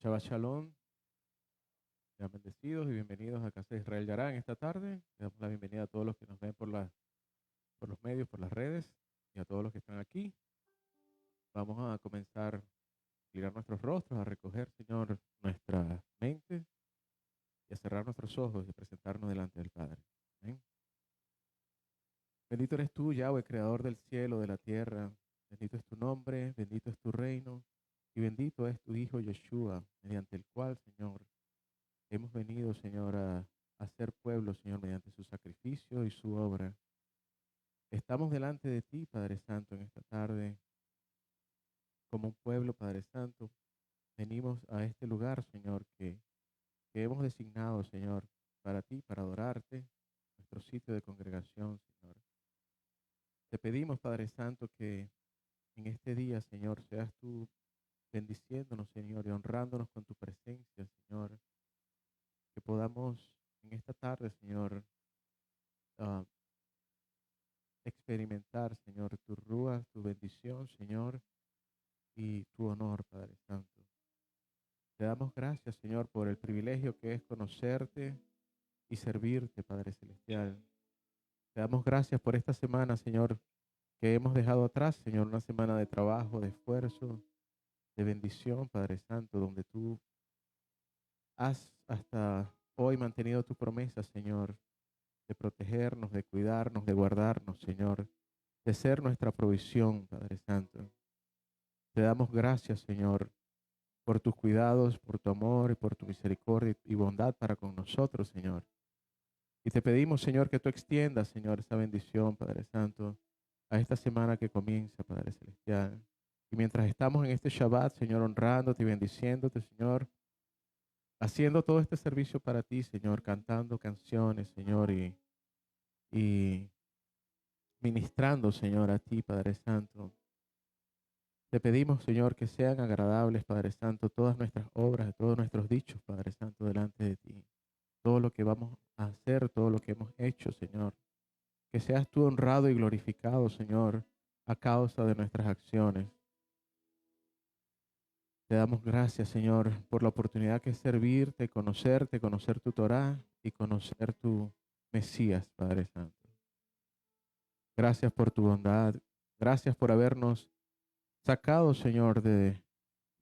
Shabbat Shalom, sean bendecidos y bienvenidos a Casa de Israel Yarán esta tarde. Le damos la bienvenida a todos los que nos ven por los medios, por las redes y a todos los que están aquí. Vamos a comenzar a girar nuestros rostros, a recoger, Señor, nuestra mente y a cerrar nuestros ojos y presentarnos delante del Padre. Amén. Bendito eres tú, Yahweh, creador del cielo, de la tierra. Bendito es tu nombre, bendito es tu reino y bendito es tu Hijo Yeshua, mediante el cual, Señor, hemos venido, Señor, a ser pueblo, Señor, mediante su sacrificio y su obra. Estamos delante de ti, Padre Santo, en esta tarde, como un pueblo, Padre Santo. Venimos a este lugar, Señor, que hemos designado, Señor, para ti, para adorarte, nuestro sitio de congregación, Señor. Te pedimos, Padre Santo, que en este día, Señor, seas tú bendiciéndonos, Señor, y honrándonos con tu presencia, Señor. Que podamos en esta tarde, Señor, ah, experimentar, Señor, tu rúa, tu bendición, Señor, y tu honor, Padre Santo. Te damos gracias, Señor, por el privilegio que es conocerte y servirte, Padre Celestial. Te damos gracias por esta semana, Señor, que hemos dejado atrás, Señor, una semana de trabajo, de esfuerzo, de bendición, Padre Santo, donde tú has hasta hoy mantenido tu promesa, Señor, de protegernos, de cuidarnos, de guardarnos, Señor, de ser nuestra provisión, Padre Santo. Te damos gracias, Señor, por tus cuidados, por tu amor y por tu misericordia y bondad para con nosotros, Señor. Y te pedimos, Señor, que tú extiendas, Señor, esa bendición, Padre Santo, a esta semana que comienza, Padre Celestial. Y mientras estamos en este Shabbat, Señor, honrándote y bendiciéndote, Señor, haciendo todo este servicio para ti, Señor, cantando canciones, Señor, y ministrando, Señor, a ti, Padre Santo. Te pedimos, Señor, que sean agradables, Padre Santo, todas nuestras obras, todos nuestros dichos, Padre Santo, delante de ti. Todo lo que vamos a hacer, todo lo que hemos hecho, Señor. Que seas tú honrado y glorificado, Señor, a causa de nuestras acciones. Te damos gracias, Señor, por la oportunidad que es servirte, conocer tu Torá y conocer tu Mesías, Padre Santo. Gracias por tu bondad. Gracias por habernos sacado, Señor, de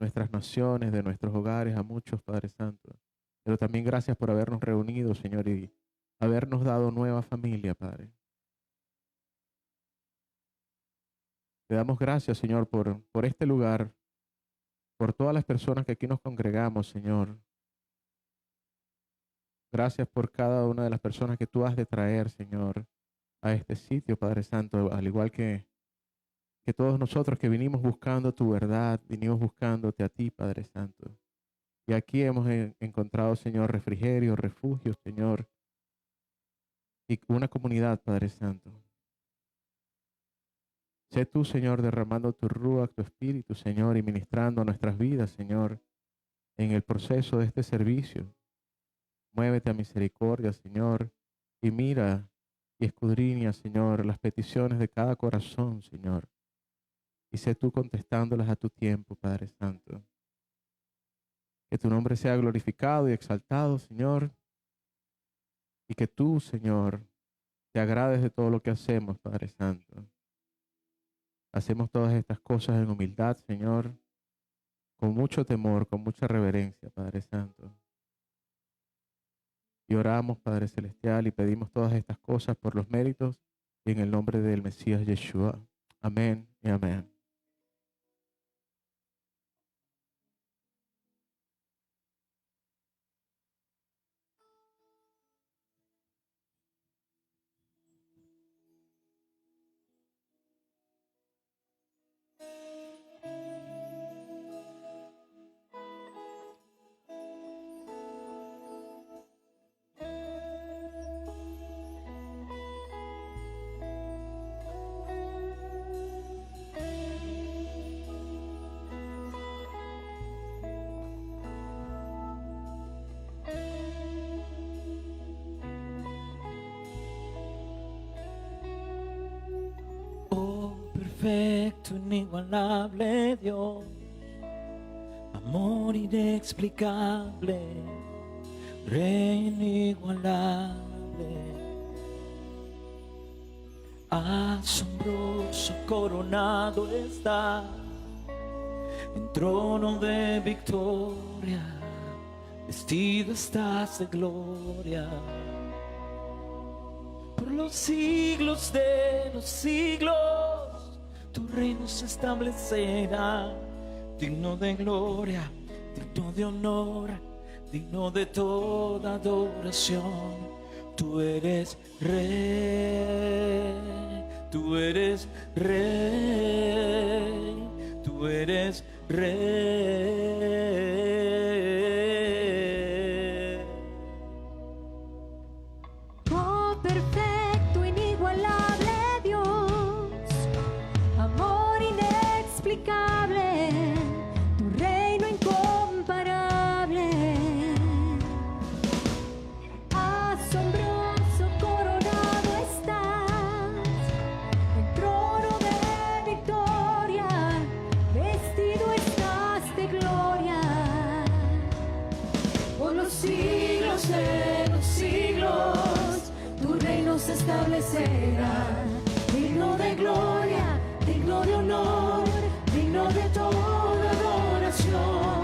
nuestras naciones, de nuestros hogares, a muchos, Padre Santo. Pero también gracias por habernos reunido, Señor, y habernos dado nueva familia, Padre. Te damos gracias, Señor, por este lugar, por todas las personas que aquí nos congregamos, Señor. Gracias por cada una de las personas que tú has de traer, Señor, a este sitio, Padre Santo, al igual que todos nosotros que vinimos buscando tu verdad, vinimos buscándote a ti, Padre Santo. Y aquí hemos encontrado, Señor, refrigerio, refugio, Señor, y una comunidad, Padre Santo. Sé tú, Señor, derramando tu Ruach, tu Espíritu, Señor, y ministrando nuestras vidas, Señor, en el proceso de este servicio. Muévete a misericordia, Señor, y mira y escudriña, Señor, las peticiones de cada corazón, Señor. Y sé tú contestándolas a tu tiempo, Padre Santo. Que tu nombre sea glorificado y exaltado, Señor, y que tú, Señor, te agrades de todo lo que hacemos, Padre Santo. Hacemos todas estas cosas en humildad, Señor, con mucho temor, con mucha reverencia, Padre Santo. Y oramos, Padre Celestial, y pedimos todas estas cosas por los méritos y en el nombre del Mesías Yeshua. Amén y amén. Oh, perfecto, inigualable Dios, amor inexplicable, Rey inigualable, asombroso coronado está en trono de victoria, vestido estás de gloria. Por los siglos de los siglos, tu reino se establecerá, digno de gloria, digno de honor, digno de toda adoración. Tú eres rey, tú eres rey, tú eres rey. Oh, perfecto, inigualable Dios, amor inexplicable, tu reino incomparable, asombroso coronado estás, en trono de victoria, vestido estás de gloria. Por los siglos de los siglos, tu reino se establecerá, digno de gloria, digno de honor, digno de toda adoración.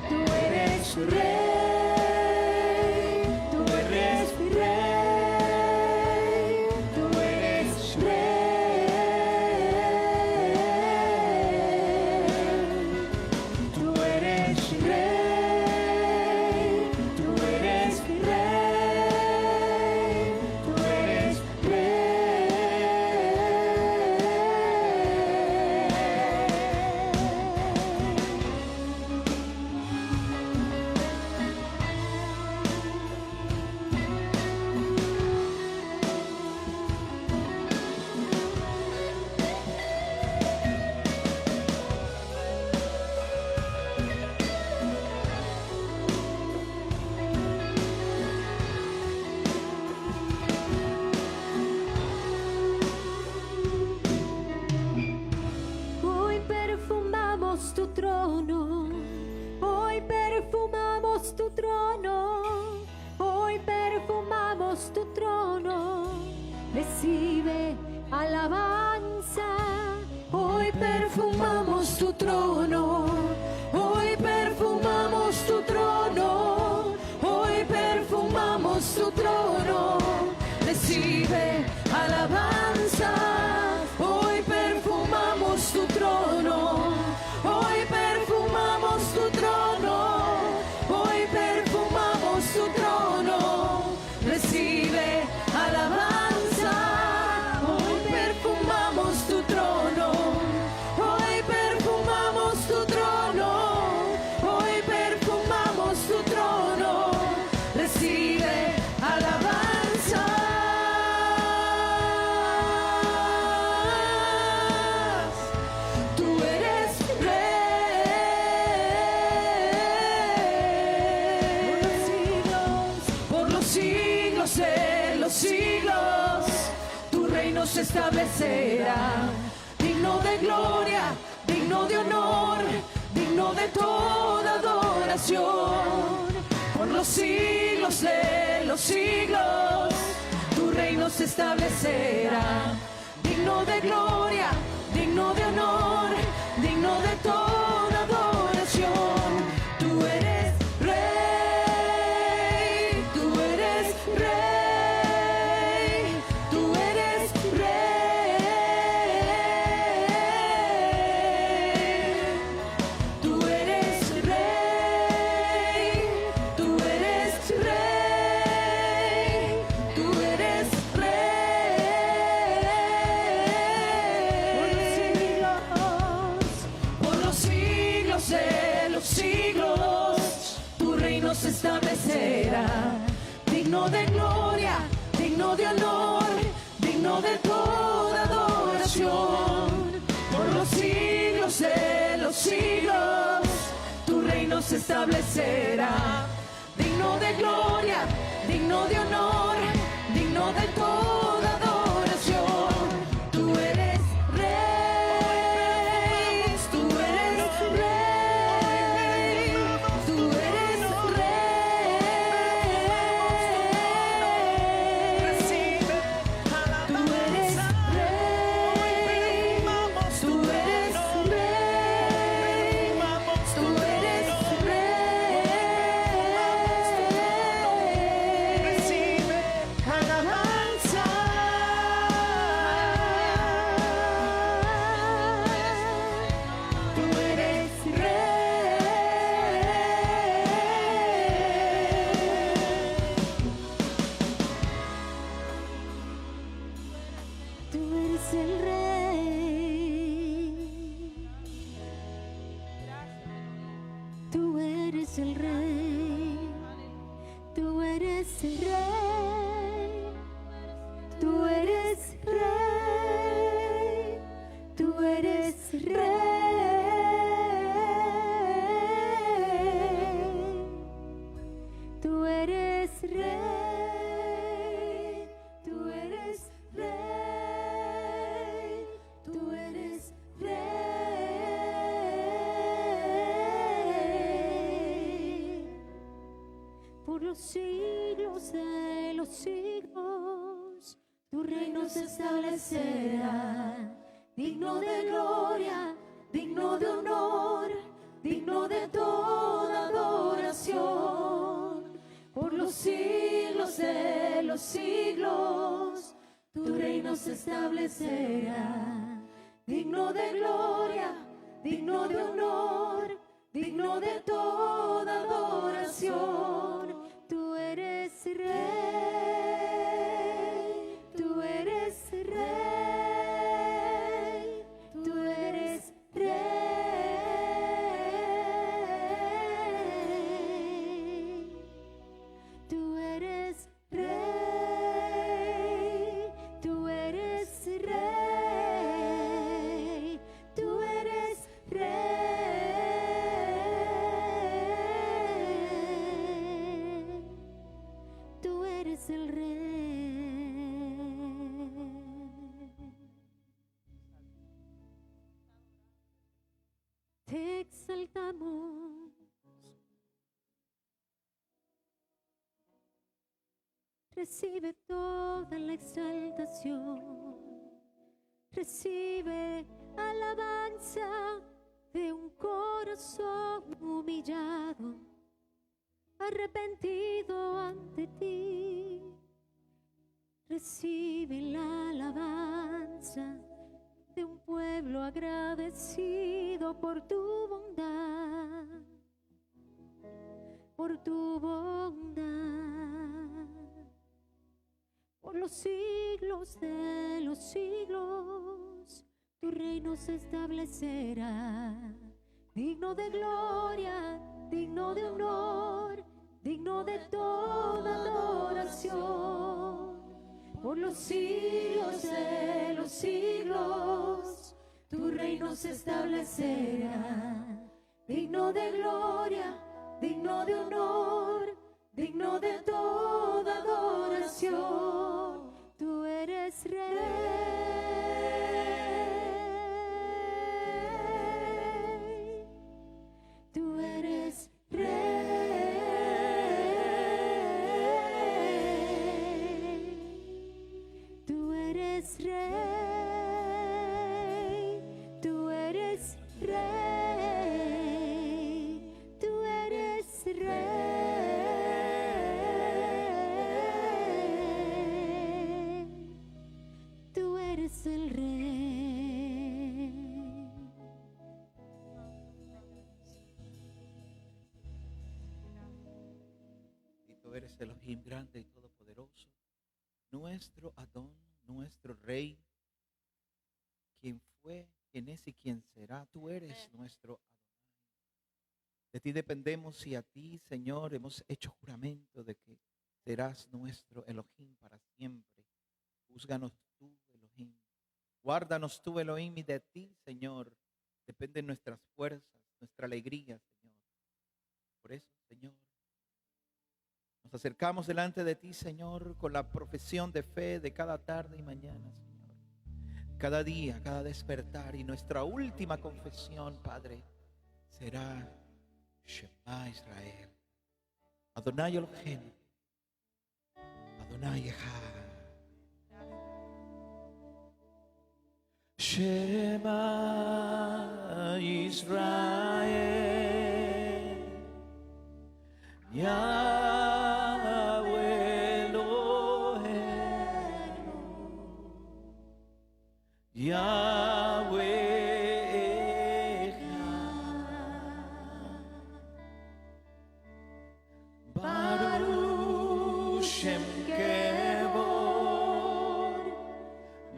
Tú eres rey, tú eres rey, tú eres rey, tú eres rey, tú eres rey, tú eres Hoy perfumamos tu trono, hoy perfumamos tu trono, hoy perfumamos tu trono. Recibe alabanza, hoy perfumamos tu trono, hoy perfumamos tu trono, hoy perfumamos tu trono. Recibe alabanza, hoy perfumamos tu trono, hoy perfumamos tu trono, hoy perfumamos tu trono. Recibe alabanza, hoy perfumamos tu trono, hoy perfumamos tu trono, hoy perfumamos tu trono. Recibe alabanza. Tú eres rey. Por los siglos de los siglos, tu reino se establecerá, digno de gloria, digno de honor, digno de toda adoración. Por los siglos de los siglos, tu reino se establecerá, digno de gloria, digno de honor, digno de toda adoración. Tú eres rey, tú eres rey, tú eres rey, tú eres rey, tú eres rey, tú eres por los siglos de los siglos, tu reino se establecerá, digno de gloria, digno de honor, digno de toda adoración. Por los siglos de los siglos, tu reino se establecerá, digno de gloria, digno de honor, digno de toda adoración. Tú eres rey, tú eres rey, eres el rey, tú eres el rey, tú eres rey, tú eres rey, tú eres rey, tú eres rey, tú eres rey. Por los siglos de los siglos, tu reino se establecerá, digno de gloria, digno de honor, digno de toda adoración. Por los siglos de los siglos, tu reino se establecerá, digno de gloria, digno de honor, digno de toda adoración. Tú eres rey, tú eres rey, tú eres rey, tú eres rey, tú eres rey, tú eres rey, tú eres el rey. Te exaltamos, recibe toda la exaltación, recibe alabanza de un corazón humillado, arrepentido ante ti. Recibe la alabanza de un pueblo agradecido por tu bondad, por tu bondad. Por los siglos de los siglos, tu reino se establecerá, digno de gloria, digno de honor, digno de toda adoración. Por los siglos de los siglos, tu reino se establecerá, digno de gloria, digno de honor, digno de toda adoración. Tú eres rey, tú eres rey, tú eres rey, tú eres rey, tú eres rey, tú eres el rey. Y tú eres Elohim grande y todopoderoso, nuestro Adón, nuestro Rey, quien fue, quien es y quien será. Tú eres nuestro Adonai. De ti dependemos y a ti, Señor, hemos hecho juramento de que serás nuestro Elohim para siempre. Júzganos tú, Elohim. Guárdanos tú, Elohim, y de ti, Señor, dependen nuestras fuerzas, nuestra alegría, Señor. Por eso, Señor, nos acercamos delante de ti, Señor, con la profesión de fe de cada tarde y mañana, Señor. Cada día, cada despertar, y nuestra última confesión, Padre, será Shema Israel, Adonai Elohim, Adonai Echad. Shema Israel, Yahweh Elohenu, Yahweh Echad, Baruch Shem Kevod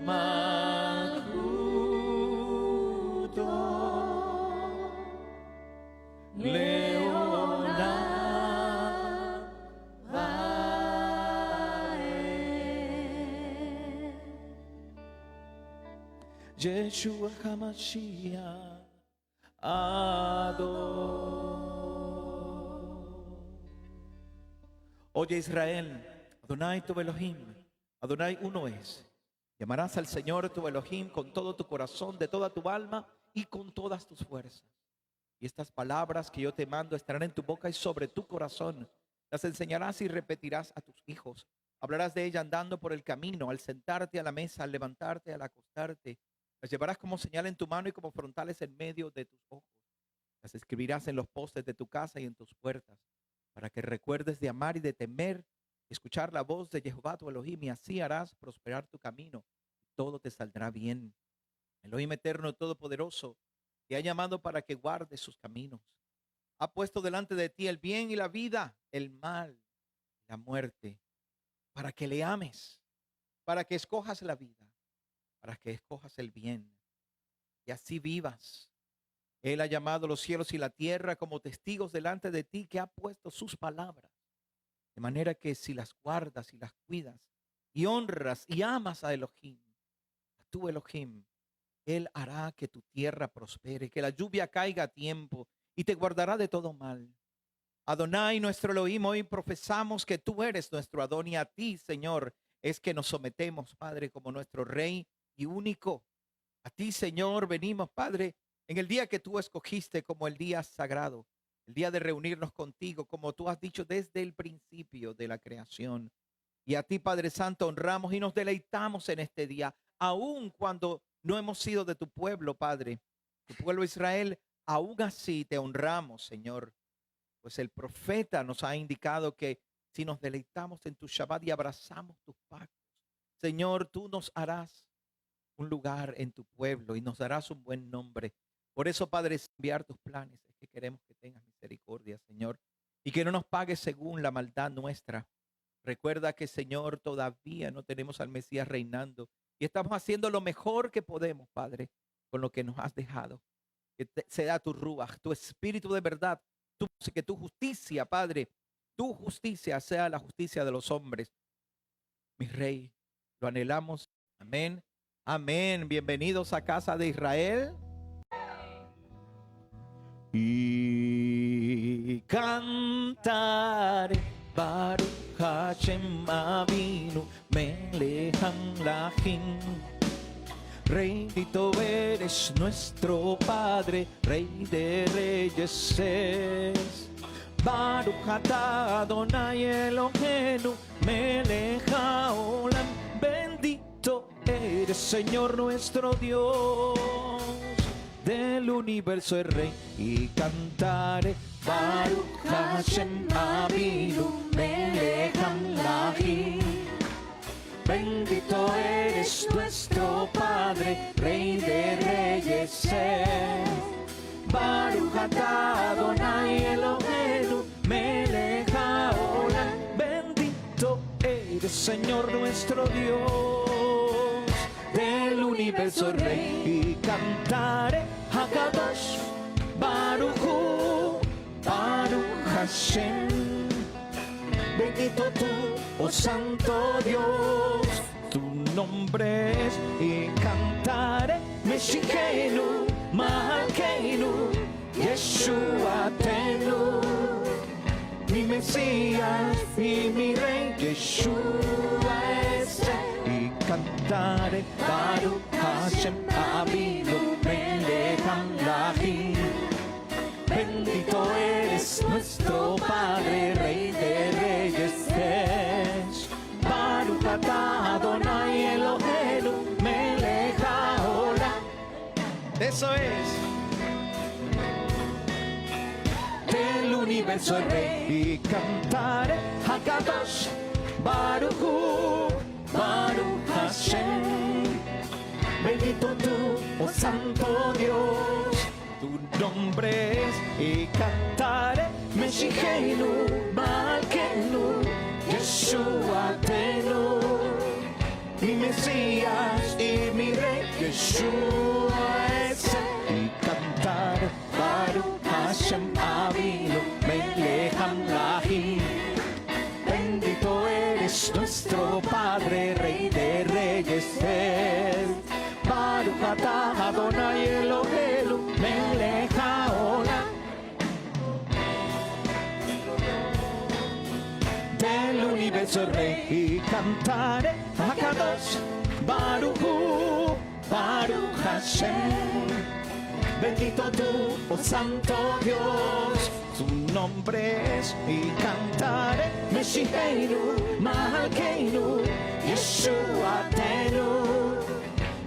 Malchuto Leolam Yeshua HaMashiach Adon. Oye Israel, Adonai tu Elohim, Adonai uno es. Llamarás al Señor tu Elohim con todo tu corazón, de toda tu alma y con todas tus fuerzas. Y estas palabras que yo te mando estarán en tu boca y sobre tu corazón. Las enseñarás y repetirás a tus hijos. Hablarás de ella andando por el camino, al sentarte a la mesa, al levantarte, al acostarte. Las llevarás como señal en tu mano y como frontales en medio de tus ojos. Las escribirás en los postes de tu casa y en tus puertas, para que recuerdes de amar y de temer, escuchar la voz de Jehová tu Elohim, y así harás prosperar tu camino. Todo te saldrá bien. Elohim eterno todopoderoso te ha llamado para que guardes sus caminos. Ha puesto delante de ti el bien y la vida, el mal y la muerte, para que le ames, para que escojas la vida, para que escojas el bien y así vivas. Él ha llamado los cielos y la tierra como testigos delante de ti, que ha puesto sus palabras, de manera que si las guardas y las cuidas y honras y amas a Elohim, a tu Elohim, Él hará que tu tierra prospere, que la lluvia caiga a tiempo y te guardará de todo mal. Adonai, nuestro Elohim, hoy profesamos que tú eres nuestro Adón, y a ti, Señor, es que nos sometemos, Padre, como nuestro Rey y único. A ti, Señor, venimos, Padre, en el día que tú escogiste como el día sagrado, el día de reunirnos contigo, como tú has dicho desde el principio de la creación. Y a ti, Padre Santo, honramos y nos deleitamos en este día, aun cuando no hemos sido de tu pueblo, Padre, tu pueblo Israel. Aún así te honramos, Señor, pues el profeta nos ha indicado que si nos deleitamos en tu Shabbat y abrazamos tus pactos, Señor, tú nos harás un lugar en tu pueblo y nos darás un buen nombre. Por eso, Padre, enviar tus planes, es que queremos que tengas misericordia, Señor, y que no nos pagues según la maldad nuestra. Recuerda que, Señor, todavía no tenemos al Mesías reinando y estamos haciendo lo mejor que podemos, Padre, con lo que nos has dejado. Que sea tu ruach, tu espíritu de verdad, que tu justicia, Padre, tu justicia sea la justicia de los hombres. Mi Rey, lo anhelamos. Amén. Amén. Bienvenidos a Casa de Israel. Y cantaré Baruch Hashem Avinu Melech Hamlachim. Bendito eres nuestro Padre, Rey de reyes es. Baruch atah Adonai Eloheinu Melech haolam. Bendito eres, Señor nuestro Dios, del universo el Rey. Y cantaré Baruch Hashem Avinu Melech Hamlachim. Bendito eres nuestro Padre, Rey de reyes es. Baruch atah Adonai Eloheinu Melech haolam. Bendito eres, Señor nuestro Dios, del universo Rey. Y cantaré Hakadosh Baruch Hu Baruch Hashem. Bendito tú, oh Santo Dios, tu nombre es. Y cantaré Meshikeinu Malkeinu Yeshuatenu, mi Mesías y mi Rey Yeshua es. Y cantaré Baruch Hashem Avinu Melech Hamlachim. Bendito eres nuestro Padre, Rey de reyes es. Baruch atah Adonai Eloheinu Melech haolam. Eso es. Del universo el Rey. Y cantaré Hakadosh Baruch Hu Baruch Hashem. Bendito tú, oh Santo Dios, tu nombre es. Y cantaré Meshikeinu Malkeinu Yeshuatenu, mi Mesías y mi Rey Yeshua es. Y cantaré Baruch Hashem Avinu Melech Hamlachim. Bendito eres nuestro Padre, Rey de reyes es. Baruch atah universo rey. Y cantaré a Kadosh, Baruch Hu, Baruch Hashem. Bendito tú, oh Santo Dios, tu nombre es. Y cantaré Meshiheinu, Malkeinu, Yeshua Tenu,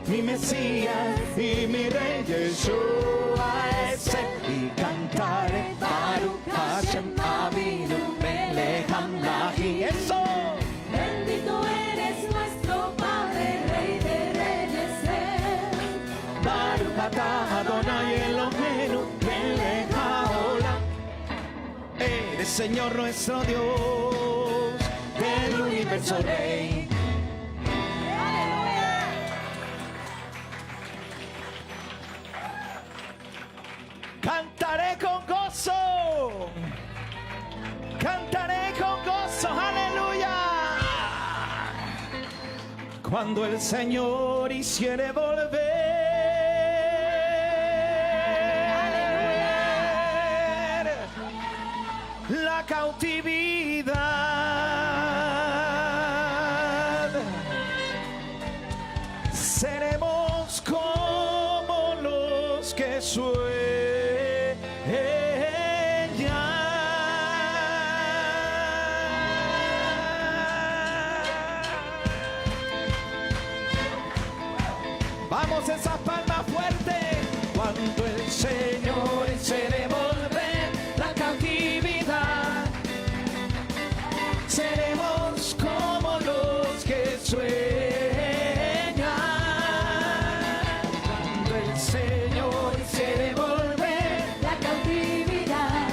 mi Mesías y mi Rey Yeshua es él. Y cantaré Baruch Hashem Avinu Melech Hamlachi. Eso. Bendito eres nuestro Padre, Rey de Reyes. Baruch atah Adonai Eloheinu Melech haolam. Eres Señor nuestro Dios, del universo Rey. Cantaré con gozo, cantaré con gozo, aleluya. Cuando el Señor hiciere volver la cautividad, seremos como los que sueñan. Vamos, esa palma fuerte. Cuando el Señor hiciere volver la cautividad, seremos como los que sueñan. Cuando el Señor hiciere volver La cautividad,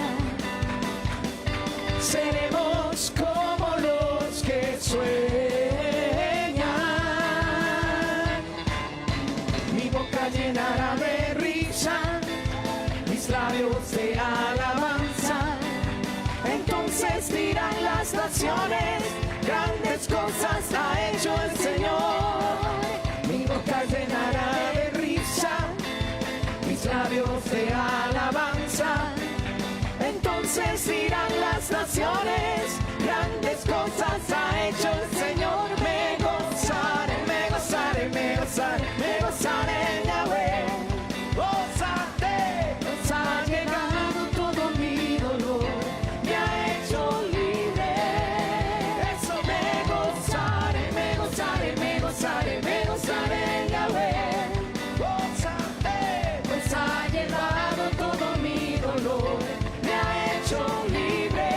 seremos como los que sueñan. Mi boca llenará de risa, mis labios de alabanza. Entonces dirán las naciones, grandes cosas ha hecho el Señor. Mi boca llenará de risa, mis labios de alabanza. Entonces dirán las naciones, grandes cosas ha hecho el Señor. Me gozaré, me gozaré, me gozaré, me gozaré en Yahweh. Gózate, nos ha llegado todo mi dolor, me ha hecho libre. Eso me gozaré, me gozaré, me gozaré, me gozaré en Yahweh. Gózate, pues ha llevado todo mi dolor, me ha hecho libre.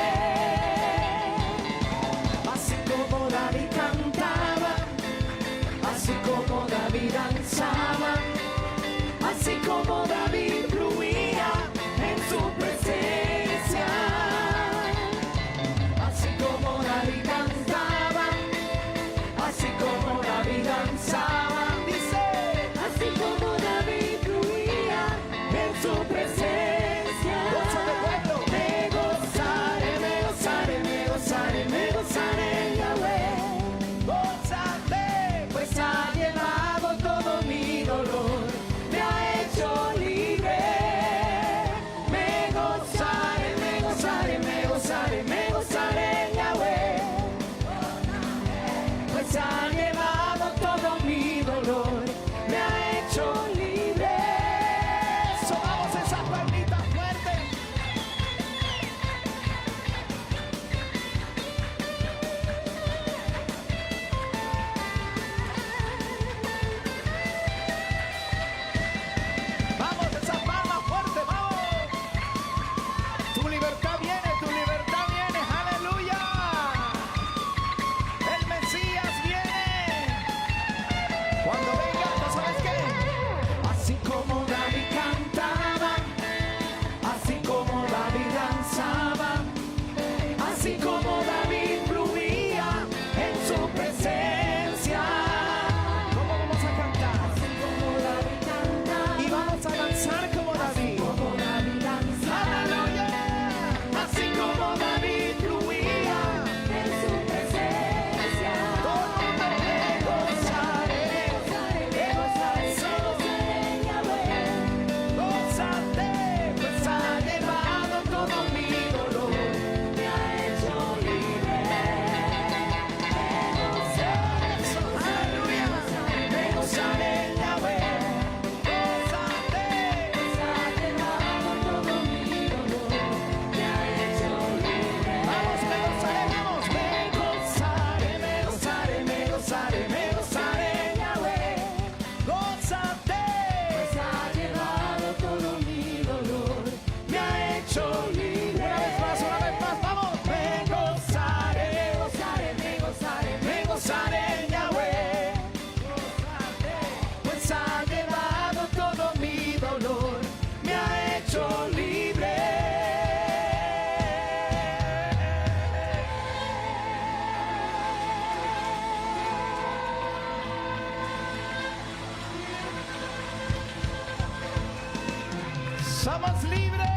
Somos libres.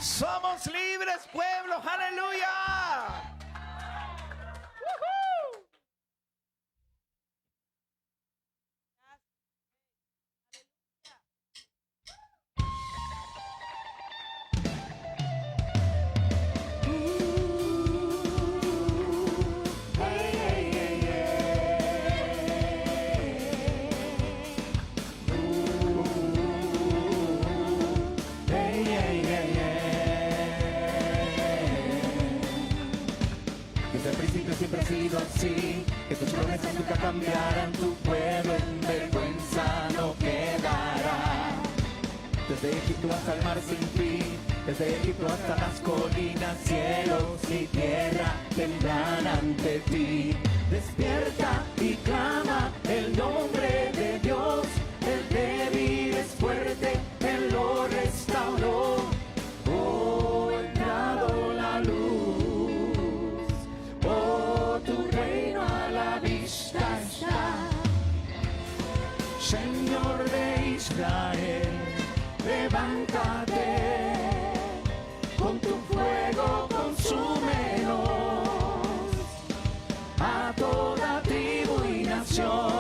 Somos libres, pueblo. Aleluya. ¡Woohoo! Desde el principio siempre ha sido así, que tus promesas nunca cambiarán, tu pueblo en vergüenza no quedará. Desde Egipto hasta el mar sin fin, desde Egipto hasta las colinas, cielos y tierra temblan ante ti. Despierta y clama el nombre de Dios, el débil es fuerte, Él lo restauró. Oh, ha entrado la luz, oh, tu reino a la vista está. Señor de Israel, levántate, con tu fuego consúmenos a toda tribu y nación.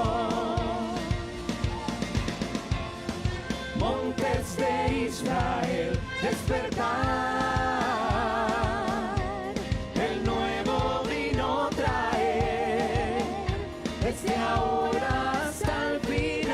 Montes de Israel, despertar, el nuevo vino traer, desde ahora hasta el final.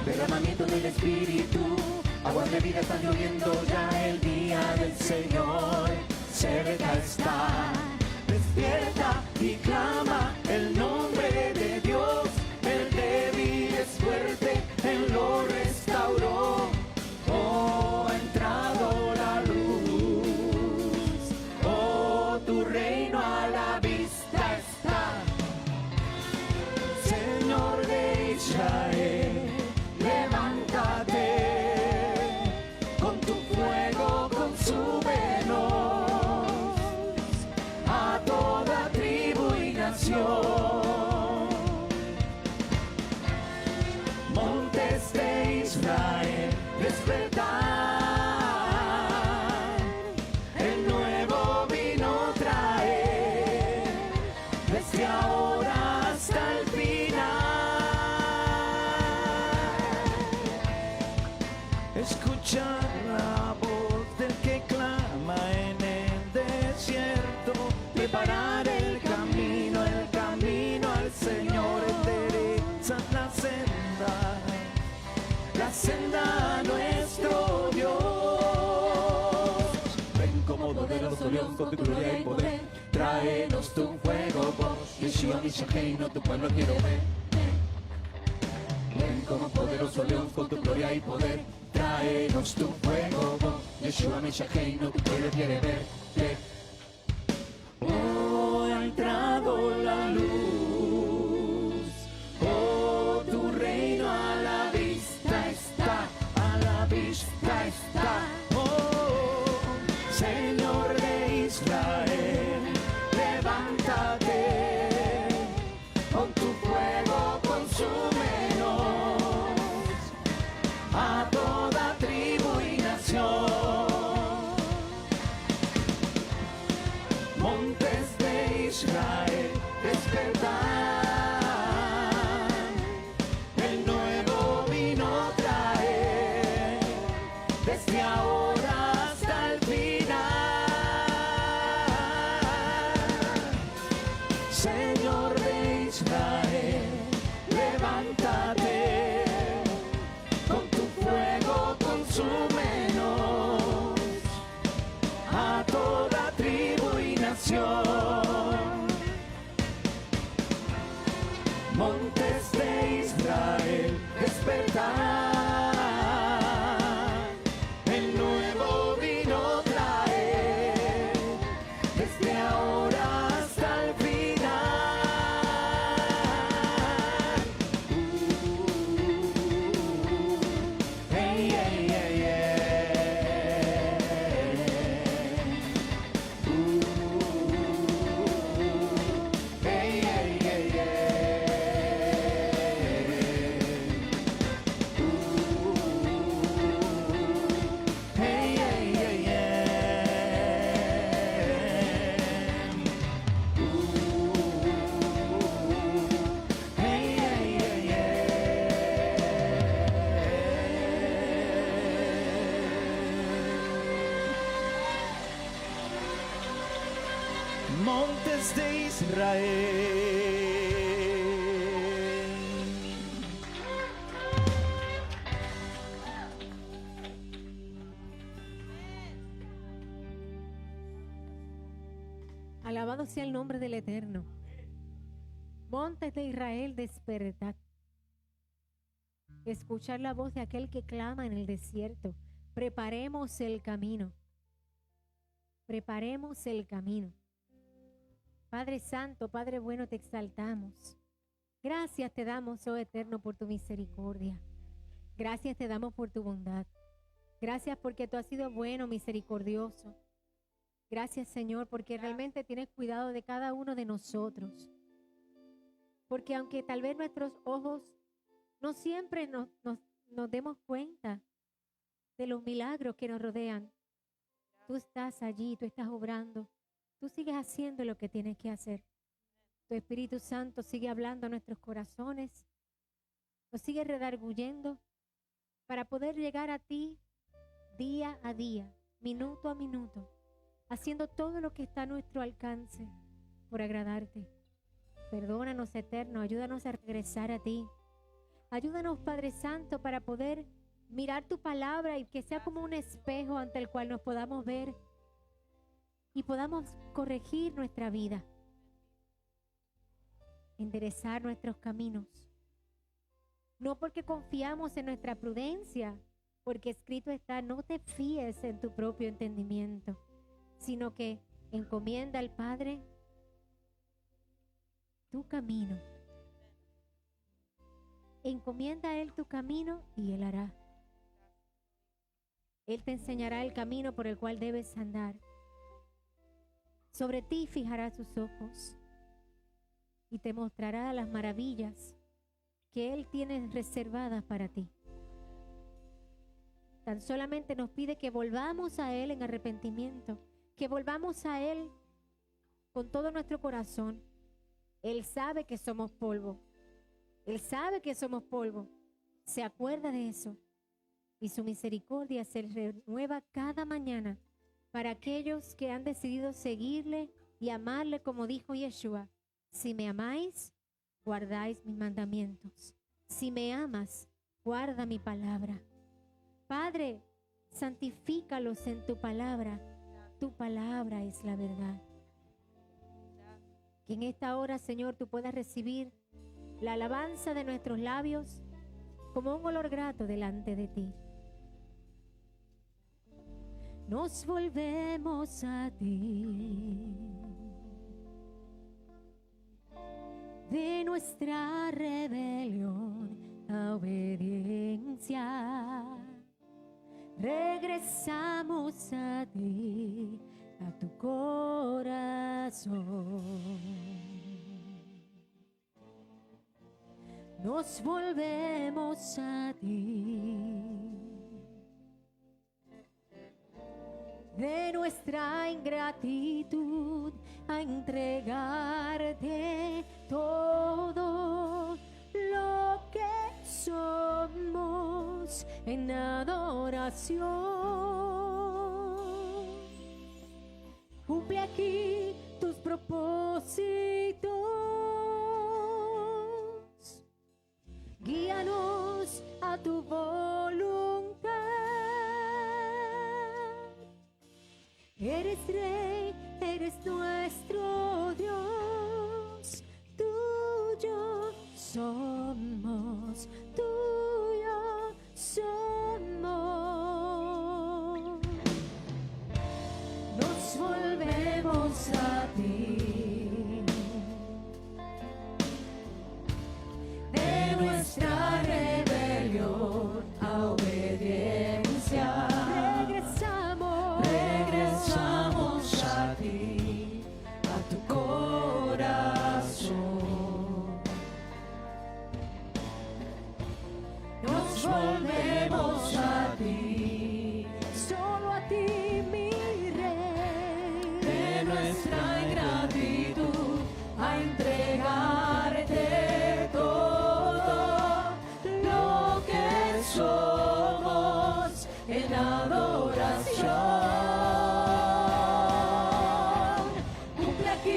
Derramamiento del Espíritu, aguas de vida están lloviendo ya, el día del Señor cerca está. Despierta y clama el nombre de Dios, el débil es fuerte, Él lo restauró. Oh, ha entrado la luz, oh, tu reino a la vista está. Señor de Israel, levántate, con tu fuego consúmenos a toda tribu y nación. Montes de Israel, despertar, el nuevo vino traer, desde ahora hasta el final. Escucha la voz del que clama en el desierto, preparar el camino al Señor, endereza la senda a nuestro Dios. Ven como poderoso Dios con tu gloria y poder, tráenos tu fuego, vos, Yeshua Mishacheinu, tu pueblo quiero ver. Ven como poderoso Dios con tu gloria y poder, tráenos tu fuego, vos, Yeshua Mishacheinu, tu pueblo quiere ver. Oh, ha entrado la luz, oh, tu reino a la vista está, a la vista está. Oh, Señor de Israel, levántate, con tu fuego consúmenos a toda tribu y nación. Montes de Israel, despertar, el nuevo vino traer, desde ahora hasta el final. Señor de Israel, levántate, con tu fuego consúmenos a toda tribu y nación. montes de Israel. Alabado sea el nombre del Eterno. Montes de Israel, despertad. Escuchar la voz de aquel que clama en el desierto. Preparemos el camino. Preparemos el camino. Padre Santo, Padre bueno, te exaltamos. Gracias te damos, oh Eterno, por tu misericordia. Gracias te damos por tu bondad. Gracias porque tú has sido bueno, misericordioso. Gracias, Señor, porque realmente tienes cuidado de cada uno de nosotros. Porque aunque tal vez nuestros ojos no siempre nos demos cuenta de los milagros que nos rodean, tú estás allí, tú estás obrando, tú sigues haciendo lo que tienes que hacer. Tu Espíritu Santo sigue hablando a nuestros corazones, nos sigue redarguyendo para poder llegar a ti día a día, minuto a minuto, haciendo todo lo que está a nuestro alcance por agradarte. Perdónanos, Eterno, ayúdanos a regresar a ti. Ayúdanos, Padre Santo, para poder mirar tu palabra y que sea como un espejo ante el cual nos podamos ver y podamos corregir nuestra vida, enderezar nuestros caminos. No porque confiamos en nuestra prudencia, porque escrito está, no te fíes en tu propio entendimiento, sino que encomienda al Padre tu camino. Encomienda a Él tu camino y Él hará. Él te enseñará el camino por el cual debes andar. Sobre ti fijará sus ojos y te mostrará las maravillas que Él tiene reservadas para ti. Tan solamente nos pide que volvamos a Él en arrepentimiento, que volvamos a Él con todo nuestro corazón. Él sabe que somos polvo. Él sabe que somos polvo. Se acuerda de eso. Y su misericordia se renueva cada mañana para aquellos que han decidido seguirle y amarle, como dijo Yeshua. Si me amáis, guardáis mis mandamientos. Si me amas, guarda mi palabra. Padre, santifícalos en tu palabra. Tu palabra es la verdad. Que en esta hora, Señor, tú puedas recibir la alabanza de nuestros labios como un olor grato delante de ti. Nos volvemos a ti. De nuestra rebelión a obediencia, regresamos a ti, a tu corazón. Nos volvemos a ti. De nuestra ingratitud a entregarte todo lo que somos en adoración. Cumple aquí tus propósitos. Guíanos a tu voluntad. Eres Rey, eres nuestro Dios. Tuyo somos, tuyo somos. Nos volvemos a ti. De nuestra rebelión a obediencia, regresamos a ti, a tu corazón. Nos volvemos a ti, solo a ti, mi Rey. De nuestra ingratitud a entregarte todo lo que somos en adoración. Cumple aquí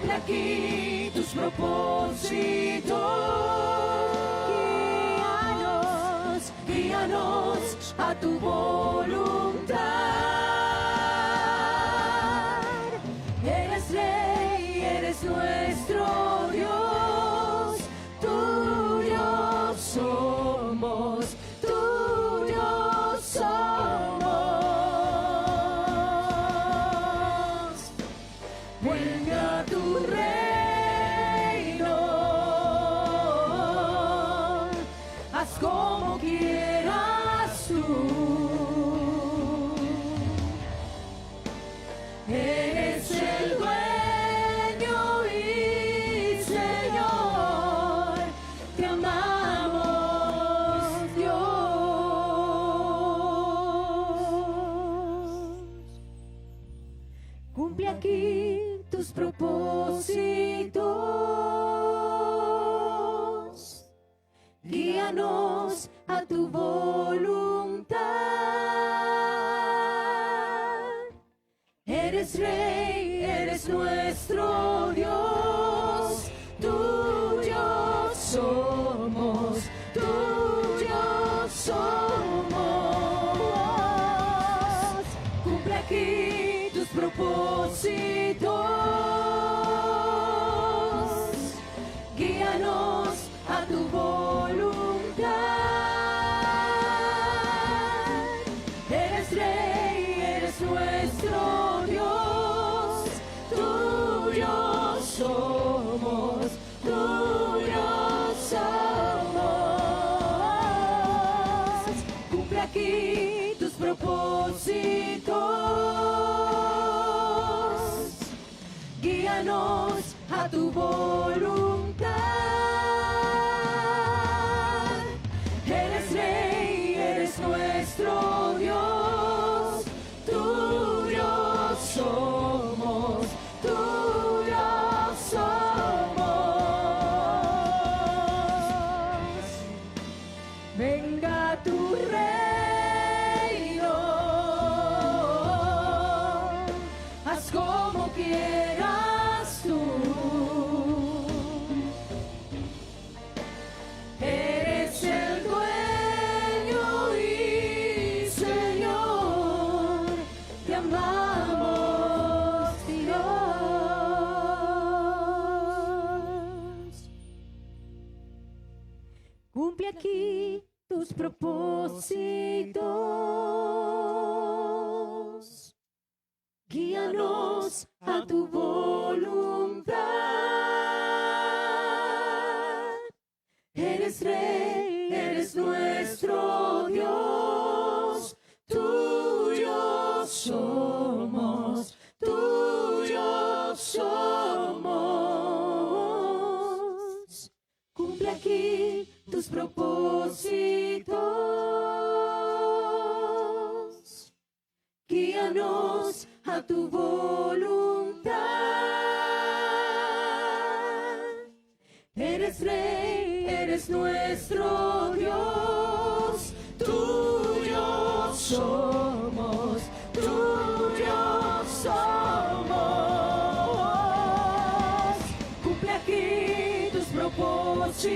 cumple aquí tus propósitos. Guíanos a tu voluntad. Eres Rey, eres nuestro Dios, tuyos somos, tuyos somos. Venga tu reino, haz como quieras tú. Eres el dueño y Señor, te amamos, Dios. Cumple aquí tus propósitos. Guíanos a tu voluntad. Eres Rey, eres nuestro Dios, tuyos somos, tuyos somos. Cumple aquí tus propósitos. Guíanos a tu voluntad. Eres Rey, eres nuestro Dios, tuyos somos, tuyos somos. Cumple aquí tus propósitos. Guíanos a tu voluntad. Eres Rey, eres nuestro Dios, tuyos somos, tuyos somos. Venga tu reino, haz como quieras tú. Eres el dueño y Señor, te amamos, Dios. Cumple aquí tus propósitos. Guíanos a tu voluntad. Eres Rey, eres nuestro Dios, tuyos somos, tuyos somos. Cumple aquí tus propósitos. Guíanos a tu voluntad. Eres Rey, eres nuestro Dios, tuyos somos, tuyos somos. Cumple aquí tus propósitos.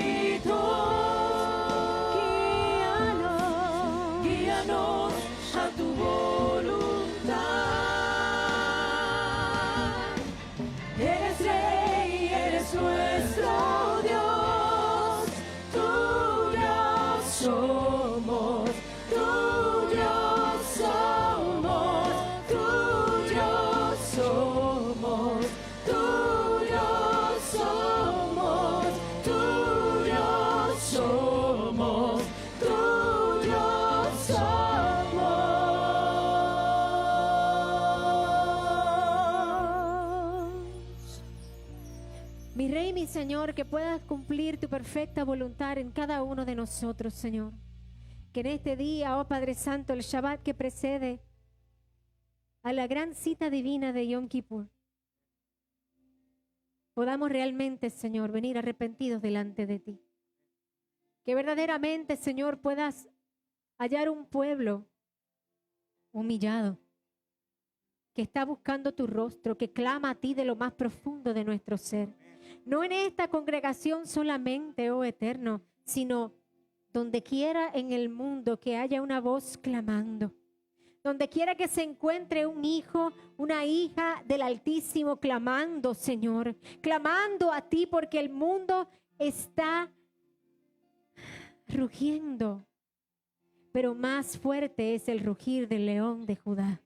Guíanos a tu voluntad. Eres Rey, eres nuestro Dios, tuyos somos, tuyos somos, tuyos somos, tuyos somos, tuyos somos, tuyos somos. Mi Rey, mi Señor, que puedas cumplir tu perfecta voluntad en cada uno de nosotros, Señor. Que en este día, oh Padre Santo, el Shabbat que precede a la gran cita divina de Yom Kippur, podamos realmente, Señor, venir arrepentidos delante de ti. Que verdaderamente, Señor, puedas hallar un pueblo humillado, que está buscando tu rostro, que clama a ti de lo más profundo de nuestro ser. No en esta congregación solamente, oh Eterno, sino donde quiera en el mundo que haya una voz clamando. Donde quiera que se encuentre un hijo, una hija del Altísimo clamando, Señor, clamando a ti porque el mundo está rugiendo, pero más fuerte es el rugir del león de Judá.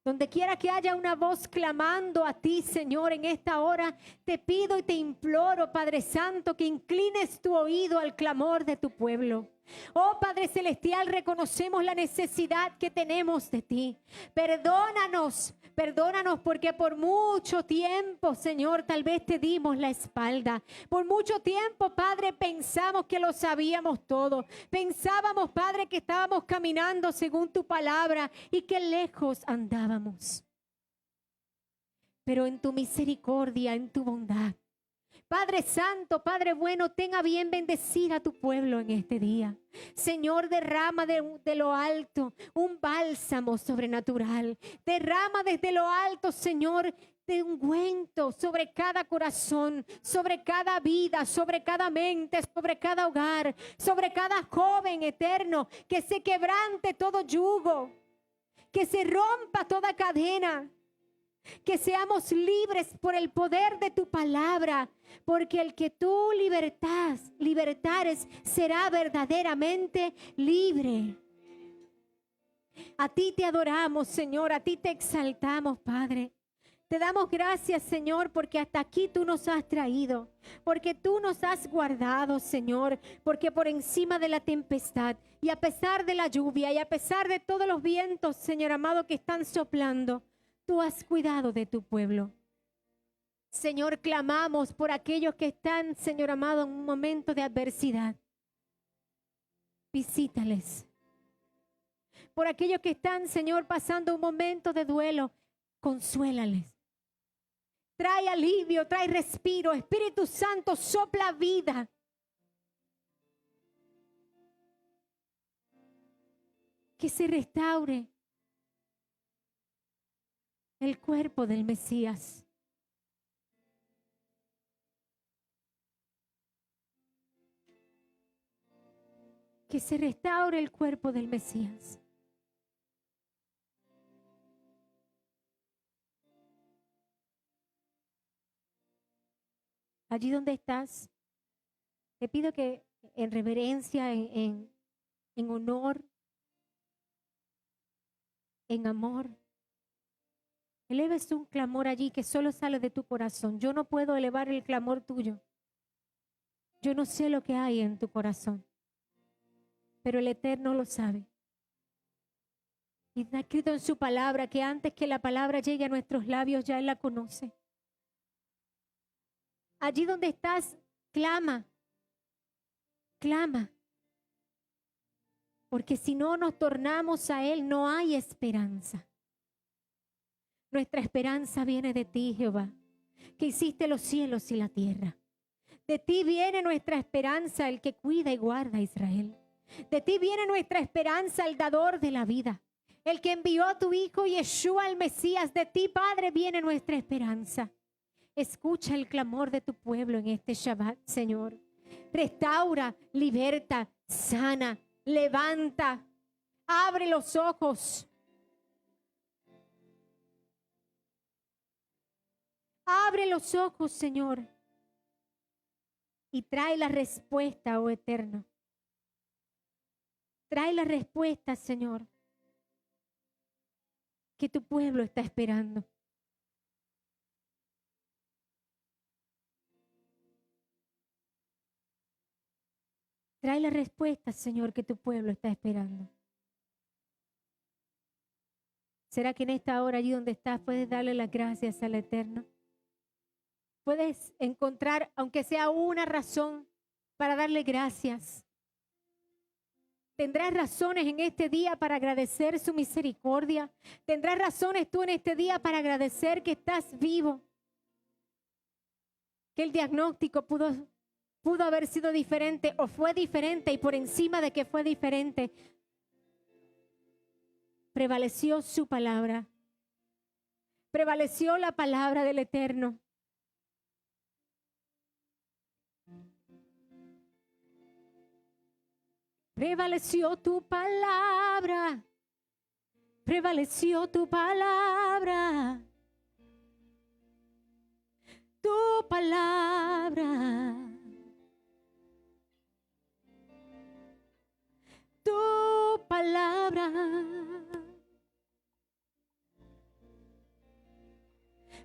Donde quiera que haya una voz clamando a ti, Señor, en esta hora, te pido y te imploro, Padre Santo, que inclines tu oído al clamor de tu pueblo. Oh Padre Celestial, reconocemos la necesidad que tenemos de ti. Perdónanos, perdónanos porque por mucho tiempo, Señor, tal vez te dimos la espalda. Por mucho tiempo, Padre, pensamos que lo sabíamos todo. Pensábamos, Padre, que estábamos caminando según tu palabra y que lejos andábamos. Pero en tu misericordia, en tu bondad, Padre Santo, Padre bueno, tenga bien bendecir a tu pueblo en este día. Señor, derrama de lo alto un bálsamo sobrenatural. Derrama desde lo alto, Señor, de ungüento sobre cada corazón, sobre cada vida, sobre cada mente, sobre cada hogar, sobre cada joven eterno. Que se quebrante todo yugo, que se rompa toda cadena. Que seamos libres por el poder de tu palabra, porque el que tú libertares será verdaderamente libre. A ti te adoramos, Señor, a ti te exaltamos, Padre. Te damos gracias, Señor, porque hasta aquí tú nos has traído, porque tú nos has guardado, Señor, porque por encima de la tempestad y a pesar de la lluvia y a pesar de todos los vientos, Señor amado, que están soplando, tú has cuidado de tu pueblo. Señor, clamamos por aquellos que están, Señor amado, en un momento de adversidad. Visítales. Por aquellos que están, Señor, pasando un momento de duelo, consuélales. Trae alivio, trae respiro. Espíritu Santo, sopla vida. Que se restaure el cuerpo del Mesías. Que se restaure el cuerpo del Mesías. Allí donde estás, te pido que en reverencia, en honor, en amor, eleves un clamor allí que solo sale de tu corazón. Yo no puedo elevar el clamor tuyo. Yo no sé lo que hay en tu corazón, pero el Eterno lo sabe. Y está escrito en su palabra que antes que la palabra llegue a nuestros labios, ya Él la conoce. Allí donde estás, clama, clama. Porque si no nos tornamos a Él, no hay esperanza. Nuestra esperanza viene de ti, Jehová, que hiciste los cielos y la tierra. De ti viene nuestra esperanza, el que cuida y guarda a Israel. De ti viene nuestra esperanza, el dador de la vida, el que envió a tu Hijo Yeshua el Mesías. De ti, Padre, viene nuestra esperanza. Escucha el clamor de tu pueblo en este Shabbat, Señor. Restaura, liberta, sana, levanta, abre los ojos. Abre los ojos, Señor, y trae la respuesta, oh Eterno. Trae la respuesta, Señor, que tu pueblo está esperando. Trae la respuesta, Señor, que tu pueblo está esperando. ¿Será que en esta hora, allí donde estás, puedes darle las gracias al Eterno? Puedes encontrar, aunque sea una razón, para darle gracias. Tendrás razones en este día para agradecer su misericordia. Tendrás razones tú en este día para agradecer que estás vivo. Que el diagnóstico pudo haber sido diferente o fue diferente, y por encima de que fue diferente, prevaleció su palabra. Prevaleció la palabra del Eterno. Prevaleció tu palabra. Prevaleció tu palabra. Tu palabra. Tu palabra.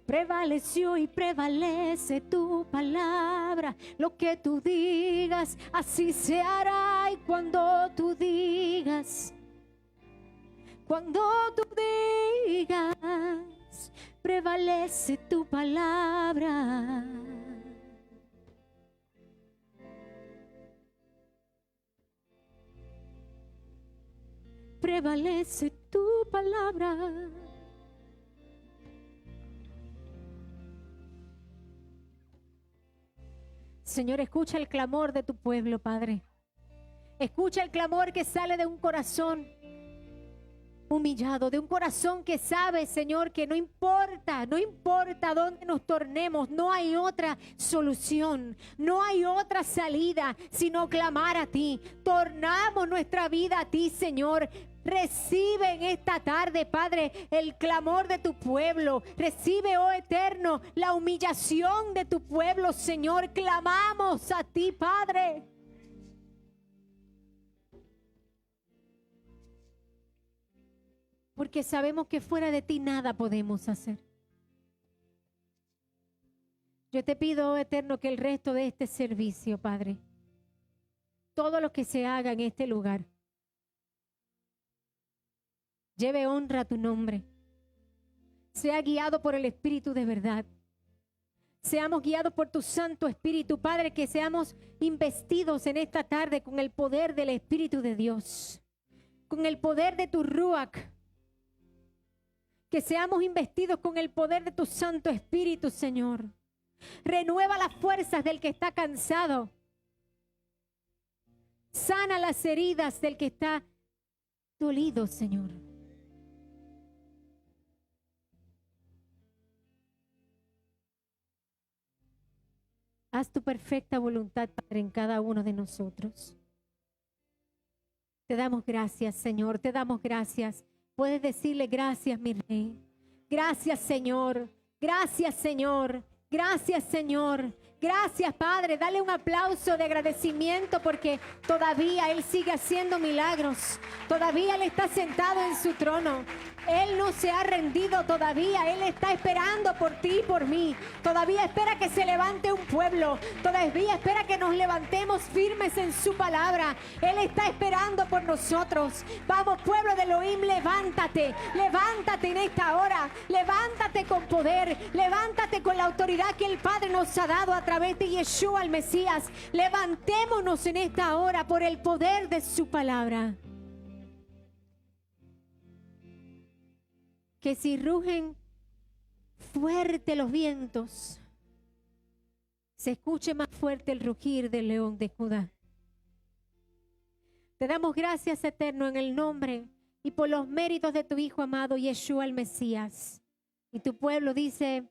Prevaleció y prevalece tu palabra. Lo que tú digas, así se hará. Y cuando tú digas, prevalece tu palabra. Prevalece tu palabra. Señor, escucha el clamor de tu pueblo, Padre. Escucha el clamor que sale de un corazón humillado, de un corazón que sabe, Señor, que no importa dónde nos tornemos, no hay otra solución, no hay otra salida, sino clamar a ti. Tornamos nuestra vida a ti, Señor. Recibe en esta tarde, Padre, el clamor de tu pueblo. Recibe, oh Eterno, la humillación de tu pueblo, Señor. Clamamos a ti, Padre. Porque sabemos que fuera de ti nada podemos hacer. Yo te pido, oh Eterno, que el resto de este servicio, Padre, todo lo que se haga en este lugar, lleve honra a tu nombre. Sea guiado por el Espíritu de verdad. Seamos guiados por tu Santo Espíritu, Padre, que seamos investidos en esta tarde con el poder del Espíritu de Dios, con el poder de tu Ruach. Que seamos investidos con el poder de tu Santo Espíritu, Señor. Renueva las fuerzas del que está cansado. Sana las heridas del que está dolido, Señor. Haz tu perfecta voluntad, Padre, en cada uno de nosotros. Te damos gracias, Señor, te damos gracias. Puedes decirle gracias, mi Rey. Gracias, Señor. Gracias, Señor. Gracias, Señor. Gracias, Padre. Dale un aplauso de agradecimiento porque todavía Él sigue haciendo milagros. Todavía Él está sentado en su trono. Él no se ha rendido todavía. Él está esperando por ti y por mí. Todavía espera que se levante un pueblo. Todavía espera que nos levantemos firmes en su palabra. Él está esperando por nosotros. Vamos, pueblo de Elohim, levántate. Levántate en esta hora. Levántate con poder. Levántate con la autoridad que el Padre nos ha dado a través de Yeshua el Mesías. Levantémonos en esta hora por el poder de su palabra. Que si rugen fuerte los vientos, se escuche más fuerte el rugir del león de Judá. Te damos gracias, Eterno, en el nombre y por los méritos de tu Hijo amado, Yeshua el Mesías. Y tu pueblo dice,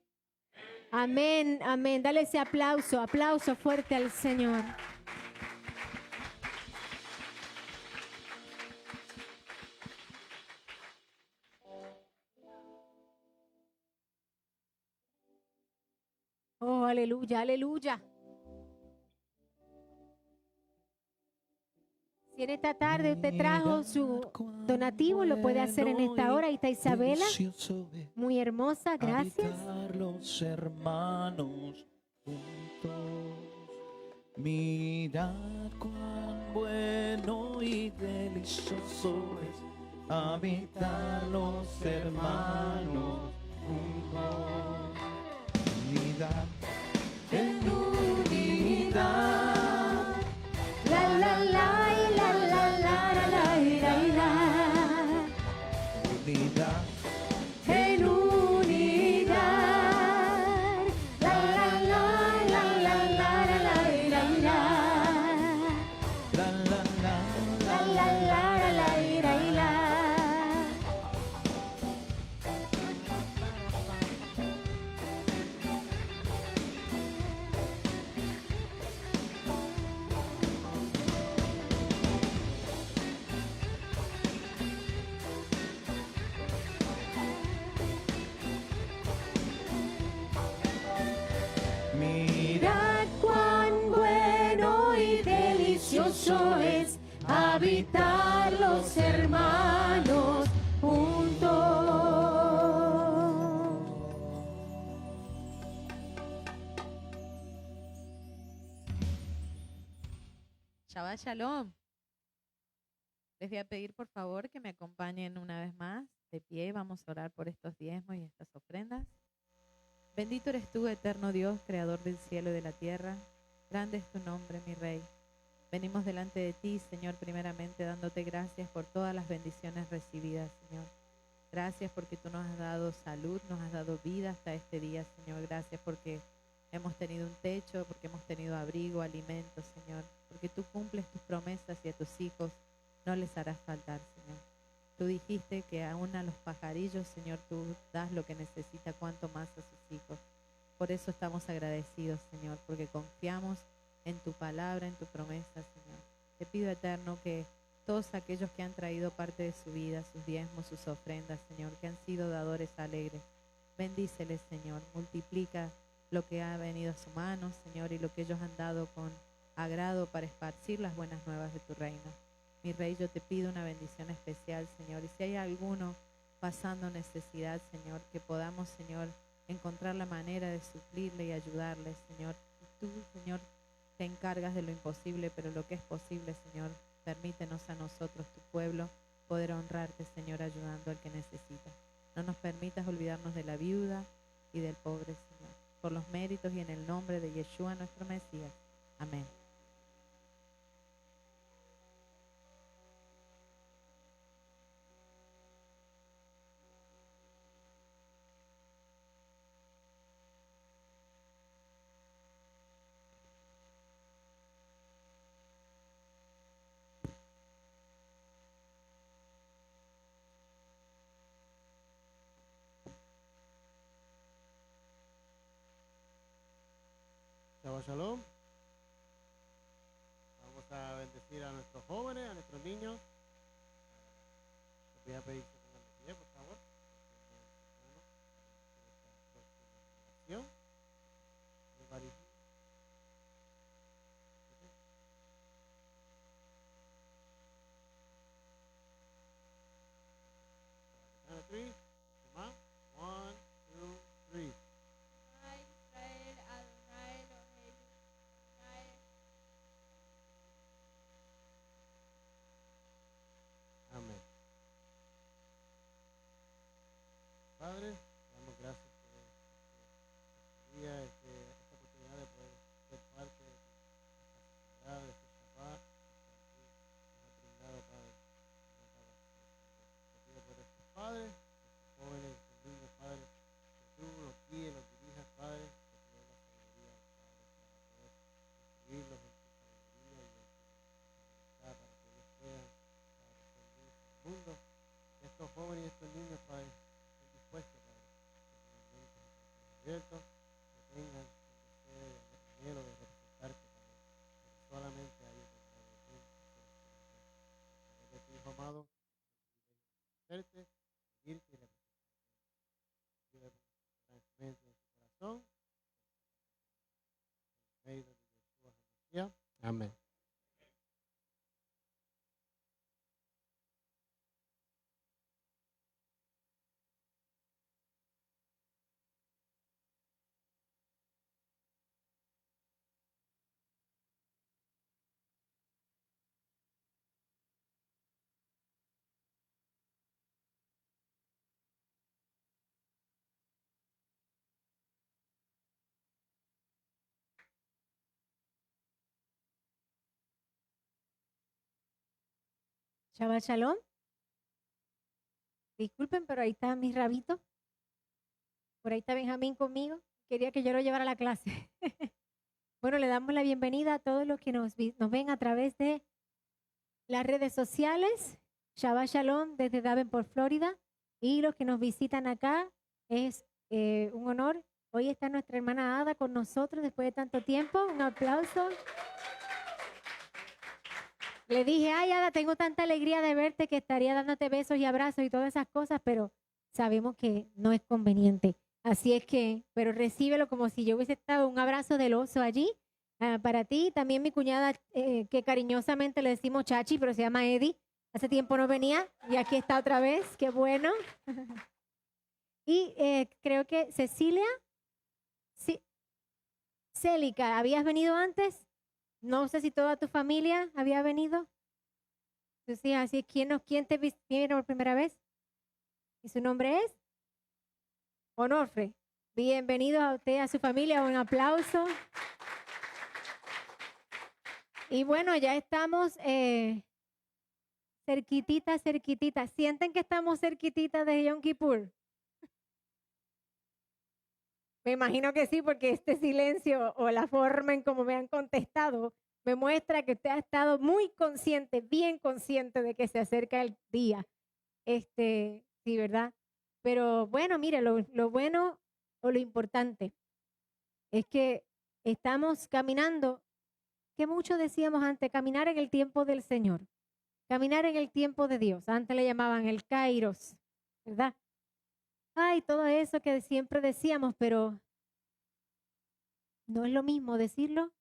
amén, amén. Dale ese aplauso, aplauso fuerte al Señor. Oh, aleluya, aleluya. Si en esta tarde usted trajo su donativo, lo puede hacer en esta hora. Ahí está Isabela, muy hermosa, gracias. Los hermanos juntos, mirad cuán bueno y delicioso es habitar los hermanos juntos. Unidad, en unidad. La la la y la la la la la y la. Unidad, En unidad. La la la la la la la la y la. la la la La la la la la y la. glorioso es habitar los hermanos juntos. Shabbat Shalom. Les voy a pedir por favor que me acompañen una vez más de pie. Vamos a orar por estos diezmos y estas ofrendas. Bendito eres tú, eterno Dios, creador del cielo y de la tierra. Grande es tu nombre, mi Rey. Venimos delante de ti, Señor, primeramente dándote gracias por todas las bendiciones recibidas, Señor. Gracias porque tú nos has dado salud, nos has dado vida hasta este día, Señor. Gracias porque hemos tenido un techo, porque hemos tenido abrigo, alimento, Señor. Porque tú cumples tus promesas y a tus hijos no les harás faltar, Señor. Tú dijiste que aún a los pajarillos, Señor, tú das lo que necesita, cuanto más a sus hijos. Por eso estamos agradecidos, Señor, porque confiamos en tu palabra, en tu promesa, Señor. Te pido, eterno, que todos aquellos que han traído parte de su vida, sus diezmos, sus ofrendas, Señor, que han sido dadores alegres, bendíceles, Señor. Multiplica lo que ha venido a su mano, Señor, y lo que ellos han dado con agrado para esparcir las buenas nuevas de tu reino. Mi Rey, yo te pido una bendición especial, Señor. Y si hay alguno pasando necesidad, Señor, que podamos, Señor, encontrar la manera de suplirle y ayudarle, Señor. Y tú, Señor, te encargas de lo imposible, pero lo que es posible, Señor, permítenos a nosotros, tu pueblo, poder honrarte, Señor, ayudando al que necesita. No nos permitas olvidarnos de la viuda y del pobre, Señor. Por los méritos y en el nombre de Yeshua, nuestro Mesías. Amén. Shabbat Shalom. Vamos a bendecir a nuestros jóvenes, a nuestros niños. Les voy a pedir que se pongan de pie, por favor. Everybody. Count of three. Come on. 1, 2, 3. Amén. Padre, damos gracias por este día, esta oportunidad de poder ser parte de esta sociedad, de este Shabbat, que nos ha brindado, Padre. Te pido por estos padres, estos jóvenes, estos niños, Padre, que tú los guíes, los dirijas, Padre, que te des la sabiduría, Padre, para poder instruirlos en tu sabiduría y en tu voluntad, para que ellos puedan, Padre, ser luz en el mundo. Que estos jóvenes y estos niños, Padre, estén dispuestos, Padre, que tengan mentes y corazones abiertos, que tengan el deseo y el anhelo de representarte, Padre, porque solamente hay un verdadero bien que a través de tu Hijo amado, hacerte, seguirte y representarte. Ayuda a su mente y en su corazón. En el nombre de Yeshua HaMashiach. Amén. Shabbat Shalom. Disculpen, pero ahí está mi rabito. Por ahí está Benjamín conmigo. Quería que yo lo llevara a la clase. Bueno, le damos la bienvenida a todos los que nos ven a través de las redes sociales. Shabbat Shalom desde Davenport, Florida. Y los que nos visitan acá, es un honor. Hoy está nuestra hermana Ada con nosotros después de tanto tiempo. Un aplauso. Le dije, ay, Ada, tengo tanta alegría de verte que estaría dándote besos y abrazos y todas esas cosas, pero sabemos que no es conveniente. Así es que, pero recíbelo como si yo hubiese estado un abrazo del oso allí Para ti, también mi cuñada, que cariñosamente le decimos Chachi, pero se llama Eddie. Hace tiempo no venía y aquí está otra vez. Qué bueno. Y creo que Cecilia, sí, Célica, ¿habías venido antes? No sé si toda tu familia había venido. Sí, así, ¿quién te vino por primera vez? ¿Y su nombre es? Onofre. Bienvenido a usted, a su familia. Un aplauso. Y bueno, ya estamos cerquitita. ¿Sienten que estamos cerquitita de Yom Kippur? Me imagino que sí, porque este silencio o la forma en cómo me han contestado me muestra que usted ha estado muy consciente, bien consciente de que se acerca el día. Sí, ¿verdad? Pero bueno, mire, lo bueno o lo importante es que estamos caminando, que mucho decíamos antes, caminar en el tiempo del Señor, caminar en el tiempo de Dios. Antes le llamaban el Kairos, ¿verdad? Ay, todo eso que siempre decíamos, pero no es lo mismo decirlo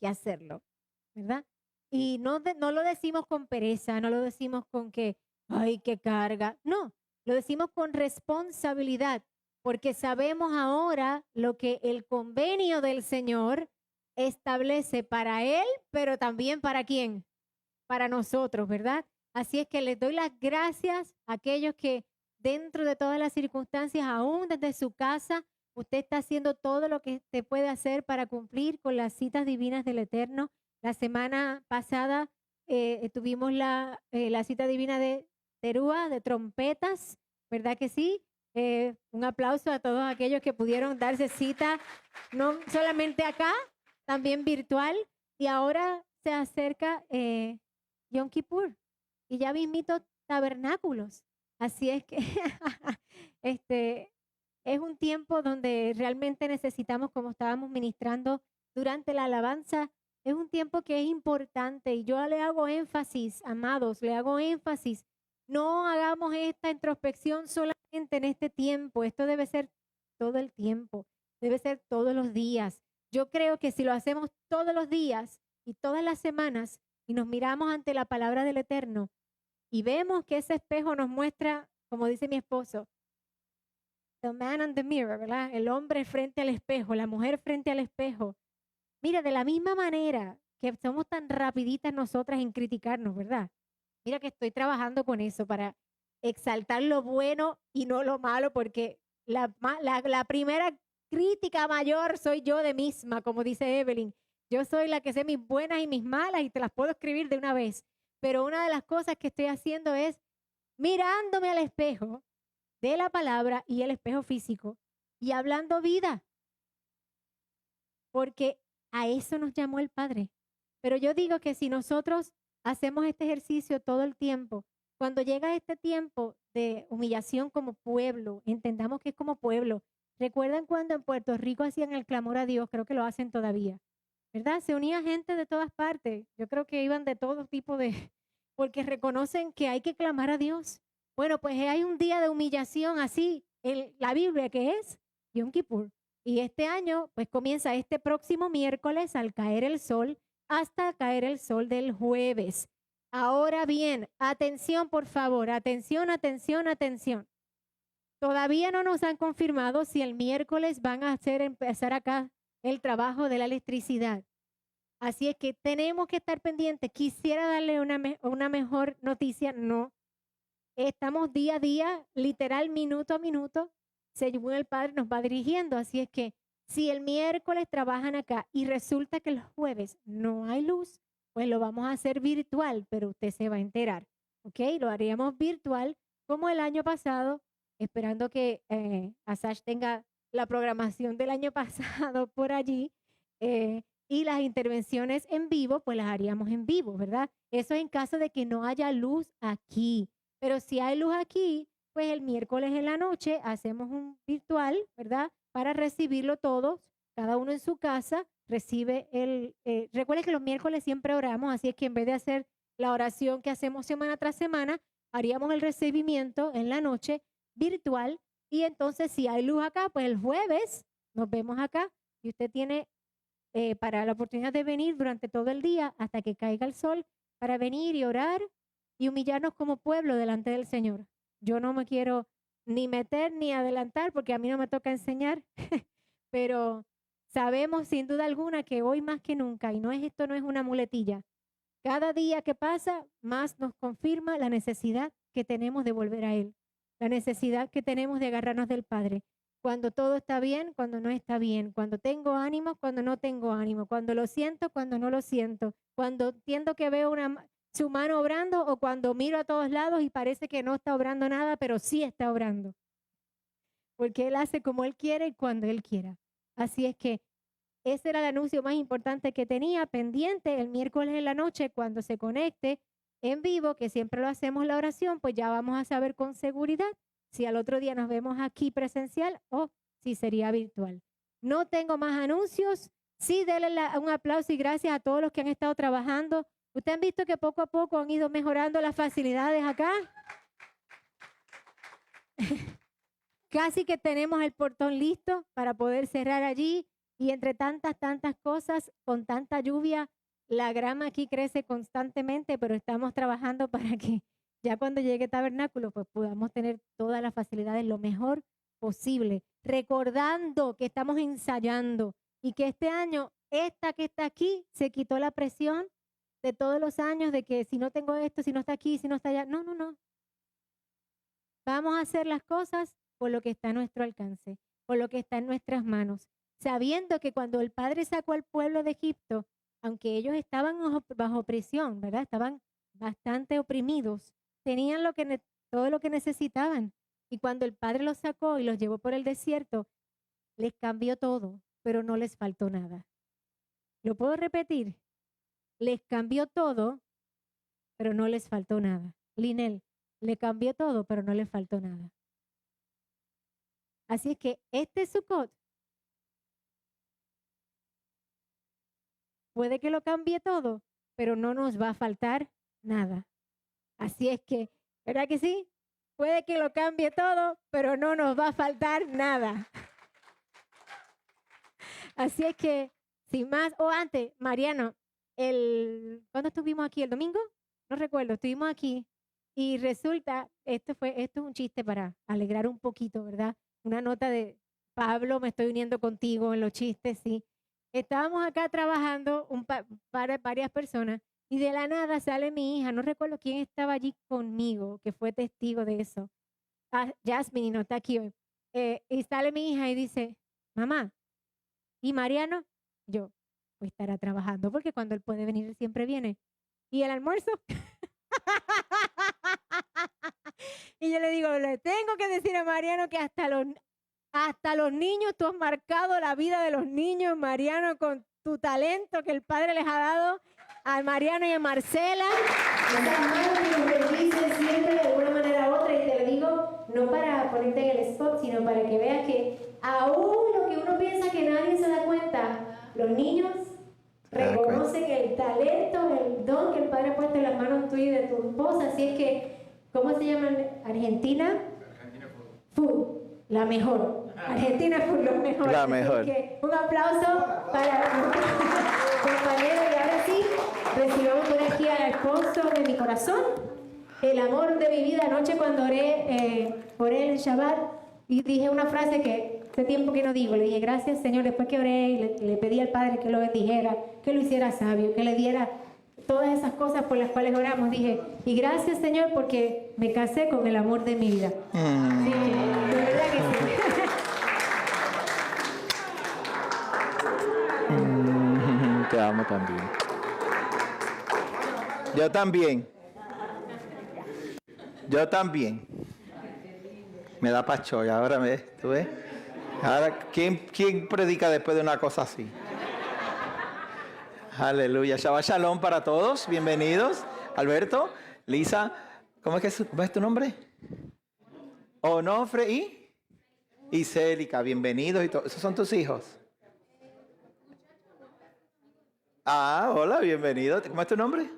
que hacerlo, ¿verdad? Y no lo decimos con pereza, no lo decimos con que, ay, qué carga. No, lo decimos con responsabilidad, porque sabemos ahora lo que el convenio del Señor establece para Él, pero también para quién, para nosotros, ¿verdad? Así es que les doy las gracias a aquellos que dentro de todas las circunstancias, aún desde su casa, usted está haciendo todo lo que se puede hacer para cumplir con las citas divinas del Eterno. La semana pasada tuvimos la cita divina de Terúa, de trompetas, ¿verdad que sí? Un aplauso a todos aquellos que pudieron darse cita, no solamente acá, también virtual. Y ahora se acerca Yom Kippur y ya mismito tabernáculos. Así es que es un tiempo donde realmente necesitamos, como estábamos ministrando durante la alabanza, es un tiempo que es importante y yo le hago énfasis, amados, le hago énfasis. No hagamos esta introspección solamente en este tiempo, esto debe ser todo el tiempo, debe ser todos los días. Yo creo que si lo hacemos todos los días y todas las semanas y nos miramos ante la palabra del Eterno y vemos que ese espejo nos muestra, como dice mi esposo, the man on the mirror, ¿verdad? El hombre frente al espejo, la mujer frente al espejo. Mira, de la misma manera que somos tan rapiditas nosotras en criticarnos, ¿verdad? Mira que estoy trabajando con eso para exaltar lo bueno y no lo malo, porque la primera crítica mayor soy yo de misma, como dice Evelyn. Yo soy la que sé mis buenas y mis malas y te las puedo escribir de una vez. Pero una de las cosas que estoy haciendo es mirándome al espejo de la palabra y el espejo físico y hablando vida. Porque a eso nos llamó el Padre. Pero yo digo que si nosotros hacemos este ejercicio todo el tiempo, cuando llega este tiempo de humillación como pueblo, entendamos que es como pueblo. ¿Recuerdan cuando en Puerto Rico hacían el clamor a Dios? Creo que lo hacen todavía, ¿verdad? Se unía gente de todas partes. Yo creo que iban de todo tipo porque reconocen que hay que clamar a Dios. Bueno, pues hay un día de humillación así en la Biblia que es Yom Kippur. Y este año, pues comienza este próximo miércoles al caer el sol hasta caer el sol del jueves. Ahora bien, atención por favor, atención. Todavía no nos han confirmado si el miércoles van a empezar acá el trabajo de la electricidad. Así es que tenemos que estar pendientes. Quisiera darle una mejor noticia, no. Estamos día a día, literal, minuto a minuto, según el Padre nos va dirigiendo. Así es que si el miércoles trabajan acá y resulta que el jueves no hay luz, pues lo vamos a hacer virtual, pero usted se va a enterar, ¿ok? Lo haríamos virtual como el año pasado, esperando que Asash tenga la programación del año pasado por allí y las intervenciones en vivo, pues las haríamos en vivo, ¿verdad? Eso en caso de que no haya luz aquí. Pero si hay luz aquí, pues el miércoles en la noche hacemos un virtual, ¿verdad? Para recibirlo todos, cada uno en su casa, recibe recuerden que los miércoles siempre oramos, así es que en vez de hacer la oración que hacemos semana tras semana, haríamos el recibimiento en la noche virtual y entonces si hay luz acá, pues el jueves nos vemos acá y usted tiene para la oportunidad de venir durante todo el día hasta que caiga el sol, para venir y orar y humillarnos como pueblo delante del Señor. Yo no me quiero ni meter ni adelantar porque a mí no me toca enseñar, pero sabemos sin duda alguna que hoy más que nunca, y esto no es una muletilla, cada día que pasa más nos confirma la necesidad que tenemos de volver a Él, la necesidad que tenemos de agarrarnos del Padre. Cuando todo está bien, cuando no está bien, cuando tengo ánimo, cuando no tengo ánimo, cuando lo siento, cuando no lo siento, cuando entiendo que veo su mano obrando o cuando miro a todos lados y parece que no está obrando nada, pero sí está obrando. Porque Él hace como Él quiere y cuando Él quiera. Así es que ese era el anuncio más importante que tenía pendiente el miércoles en la noche cuando se conecte en vivo, que siempre lo hacemos la oración, pues ya vamos a saber con seguridad si al otro día nos vemos aquí presencial o si sería virtual. No tengo más anuncios. Sí, denle un aplauso y gracias a todos los que han estado trabajando. Ustedes han visto que poco a poco han ido mejorando las facilidades acá. Casi que tenemos el portón listo para poder cerrar allí y entre tantas cosas, con tanta lluvia, la grama aquí crece constantemente, pero estamos trabajando para que ya cuando llegue Tabernáculo, pues podamos tener todas las facilidades lo mejor posible, recordando que estamos ensayando y que este año, esta que está aquí, se quitó la presión de todos los años de que si no tengo esto, si no está aquí, si no está allá. No. Vamos a hacer las cosas por lo que está a nuestro alcance, por lo que está en nuestras manos, sabiendo que cuando el Padre sacó al pueblo de Egipto, aunque ellos estaban bajo presión, ¿verdad? Estaban bastante oprimidos, tenían todo lo que necesitaban. Y cuando el Padre los sacó y los llevó por el desierto, les cambió todo, pero no les faltó nada. ¿Lo puedo repetir? Les cambió todo, pero no les faltó nada. Linel, le cambió todo, pero no les faltó nada. Así es que este Sukkot puede que lo cambie todo, pero no nos va a faltar nada. Así es que, ¿verdad que sí? Puede que lo cambie todo, pero no nos va a faltar nada. Así es que, sin más, antes, Mariano, ¿cuándo estuvimos aquí? ¿El domingo? No recuerdo, estuvimos aquí y resulta, esto es un chiste para alegrar un poquito, ¿verdad? Una nota de Pablo, me estoy uniendo contigo en los chistes, sí. Estábamos acá trabajando varias personas y de la nada sale mi hija, no recuerdo quién estaba allí conmigo, que fue testigo de eso. Jasmine, no está aquí hoy. Y sale mi hija y dice, mamá, ¿y Mariano? Yo, pues estará trabajando porque cuando él puede venir, él siempre viene. ¿Y el almuerzo? Y yo le digo, le tengo que decir a Mariano que hasta los niños, tú has marcado la vida de los niños, Mariano, con tu talento que el Padre les ha dado a Mariano y a Marcela. Esas manos que nos bendicen siempre de alguna manera u otra, y te lo digo no para ponerte en el spot, sino para que veas que aún lo que uno piensa que nadie se da cuenta, los niños reconocen el talento, el don que el Padre ha puesto en las manos tuyas y de tu esposa. Así es que, ¿cómo se llama? Argentina Food, la mejor. Argentina Food, lo mejor. La Así mejor. que un aplauso para compañeros. Y ahora sí, recibamos por aquí al esposo de mi corazón, el amor de mi vida. Anoche cuando oré el Shabbat y dije una frase que hace tiempo que no digo, le dije gracias Señor, después que oré y le pedí al Padre que lo bendijera, que lo hiciera sabio, que le diera todas esas cosas por las cuales oramos, dije, y gracias Señor porque me casé con el amor de mi vida. Sí, de verdad que sí. Te amo también. Yo también. Yo también. Me da pacho y ahora ¿tú ves? Ahora, ¿quién predica después de una cosa así? Aleluya. Shabbat Shalom para todos. Bienvenidos. Alberto, Lisa, ¿cómo es tu nombre? Onofre y Célica. Bienvenidos. ¿Esos son tus hijos? Hola, bienvenido. ¿Cómo es tu nombre?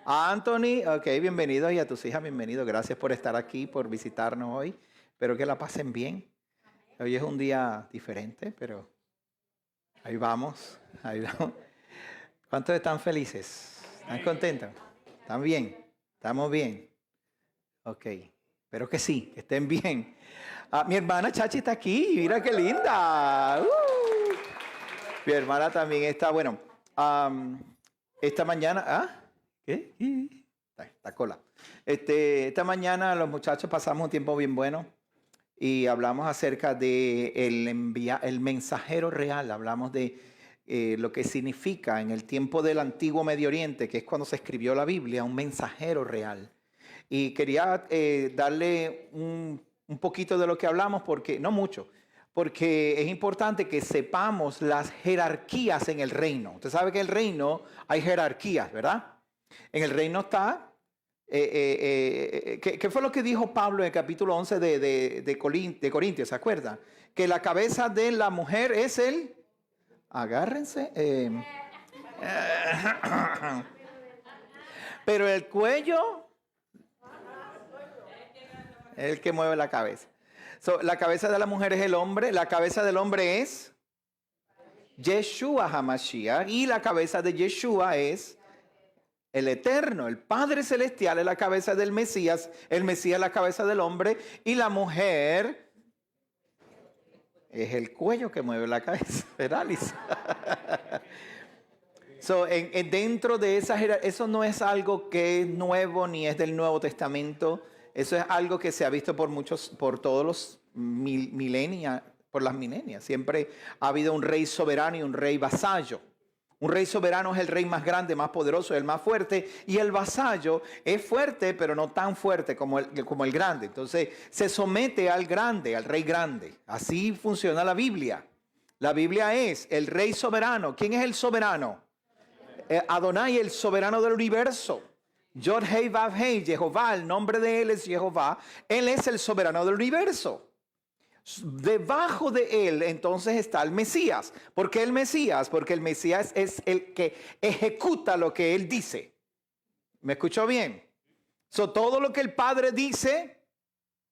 Anthony. Ok, bienvenidos. Y a tus hijas, bienvenidos. Gracias por estar aquí, por visitarnos hoy. Espero que la pasen bien. Hoy es un día diferente, pero Ahí vamos, ahí vamos. ¿Cuántos están felices? ¿Están contentos? ¿Están bien? ¿Estamos bien? Ok, espero que sí, que estén bien. Mi hermana Chachi está aquí, mira qué linda. Mi hermana también está, bueno, esta mañana, ¿qué? Está cola. Esta mañana los muchachos pasamos un tiempo bien bueno y hablamos acerca de el mensajero real, hablamos de lo que significa en el tiempo del antiguo Medio Oriente, que es cuando se escribió la Biblia, un mensajero real. Y quería darle un poquito de lo que hablamos, porque no mucho, porque es importante que sepamos las jerarquías en el reino. Usted sabe que en el reino hay jerarquías, ¿verdad? En el reino está, ¿qué fue lo que dijo Pablo en el capítulo 11 de Corintios? ¿Se acuerdan? Que la cabeza de la mujer es el, agárrense, pero el cuello, el que mueve la cabeza. La cabeza de la mujer es el hombre, la cabeza del hombre es Yeshua HaMashiach y la cabeza de Yeshua es el Eterno. El Padre Celestial es la cabeza del Mesías, el Mesías es la cabeza del hombre y la mujer es el cuello que mueve la cabeza, ¿verdad, Lisa? Dentro de esa jerarquía, eso no es algo que es nuevo ni es del Nuevo Testamento. Eso es algo que se ha visto por todos los milenios, por las milenias. Siempre ha habido un rey soberano y un rey vasallo. Un rey soberano es el rey más grande, más poderoso, el más fuerte. Y el vasallo es fuerte, pero no tan fuerte como el grande. Entonces se somete al grande, al rey grande. Así funciona la Biblia. La Biblia es el rey soberano. ¿Quién es el soberano? Adonai, el soberano del universo. Yod Hei Vav Hei, Jehová, el nombre de él es Jehová. Él es el soberano del universo. Debajo de él entonces está el Mesías. ¿Por qué el Mesías? Porque el Mesías es el que ejecuta lo que él dice. ¿Me escuchó bien? Todo lo que el Padre dice,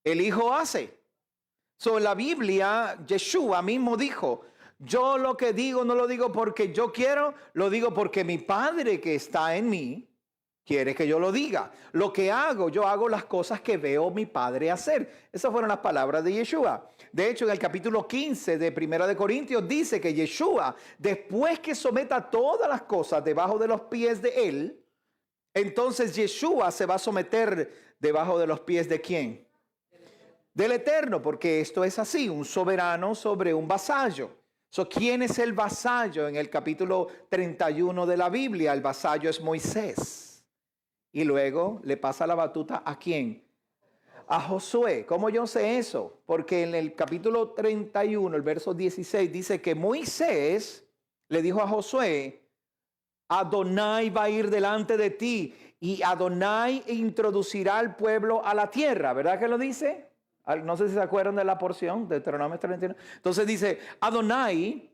el Hijo hace. En la Biblia, Yeshua mismo dijo: yo lo que digo no lo digo porque yo quiero, lo digo porque mi Padre que está en mí quiere que yo lo diga. Lo que hago, yo hago las cosas que veo mi Padre hacer. Esas fueron las palabras de Yeshua. De hecho, en el capítulo 15 de Primera de Corintios dice que Yeshua, después que someta todas las cosas debajo de los pies de él, entonces Yeshua se va a someter debajo de los pies de ¿quién? Del Eterno, porque esto es así, un soberano sobre un vasallo. ¿Quién es el vasallo? En el capítulo 31 de la Biblia, el vasallo es Moisés. Y luego le pasa la batuta ¿a quién? A Josué. ¿Cómo yo sé eso? Porque en el capítulo 31, el verso 16, dice que Moisés le dijo a Josué: Adonai va a ir delante de ti y Adonai introducirá al pueblo a la tierra. ¿Verdad que lo dice? No sé si se acuerdan de la porción de Deuteronomio 31. Entonces dice, Adonai,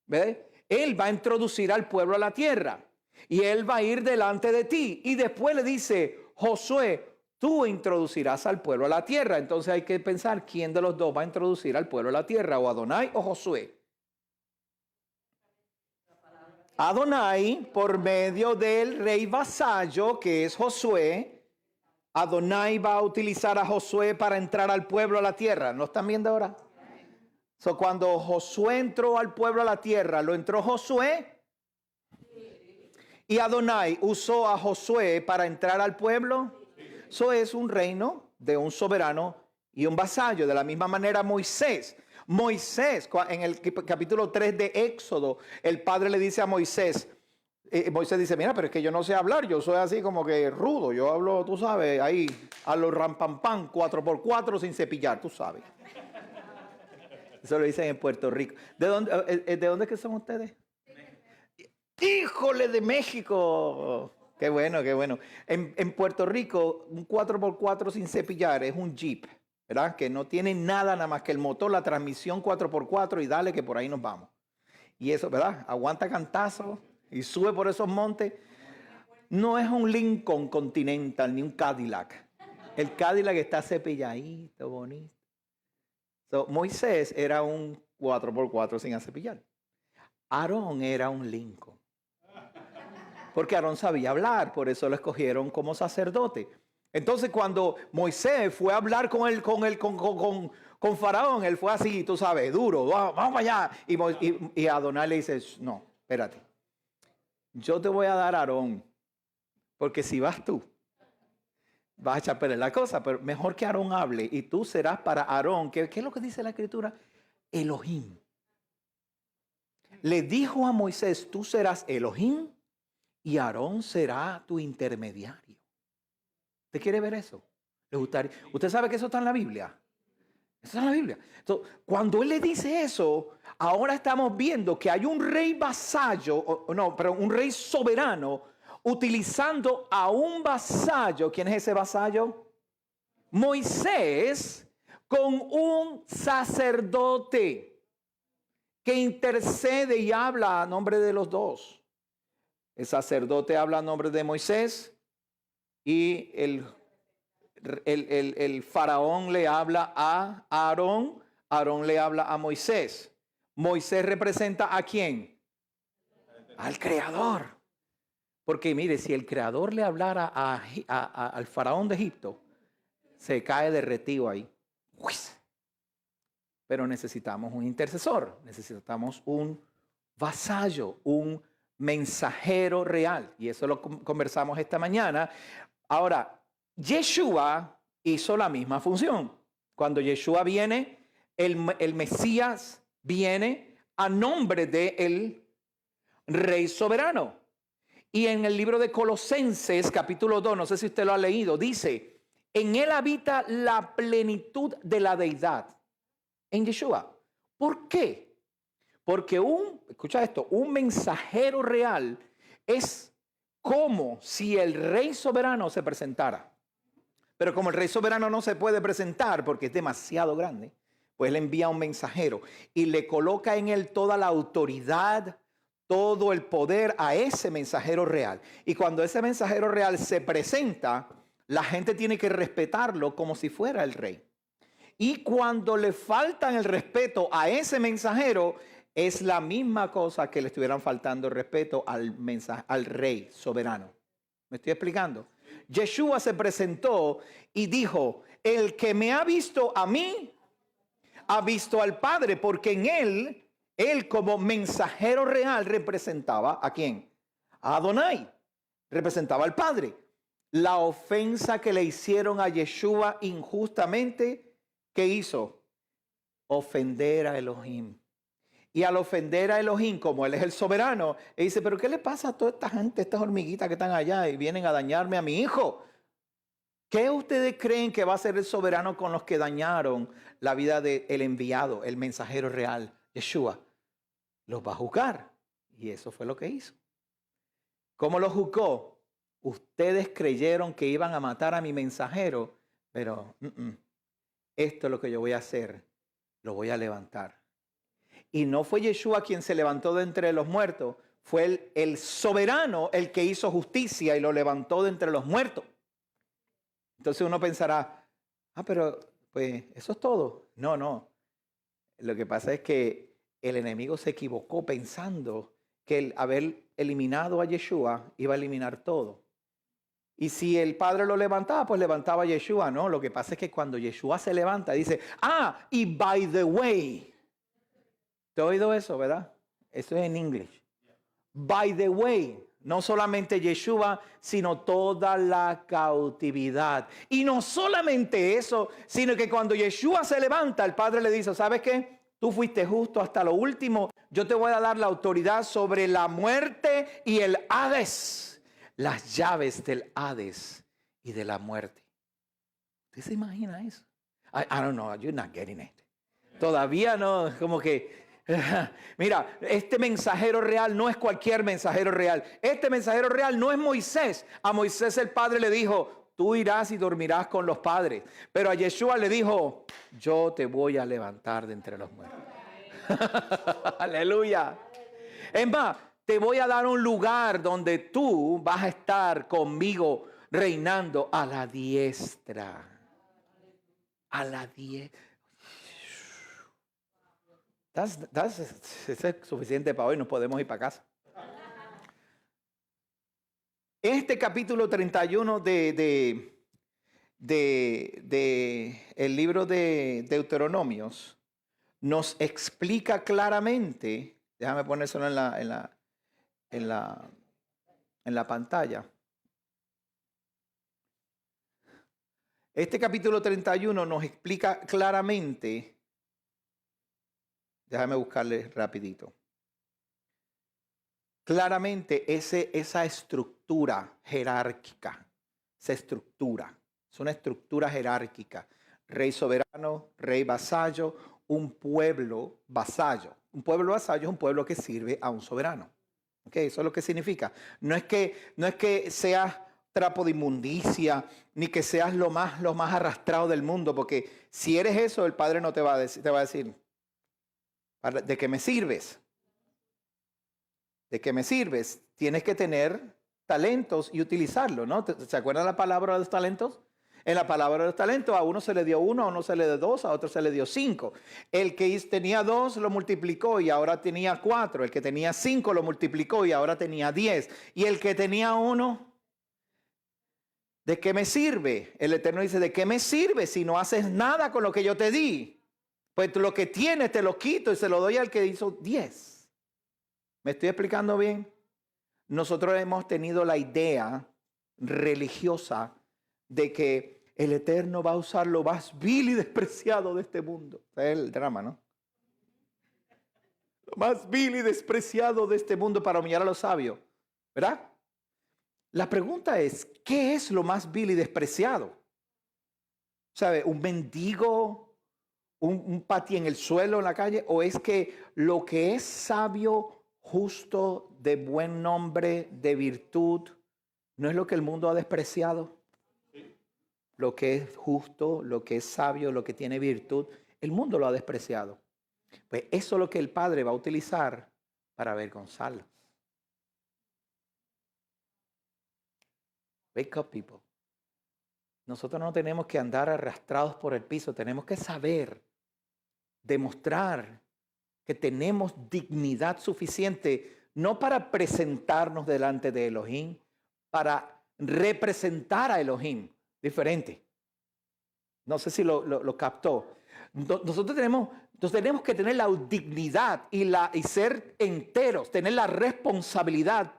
¿ves? Él va a introducir al pueblo a la tierra. Y él va a ir delante de ti. Y después le dice, Josué, tú introducirás al pueblo a la tierra. Entonces hay que pensar quién de los dos va a introducir al pueblo a la tierra, o Adonai o Josué. Adonai, por medio del rey vasallo, que es Josué. Adonai va a utilizar a Josué para entrar al pueblo a la tierra. ¿No están viendo ahora? Cuando Josué entró al pueblo a la tierra, ¿lo entró Josué? Y Adonai usó a Josué para entrar al pueblo. Eso es un reino de un soberano y un vasallo. De la misma manera Moisés, en el capítulo 3 de Éxodo, el padre le dice a Moisés, Moisés dice, mira, pero es que yo no sé hablar, yo soy así como que rudo, yo hablo, tú sabes, ahí a los rampampam, 4x4 sin cepillar, tú sabes. Eso lo dicen en Puerto Rico. ¿De dónde que son ustedes? ¡Híjole, de México! Qué bueno, qué bueno. En Puerto Rico, un 4x4 sin cepillar es un Jeep, ¿verdad? Que no tiene nada más que el motor, la transmisión 4x4 y dale que por ahí nos vamos. Y eso, ¿verdad? Aguanta cantazo y sube por esos montes. No es un Lincoln Continental ni un Cadillac. El Cadillac está cepilladito, bonito. Moisés era un 4x4 sin cepillar. Aarón era un Lincoln. Porque Aarón sabía hablar, por eso lo escogieron como sacerdote. Entonces cuando Moisés fue a hablar con Faraón, él fue así, tú sabes, duro, vamos para allá. Y Adonai le dice, no, espérate. Yo te voy a dar a Aarón, porque si vas tú, vas a echar a perder la cosa, pero mejor que Aarón hable y tú serás para Aarón. ¿Qué es lo que dice la Escritura? Elohim. Le dijo a Moisés, tú serás Elohim y Aarón será tu intermediario. ¿Usted quiere ver eso? ¿Le gustaría? ¿Usted sabe que eso está en la Biblia? Eso está en la Biblia. Entonces, cuando él le dice eso, ahora estamos viendo que hay un rey vasallo, un rey soberano, utilizando a un vasallo. ¿Quién es ese vasallo? Moisés, con un sacerdote que intercede y habla a nombre de los dos. El sacerdote habla a nombre de Moisés y el faraón le habla a Aarón, Aarón le habla a Moisés. Moisés representa ¿a quién? Al Creador. Porque mire, si el Creador le hablara al faraón de Egipto, se cae derretido ahí. Pero necesitamos un intercesor, necesitamos un vasallo, un mensajero real. Y eso lo conversamos esta mañana. Ahora, Yeshua hizo la misma función. Cuando Yeshua viene, el Mesías viene a nombre del Rey soberano. Y en el libro de Colosenses, capítulo 2, no sé si usted lo ha leído, dice, en él habita la plenitud de la deidad. En Yeshua. ¿Por qué? Porque escucha esto, un mensajero real es como si el Rey soberano se presentara. Pero como el Rey soberano no se puede presentar porque es demasiado grande, pues le envía un mensajero y le coloca en él toda la autoridad, todo el poder a ese mensajero real. Y cuando ese mensajero real se presenta, la gente tiene que respetarlo como si fuera el rey. Y cuando le faltan el respeto a ese mensajero, es la misma cosa que le estuvieran faltando el respeto al rey soberano. ¿Me estoy explicando? Yeshua se presentó y dijo, el que me ha visto a mí, ha visto al Padre, porque en él como mensajero real representaba ¿a quién? A Adonai, representaba al Padre. La ofensa que le hicieron a Yeshua injustamente, ¿qué hizo? Ofender a Elohim. Y al ofender a Elohim, como él es el soberano, él dice, pero ¿qué le pasa a toda esta gente, estas hormiguitas que están allá y vienen a dañarme a mi hijo? ¿Qué ustedes creen que va a hacer el soberano con los que dañaron la vida del enviado, el mensajero real, Yeshua? Los va a juzgar. Y eso fue lo que hizo. ¿Cómo lo juzgó? Ustedes creyeron que iban a matar a mi mensajero, pero esto es lo que yo voy a hacer. Lo voy a levantar. Y no fue Yeshua quien se levantó de entre los muertos. Fue el soberano el que hizo justicia y lo levantó de entre los muertos. Entonces uno pensará, pero pues eso es todo. No. Lo que pasa es que el enemigo se equivocó pensando que el haber eliminado a Yeshua iba a eliminar todo. Y si el Padre lo levantaba, pues levantaba a Yeshua. No, lo que pasa es que cuando Yeshua se levanta, dice, y by the way. ¿Te has oído eso, verdad? Eso es en inglés. By the way, no solamente Yeshua, sino toda la cautividad. Y no solamente eso, sino que cuando Yeshua se levanta, el Padre le dice, ¿sabes qué? Tú fuiste justo hasta lo último. Yo te voy a dar la autoridad sobre la muerte y el Hades. Las llaves del Hades y de la muerte. ¿Usted se imagina eso? I don't know, you're not getting it. Todavía no, como que... Mira, este mensajero real no es cualquier mensajero real. Este mensajero real no es Moisés. A Moisés el Padre le dijo, tú irás y dormirás con los padres. Pero a Yeshua le dijo, yo te voy a levantar de entre los muertos. Aleluya. Es más, te voy a dar un lugar donde tú vas a estar conmigo reinando a la diestra. A la diestra. Eso es suficiente para hoy, nos podemos ir para casa. Este capítulo 31 de el libro de Deuteronomios nos explica claramente, déjame ponérselo en la pantalla. Este capítulo 31 nos explica claramente, déjame buscarle rapidito. Claramente esa estructura jerárquica, es una estructura jerárquica. Rey soberano, rey vasallo, un pueblo vasallo. Un pueblo vasallo es un pueblo que sirve a un soberano. ¿Okay? Eso es lo que significa. No es que seas trapo de inmundicia, ni que seas lo más arrastrado del mundo, porque si eres eso, el Padre no te va a decir, ¿de qué me sirves? ¿De qué me sirves? Tienes que tener talentos y utilizarlo, ¿no? ¿Se acuerdan la palabra de los talentos? En la palabra de los talentos a uno se le dio 1, a uno se le dio 2, a otro se le dio 5. El que tenía 2 lo multiplicó y ahora tenía 4. El que tenía 5 lo multiplicó y ahora tenía 10. Y el que tenía 1, ¿de qué me sirve? El Eterno dice, ¿de qué me sirve si no haces nada con lo que yo te di? Pues lo que tienes te lo quito y se lo doy al que hizo 10. ¿Me estoy explicando bien? Nosotros hemos tenido la idea religiosa de que el Eterno va a usar lo más vil y despreciado de este mundo. Es el drama, ¿no? Lo más vil y despreciado de este mundo para humillar a los sabios, ¿verdad? La pregunta es, ¿qué es lo más vil y despreciado? ¿Sabe? ¿Un mendigo? ¿Un pati en el suelo en la calle? ¿O es que lo que es sabio, justo, de buen nombre, de virtud, no es lo que el mundo ha despreciado? Lo que es justo, lo que es sabio, lo que tiene virtud, el mundo lo ha despreciado. Pues eso es lo que el Padre va a utilizar para avergonzarlos. Wake up, people. Nosotros no tenemos que andar arrastrados por el piso, tenemos que saber, demostrar que tenemos dignidad suficiente, no para presentarnos delante de Elohim, para representar a Elohim. Diferente. No sé si lo captó. Nosotros tenemos que tener la dignidad y ser enteros, tener la responsabilidad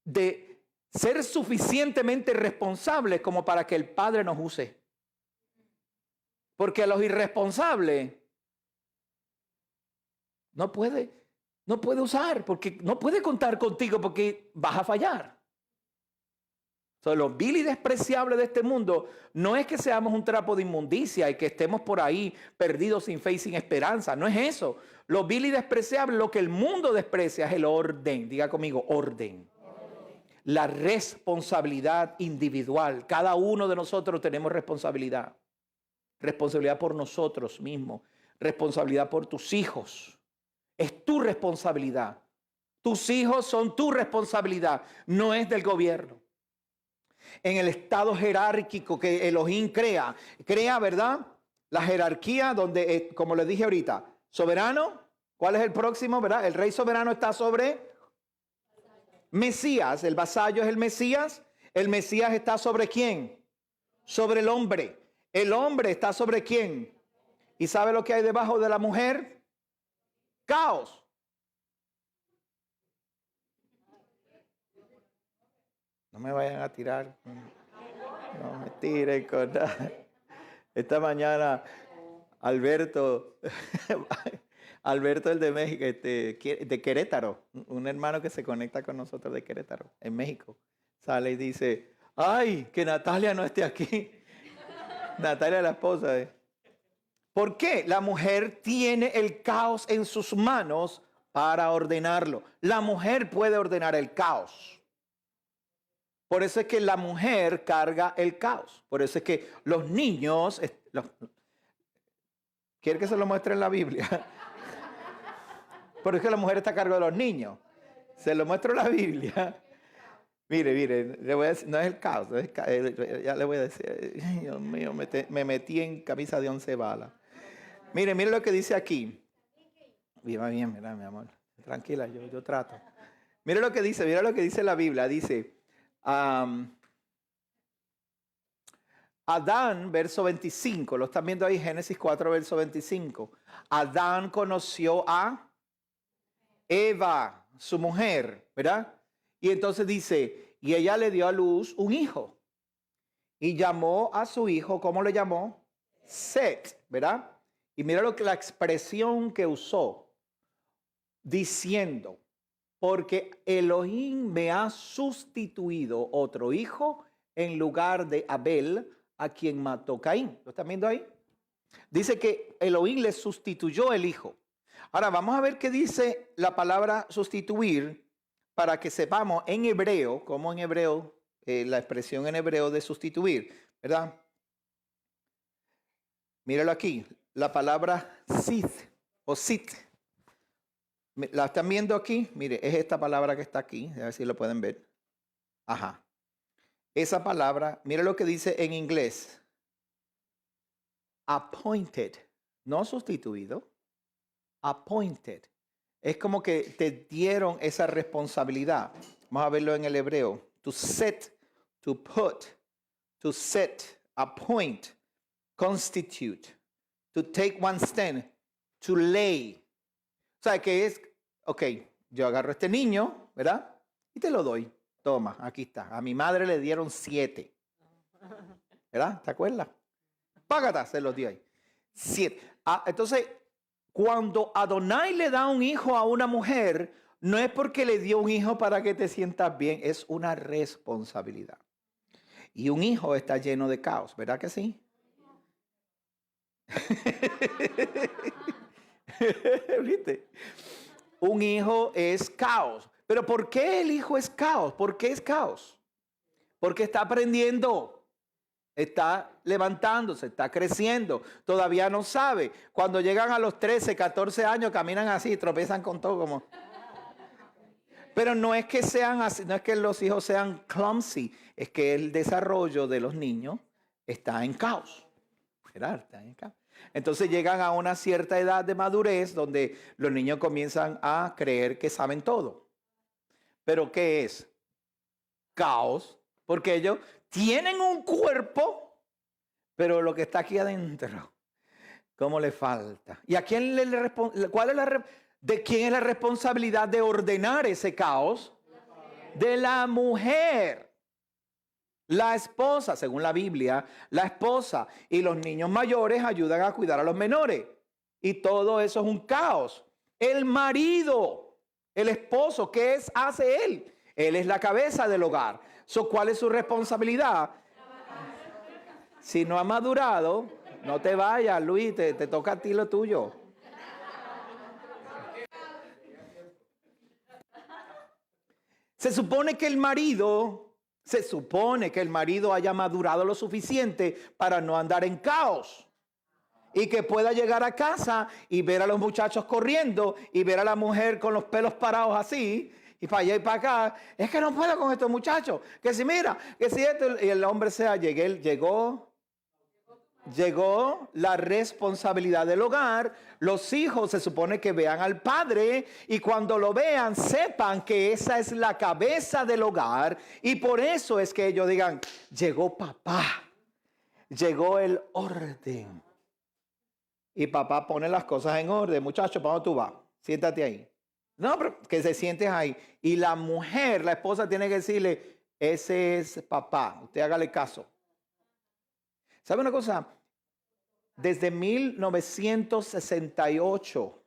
de ser suficientemente responsables como para que el Padre nos use. Porque a los irresponsables no puede usar, porque no puede contar contigo porque vas a fallar. Lo vil y despreciable de este mundo no es que seamos un trapo de inmundicia y que estemos por ahí perdidos sin fe y sin esperanza. No es eso. Lo vil y despreciable, lo que el mundo desprecia es el orden. Diga conmigo, orden. La responsabilidad individual. Cada uno de nosotros tenemos responsabilidad. Responsabilidad por nosotros mismos. Responsabilidad por tus hijos. Es tu responsabilidad. Tus hijos son tu responsabilidad. No es del gobierno. En el estado jerárquico que Elohim crea, ¿verdad? La jerarquía donde, como les dije ahorita, soberano, ¿cuál es el próximo, verdad? El rey soberano está sobre Mesías, el vasallo es el Mesías está sobre ¿quién? Sobre el hombre. El hombre está sobre ¿quién? ¿Y sabe lo que hay debajo de la mujer? Caos. No me vayan a tirar. No me tiren con nada. Esta mañana, Alberto el de México, de Querétaro, un hermano que se conecta con nosotros de Querétaro, en México, sale y dice, ¡ay, que Natalia no esté aquí! Natalia, la esposa. ¿Por qué? La mujer tiene el caos en sus manos para ordenarlo. La mujer puede ordenar el caos. Por eso es que la mujer carga el caos. Por eso es que los niños... ¿Quiere que se lo muestre en la Biblia? Por eso es que la mujer está a cargo de los niños. Se lo muestro en la Biblia. Mire, le voy a decir, no es el caos. Ya le voy a decir. Dios mío, me metí en camisa de 11 balas. Mire lo que dice aquí. Viva bien, mira, mi amor. Tranquila, yo trato. Mira lo que dice la Biblia. Dice, Adán, verso 25, lo están viendo ahí, Génesis 4, verso 25. Adán conoció a Eva, su mujer, ¿verdad? Y entonces dice, y ella le dio a luz un hijo. Y llamó a su hijo, ¿cómo le llamó? Set, ¿verdad? Y mira lo que la expresión que usó, diciendo, porque Elohim me ha sustituido otro hijo en lugar de Abel, a quien mató Caín. ¿Lo están viendo ahí? Dice que Elohim le sustituyó el hijo. Ahora vamos a ver qué dice la palabra sustituir para que sepamos en hebreo, como en hebreo, la expresión en hebreo de sustituir, ¿verdad? Míralo aquí, la palabra sit o sit. ¿La están viendo aquí? Mire, es esta palabra que está aquí, a ver si lo pueden ver. Ajá. Esa palabra, mire lo que dice en inglés. Appointed, no sustituido, appointed. Es como que te dieron esa responsabilidad. Vamos a verlo en el hebreo. To set, to put, to set, appoint, constitute, to take one stand, to lay. O sea, que es, ok, yo agarro a este niño, ¿verdad? Y te lo doy. Toma, aquí está. A mi madre le dieron 7. ¿Verdad? ¿Te acuerdas? Págata, se los di ahí. 7. Entonces, cuando Adonai le da un hijo a una mujer, no es porque le dio un hijo para que te sientas bien, es una responsabilidad. Y un hijo está lleno de caos, ¿verdad que sí? ¿Viste? Un hijo es caos. Pero ¿por qué el hijo es caos? ¿Por qué es caos? Porque está aprendiendo, está levantándose, está creciendo, todavía no sabe. Cuando llegan a los 13, 14 años caminan así, tropiezan con todo como... Pero no es que sean así, no es que los hijos sean clumsy, es que el desarrollo de los niños está en caos. ¿Verdad? Está en caos. Entonces llegan a una cierta edad de madurez donde los niños comienzan a creer que saben todo. ¿Pero qué es? Caos, porque ellos tienen un cuerpo, pero lo que está aquí adentro, ¿cómo le falta? ¿Y a quién de quién es la responsabilidad de ordenar ese caos? De la mujer. La esposa, según la Biblia, la esposa y los niños mayores ayudan a cuidar a los menores. Y todo eso es un caos. El marido, el esposo, ¿qué hace él? Él es la cabeza del hogar. ¿Cuál es su responsabilidad? Si no ha madurado, no te vayas, Luis, te toca a ti lo tuyo. Se supone que el marido haya madurado lo suficiente para no andar en caos. Y que pueda llegar a casa y ver a los muchachos corriendo y ver a la mujer con los pelos parados así y para allá y para acá. Es que no puedo con estos muchachos. Que si mira, que si esto, y el hombre llegó la responsabilidad del hogar. Los hijos se supone que vean al padre y cuando lo vean sepan que esa es la cabeza del hogar y por eso es que ellos digan, llegó papá, llegó el orden. Y papá pone las cosas en orden. Muchacho, ¿para dónde tú vas? Siéntate ahí. No, pero que se sientes ahí. Y la mujer, la esposa tiene que decirle, ese es papá, usted hágale caso. ¿Sabe una cosa? Desde 1968,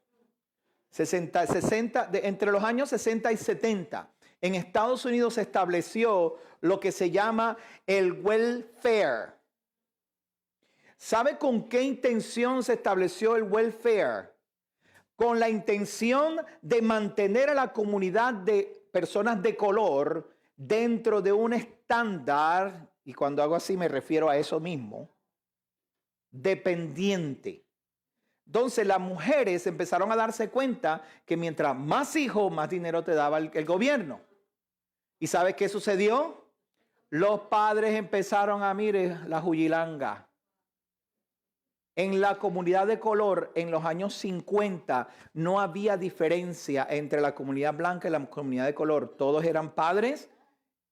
entre los años 60 y 70, en Estados Unidos se estableció lo que se llama el welfare. ¿Sabe con qué intención se estableció el welfare? Con la intención de mantener a la comunidad de personas de color dentro de un estándar, y cuando hago así me refiero a eso mismo, dependiente. Entonces las mujeres empezaron a darse cuenta que mientras más hijos, más dinero te daba el gobierno. ¿Y sabes qué sucedió? Los padres empezaron a, mire, la juyilanga. En la comunidad de color, en los años 50, no había diferencia entre la comunidad blanca y la comunidad de color. Todos eran padres,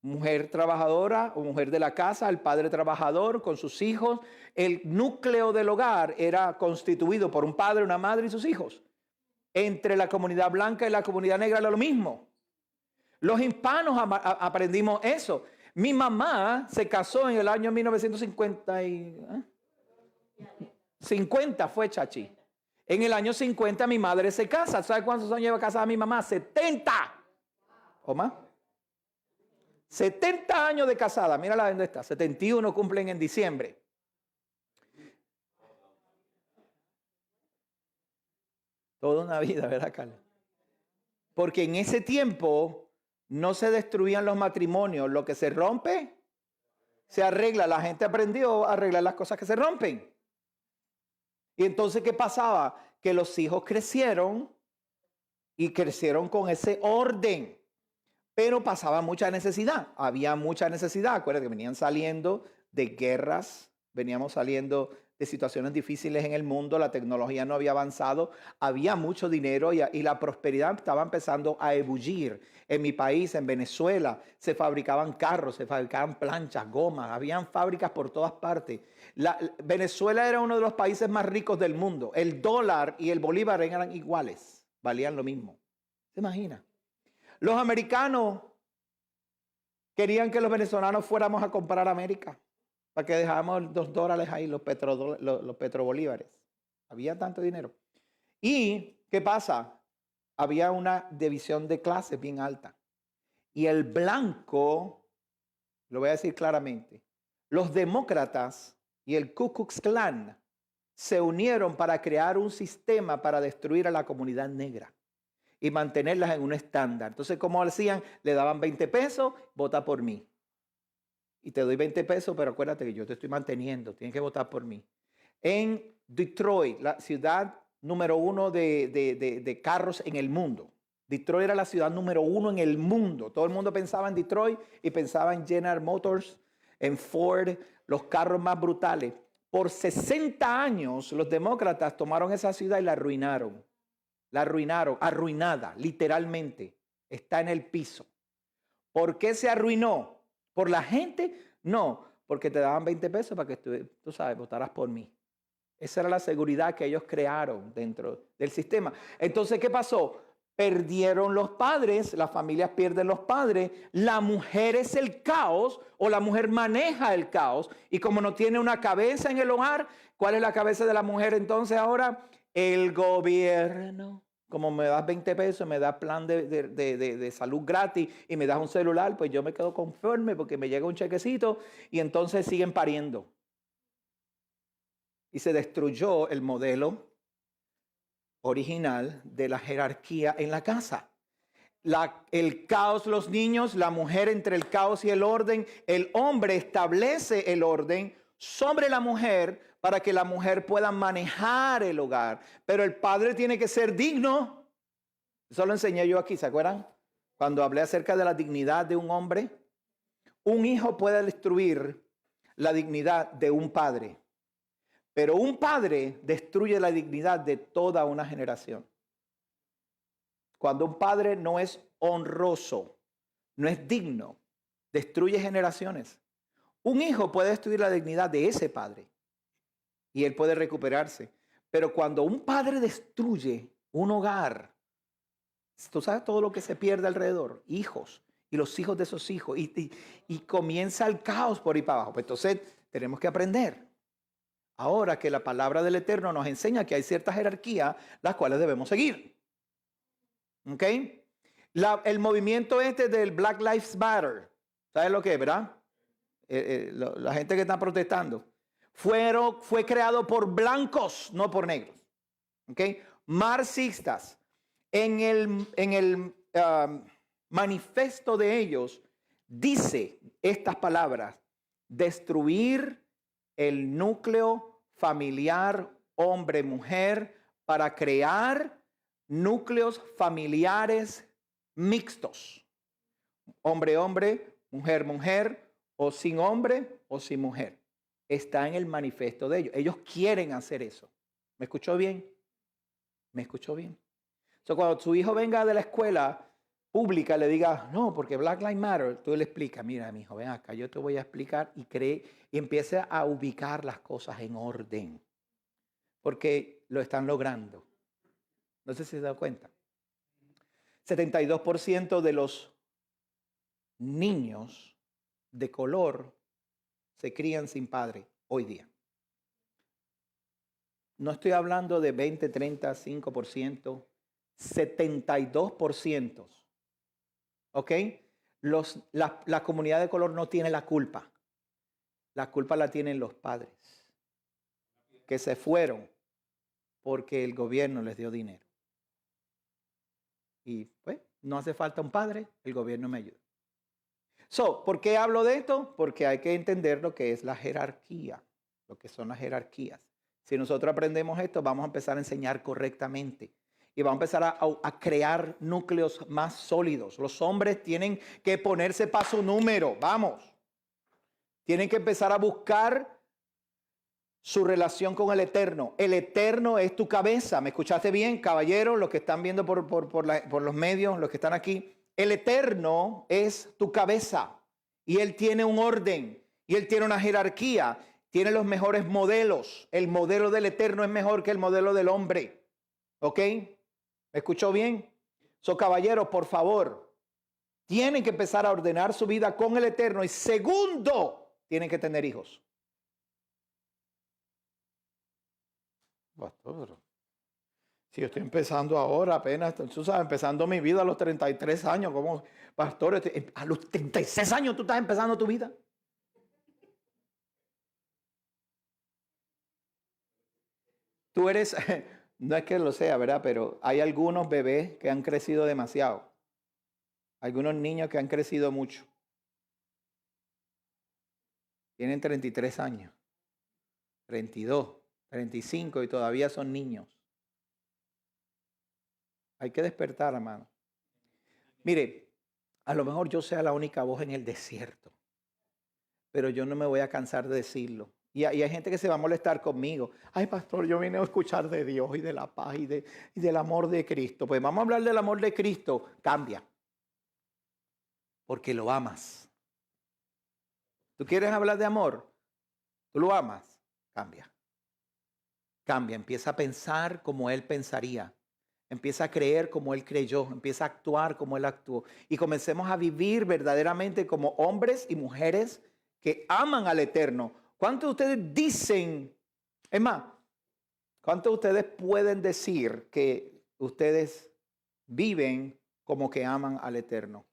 mujer trabajadora o mujer de la casa, el padre trabajador con sus hijos. El núcleo del hogar era constituido por un padre, una madre y sus hijos. Entre la comunidad blanca y la comunidad negra era lo mismo. Los hispanos aprendimos eso. Mi mamá se casó en el año 1950 50 fue, Chachi. En el año 50 mi madre se casa. ¿Sabe cuántos años lleva casada mi mamá? 70 o más. 70 años de casada. Mírala dónde está. 71 cumplen en diciembre. Toda una vida, ¿verdad, Carla? Porque en ese tiempo no se destruían los matrimonios. Lo que se rompe, se arregla. La gente aprendió a arreglar las cosas que se rompen. Y entonces, ¿qué pasaba? Que los hijos crecieron y crecieron con ese orden. Pero pasaba mucha necesidad. Había mucha necesidad. Acuérdate que venían saliendo de guerras, veníamos saliendo de situaciones difíciles en el mundo, la tecnología no había avanzado, había mucho dinero y la prosperidad estaba empezando a ebullir. En mi país, en Venezuela, se fabricaban carros, se fabricaban planchas, gomas, habían fábricas por todas partes. Venezuela era uno de los países más ricos del mundo. El dólar y el bolívar eran iguales, valían lo mismo. ¿Se imagina? Los americanos querían que los venezolanos fuéramos a comprar a América, para que dejáramos $2 ahí, los petrobolívares. Había tanto dinero. ¿Y qué pasa? Había una división de clases bien alta. Y el blanco, lo voy a decir claramente, los demócratas y el Ku Klux Klan se unieron para crear un sistema para destruir a la comunidad negra y mantenerlas en un estándar. Entonces, ¿cómo hacían? Le daban 20 pesos, vota por mí. Y te doy 20 pesos, pero acuérdate que yo te estoy manteniendo, tienes que votar por mí. En Detroit, la ciudad número 1 de carros en el mundo. Detroit era la ciudad número 1 en el mundo. Todo el mundo pensaba en Detroit y pensaba en General Motors, en Ford, los carros más brutales. Por 60 años los demócratas tomaron esa ciudad y la arruinaron. La arruinaron, arruinada, literalmente. Está en el piso. ¿Por qué se arruinó? ¿Por la gente? No, porque te daban 20 pesos para que tú sabes, votaras por mí. Esa era la seguridad que ellos crearon dentro del sistema. Entonces, ¿qué pasó? Perdieron los padres, las familias pierden los padres, la mujer es el caos o la mujer maneja el caos y como no tiene una cabeza en el hogar, ¿cuál es la cabeza de la mujer entonces ahora? El gobierno. Como me das 20 pesos, me das plan de salud gratis y me das un celular, pues yo me quedo conforme porque me llega un chequecito y entonces siguen pariendo. Y se destruyó el modelo original de la jerarquía en la casa. El caos, los niños, la mujer entre el caos y el orden, el hombre establece el orden sobre la mujer para que la mujer pueda manejar el hogar. Pero el padre tiene que ser digno. Eso lo enseñé yo aquí, ¿se acuerdan? Cuando hablé acerca de la dignidad de un hombre. Un hijo puede destruir la dignidad de un padre. Pero un padre destruye la dignidad de toda una generación. Cuando un padre no es honroso, no es digno, destruye generaciones. Un hijo puede destruir la dignidad de ese padre y él puede recuperarse. Pero cuando un padre destruye un hogar, tú sabes todo lo que se pierde alrededor, hijos y los hijos de esos hijos, y comienza el caos por ahí para abajo. Pues entonces tenemos que aprender. Ahora que la palabra del Eterno nos enseña que hay ciertas jerarquías las cuales debemos seguir. ¿Ok? El movimiento del Black Lives Matter, ¿sabes lo que es, verdad? La gente que está protestando, fue creado por blancos, no por negros. ¿Ok? Marxistas. En el manifiesto de ellos dice estas palabras: destruir el núcleo familiar hombre-mujer para crear núcleos familiares mixtos. Hombre-hombre, mujer-mujer, o sin hombre o sin mujer. está en el manifiesto de ellos. Ellos quieren hacer eso. ¿Me escuchó bien? ¿Me escuchó bien? So, cuando su hijo venga de la escuela pública, le diga, no, porque Black Lives Matter, tú le explicas, mira, mi hijo, ven acá, yo te voy a explicar y empiece a ubicar las cosas en orden. Porque lo están logrando. No sé si se da cuenta. 72% de los niños de color se crían sin padre hoy día. No estoy hablando de 20, 30, 5%, 72%. ¿Ok? La comunidad de color no tiene la culpa. La culpa la tienen los padres, que se fueron porque el gobierno les dio dinero. Y pues, no hace falta un padre, el gobierno me ayuda. ¿Por qué hablo de esto? Porque hay que entender lo que es la jerarquía, lo que son las jerarquías. Si nosotros aprendemos esto, vamos a empezar a enseñar correctamente. Y vamos a empezar a crear núcleos más sólidos. Los hombres tienen que ponerse para su número, vamos. Tienen que empezar a buscar su relación con el Eterno. El Eterno es tu cabeza. ¿Me escuchaste bien, caballeros? Los que están viendo por los medios, los que están aquí. El Eterno es tu cabeza. Y Él tiene un orden. Y Él tiene una jerarquía. Tiene los mejores modelos. El modelo del Eterno es mejor que el modelo del hombre. ¿Ok? ¿Me escuchó bien? Caballeros, por favor, tienen que empezar a ordenar su vida con el Eterno. Y segundo, tienen que tener hijos. Pastor, si yo estoy empezando ahora apenas, tú sabes, empezando mi vida a los 33 años, como pastor, a los 36 años tú estás empezando tu vida. Tú eres, no es que lo sea, ¿verdad? Pero hay algunos bebés que han crecido demasiado. Algunos niños que han crecido mucho. Tienen 33 años, 32, 35 y todavía son niños. Hay que despertar, hermano. Mire, a lo mejor yo sea la única voz en el desierto, pero yo no me voy a cansar de decirlo. Y hay gente que se va a molestar conmigo. Ay, pastor, yo vine a escuchar de Dios y de la paz y del amor de Cristo. Pues vamos a hablar del amor de Cristo. Cambia. Porque lo amas. ¿Tú quieres hablar de amor? ¿Tú lo amas? Cambia. Cambia. Empieza a pensar como Él pensaría. Empieza a creer como Él creyó. Empieza a actuar como Él actuó. Y comencemos a vivir verdaderamente como hombres y mujeres que aman al Eterno. ¿Cuántos de ustedes dicen, es más, cuántos de ustedes pueden decir que ustedes viven como que aman al Eterno?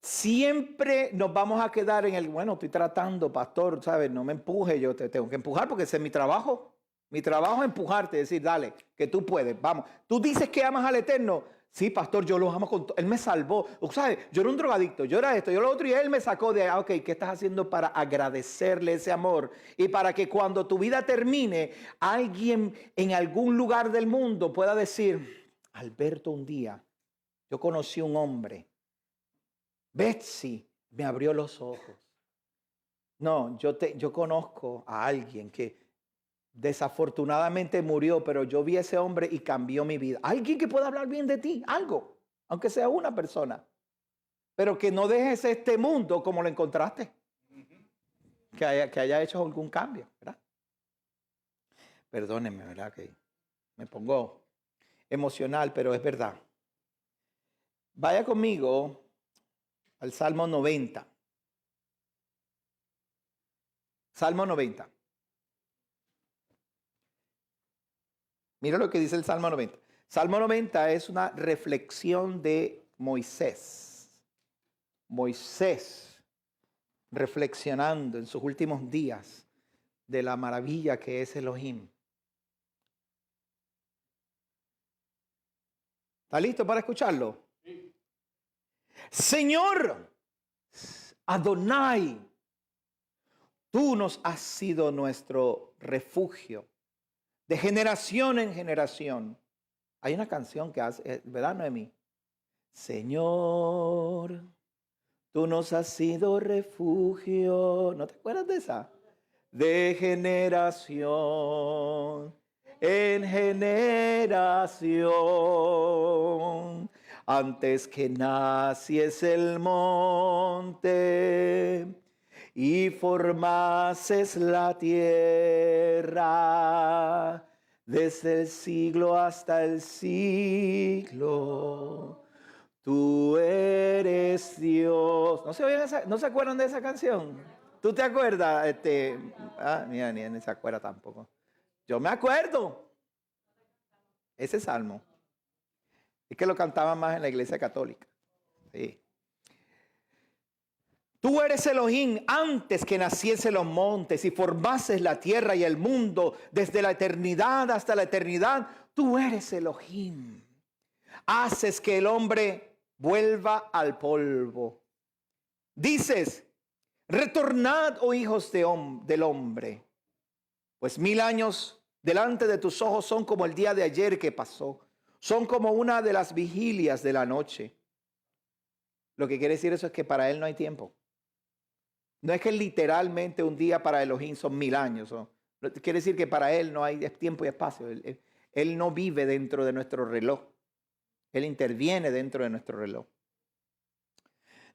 Siempre nos vamos a quedar en el, bueno, estoy tratando, pastor, ¿sabes? No me empuje, yo te tengo que empujar porque ese es mi trabajo. Mi trabajo es empujarte, decir, dale, que tú puedes, vamos. Tú dices que amas al Eterno. Sí, pastor, yo lo amo con todo. Él me salvó. ¿Sabes? Yo era un drogadicto, yo era esto, yo lo otro, y Él me sacó de, ok, ¿qué estás haciendo para agradecerle ese amor? Y para que cuando tu vida termine, alguien en algún lugar del mundo pueda decir, Alberto, un día, yo conocí un hombre. Betsy me abrió los ojos. No, yo conozco a alguien que desafortunadamente murió, pero yo vi a ese hombre y cambió mi vida. Alguien que pueda hablar bien de ti, algo, aunque sea una persona, pero que no dejes este mundo como lo encontraste. Que haya hecho algún cambio, ¿verdad? Perdónenme, ¿verdad? Que me pongo emocional, pero es verdad. Vaya conmigo al Salmo 90. Salmo 90. Mira lo que dice el Salmo 90. Salmo 90 es una reflexión de Moisés. Moisés reflexionando en sus últimos días de la maravilla que es Elohim. ¿Está listo para escucharlo? Sí. Señor Adonai, tú nos has sido nuestro refugio. De generación en generación. Hay una canción que hace, ¿verdad, Noemí? Señor, Tú nos has sido refugio. ¿No te acuerdas de esa? De generación en generación. Antes que naciese el monte y formases la tierra, desde el siglo hasta el siglo, tú eres Dios. ¿No se acuerdan de esa canción? ¿Tú te acuerdas? Mira, ni se acuerda tampoco. Yo me acuerdo. Ese salmo. Es que lo cantaban más en la iglesia católica. Sí. Tú eres Elohim antes que naciesen los montes y formases la tierra y el mundo desde la eternidad hasta la eternidad. Tú eres Elohim. Haces que el hombre vuelva al polvo. Dices, retornad, oh hijos del hombre, pues 1000 años delante de tus ojos son como el día de ayer que pasó. Son como una de las vigilias de la noche. Lo que quiere decir eso es que para él no hay tiempo. No es que literalmente un día para Elohim son 1000 años. ¿No? Quiere decir que para él no hay tiempo y espacio. Él no vive dentro de nuestro reloj. Él interviene dentro de nuestro reloj.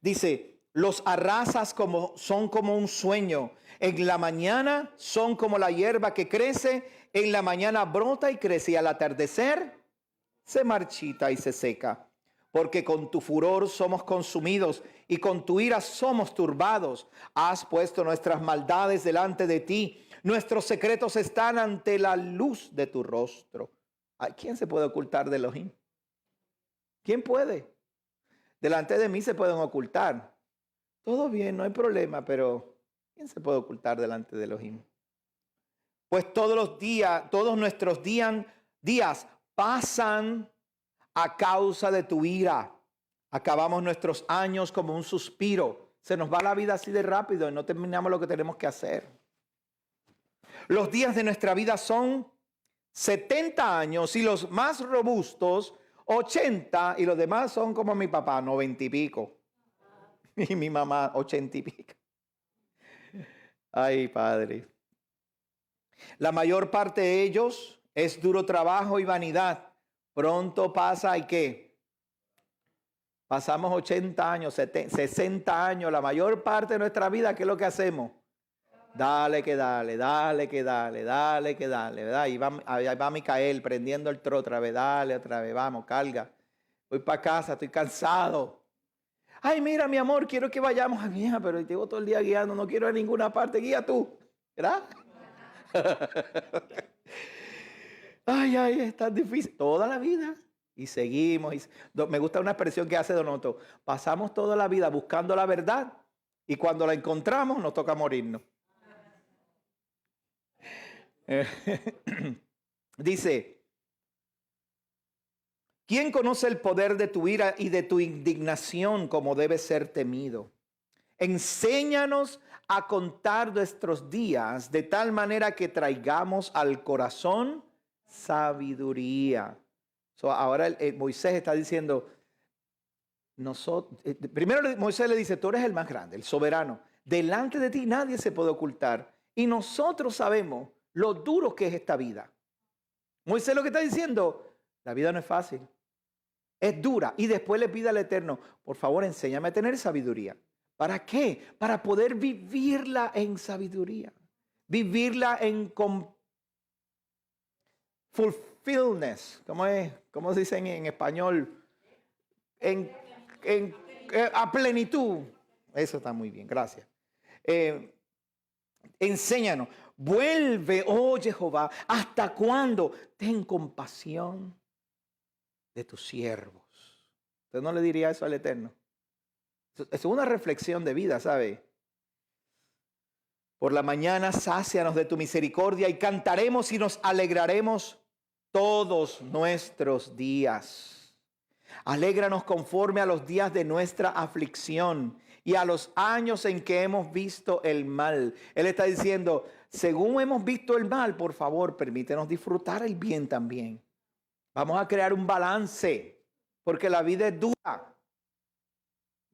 Dice, los arrasas son como un sueño. En la mañana son como la hierba que crece. En la mañana brota y crece y al atardecer se marchita y se seca. Porque con tu furor somos consumidos y con tu ira somos turbados. Has puesto nuestras maldades delante de ti. Nuestros secretos están ante la luz de tu rostro. ¿Quién se puede ocultar de Elohim? ¿Quién puede? Delante de mí se pueden ocultar. Todo bien, no hay problema, pero ¿quién se puede ocultar delante de Elohim? Pues todos nuestros días pasan a causa de tu ira. Acabamos nuestros años como un suspiro. Se nos va la vida así de rápido y no terminamos lo que tenemos que hacer. Los días de nuestra vida son 70 años y los más robustos 80 y los demás son como mi papá, 90 y pico. Y mi mamá, 80 y pico. Ay, Padre. La mayor parte de ellos es duro trabajo y vanidad. Pronto pasa y ¿qué? Pasamos 80 años, 60 años, la mayor parte de nuestra vida, ¿qué es lo que hacemos? Dale que dale, dale que dale, dale que dale, ¿verdad? Ahí va Micael prendiendo el tro otra vez, dale otra vez, vamos, carga. Voy para casa, estoy cansado. Ay, mira, mi amor, quiero que vayamos. Ay, mija, pero llevo todo el día guiando, no quiero ir a ninguna parte, guía tú, ¿verdad? Ay, es tan difícil. Toda la vida. Y seguimos. Me gusta una expresión que hace Don Otto. Pasamos toda la vida buscando la verdad y cuando la encontramos nos toca morirnos. Dice, ¿quién conoce el poder de tu ira y de tu indignación como debe ser temido? Enséñanos a contar nuestros días de tal manera que traigamos al corazón sabiduría. Ahora Moisés está diciendo, primero Moisés le dice, tú eres el más grande, el soberano. Delante de ti nadie se puede ocultar. Y nosotros sabemos lo duro que es esta vida. Moisés lo que está diciendo, la vida no es fácil. Es dura. Y después le pide al Eterno, por favor, enséñame a tener sabiduría. ¿Para qué? Para poder vivirla en sabiduría. Vivirla en fulfillness. ¿Cómo se dice en español? A plenitud. Eso está muy bien, gracias. Enséñanos. Vuelve, oh Jehová, ¿hasta cuándo? Ten compasión de tus siervos. ¿Usted no le diría eso al Eterno? Es una reflexión de vida, ¿sabe? Por la mañana sácianos de tu misericordia y cantaremos y nos alegraremos todos nuestros días. Alégranos conforme a los días de nuestra aflicción y a los años en que hemos visto el mal. Él está diciendo, según hemos visto el mal, por favor, permítenos disfrutar el bien también. Vamos a crear un balance, porque la vida es dura.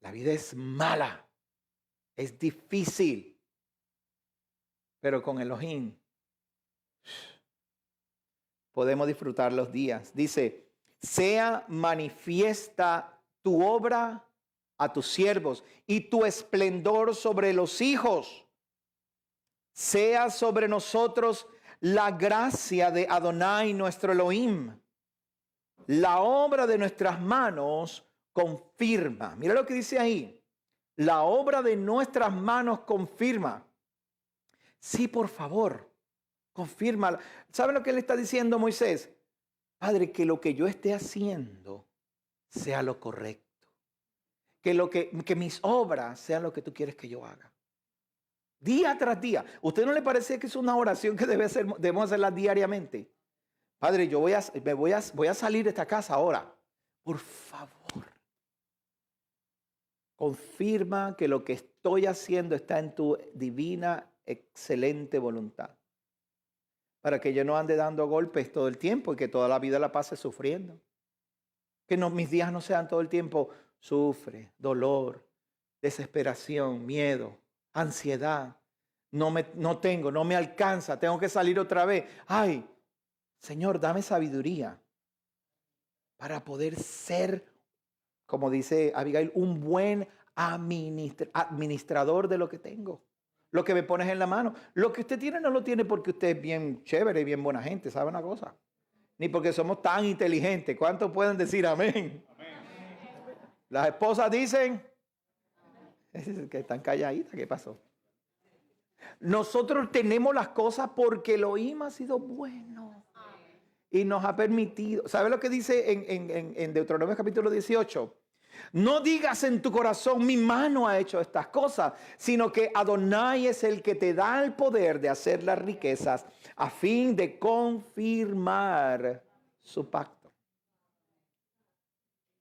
La vida es mala, es difícil, pero con Elohim podemos disfrutar los días. Dice, sea manifiesta tu obra a tus siervos y tu esplendor sobre los hijos. Sea sobre nosotros la gracia de Adonai nuestro Elohim. La obra de nuestras manos confirma. Mira lo que dice ahí. La obra de nuestras manos confirma. Sí, por favor, confirma. ¿Saben lo que le está diciendo Moisés? Padre, que lo que yo esté haciendo sea lo correcto. Que mis obras sean lo que tú quieres que yo haga. Día tras día. ¿Usted no le parece que es una oración que debemos hacerla diariamente? Padre, yo voy a salir de esta casa ahora. Por favor, confirma que lo que estoy haciendo está en tu divina, excelente voluntad. Para que yo no ande dando golpes todo el tiempo y que toda la vida la pase sufriendo. Que mis días no sean todo el tiempo sufre, dolor, desesperación, miedo, ansiedad. No me alcanza, tengo que salir otra vez. Ay, Señor, dame sabiduría para poder ser, como dice Abigail, un buen administrador de lo que tengo. Lo que me pones en la mano. Lo que usted tiene no lo tiene porque usted es bien chévere y bien buena gente, ¿sabe una cosa? Ni porque somos tan inteligentes. ¿Cuántos pueden decir amén? Las esposas dicen que están calladitas. ¿Qué pasó? Nosotros tenemos las cosas porque Elohim ha sido bueno y nos ha permitido. ¿Sabe lo que dice en Deuteronomio capítulo 18? No digas en tu corazón, mi mano ha hecho estas cosas, sino que Adonai es el que te da el poder de hacer las riquezas a fin de confirmar su pacto.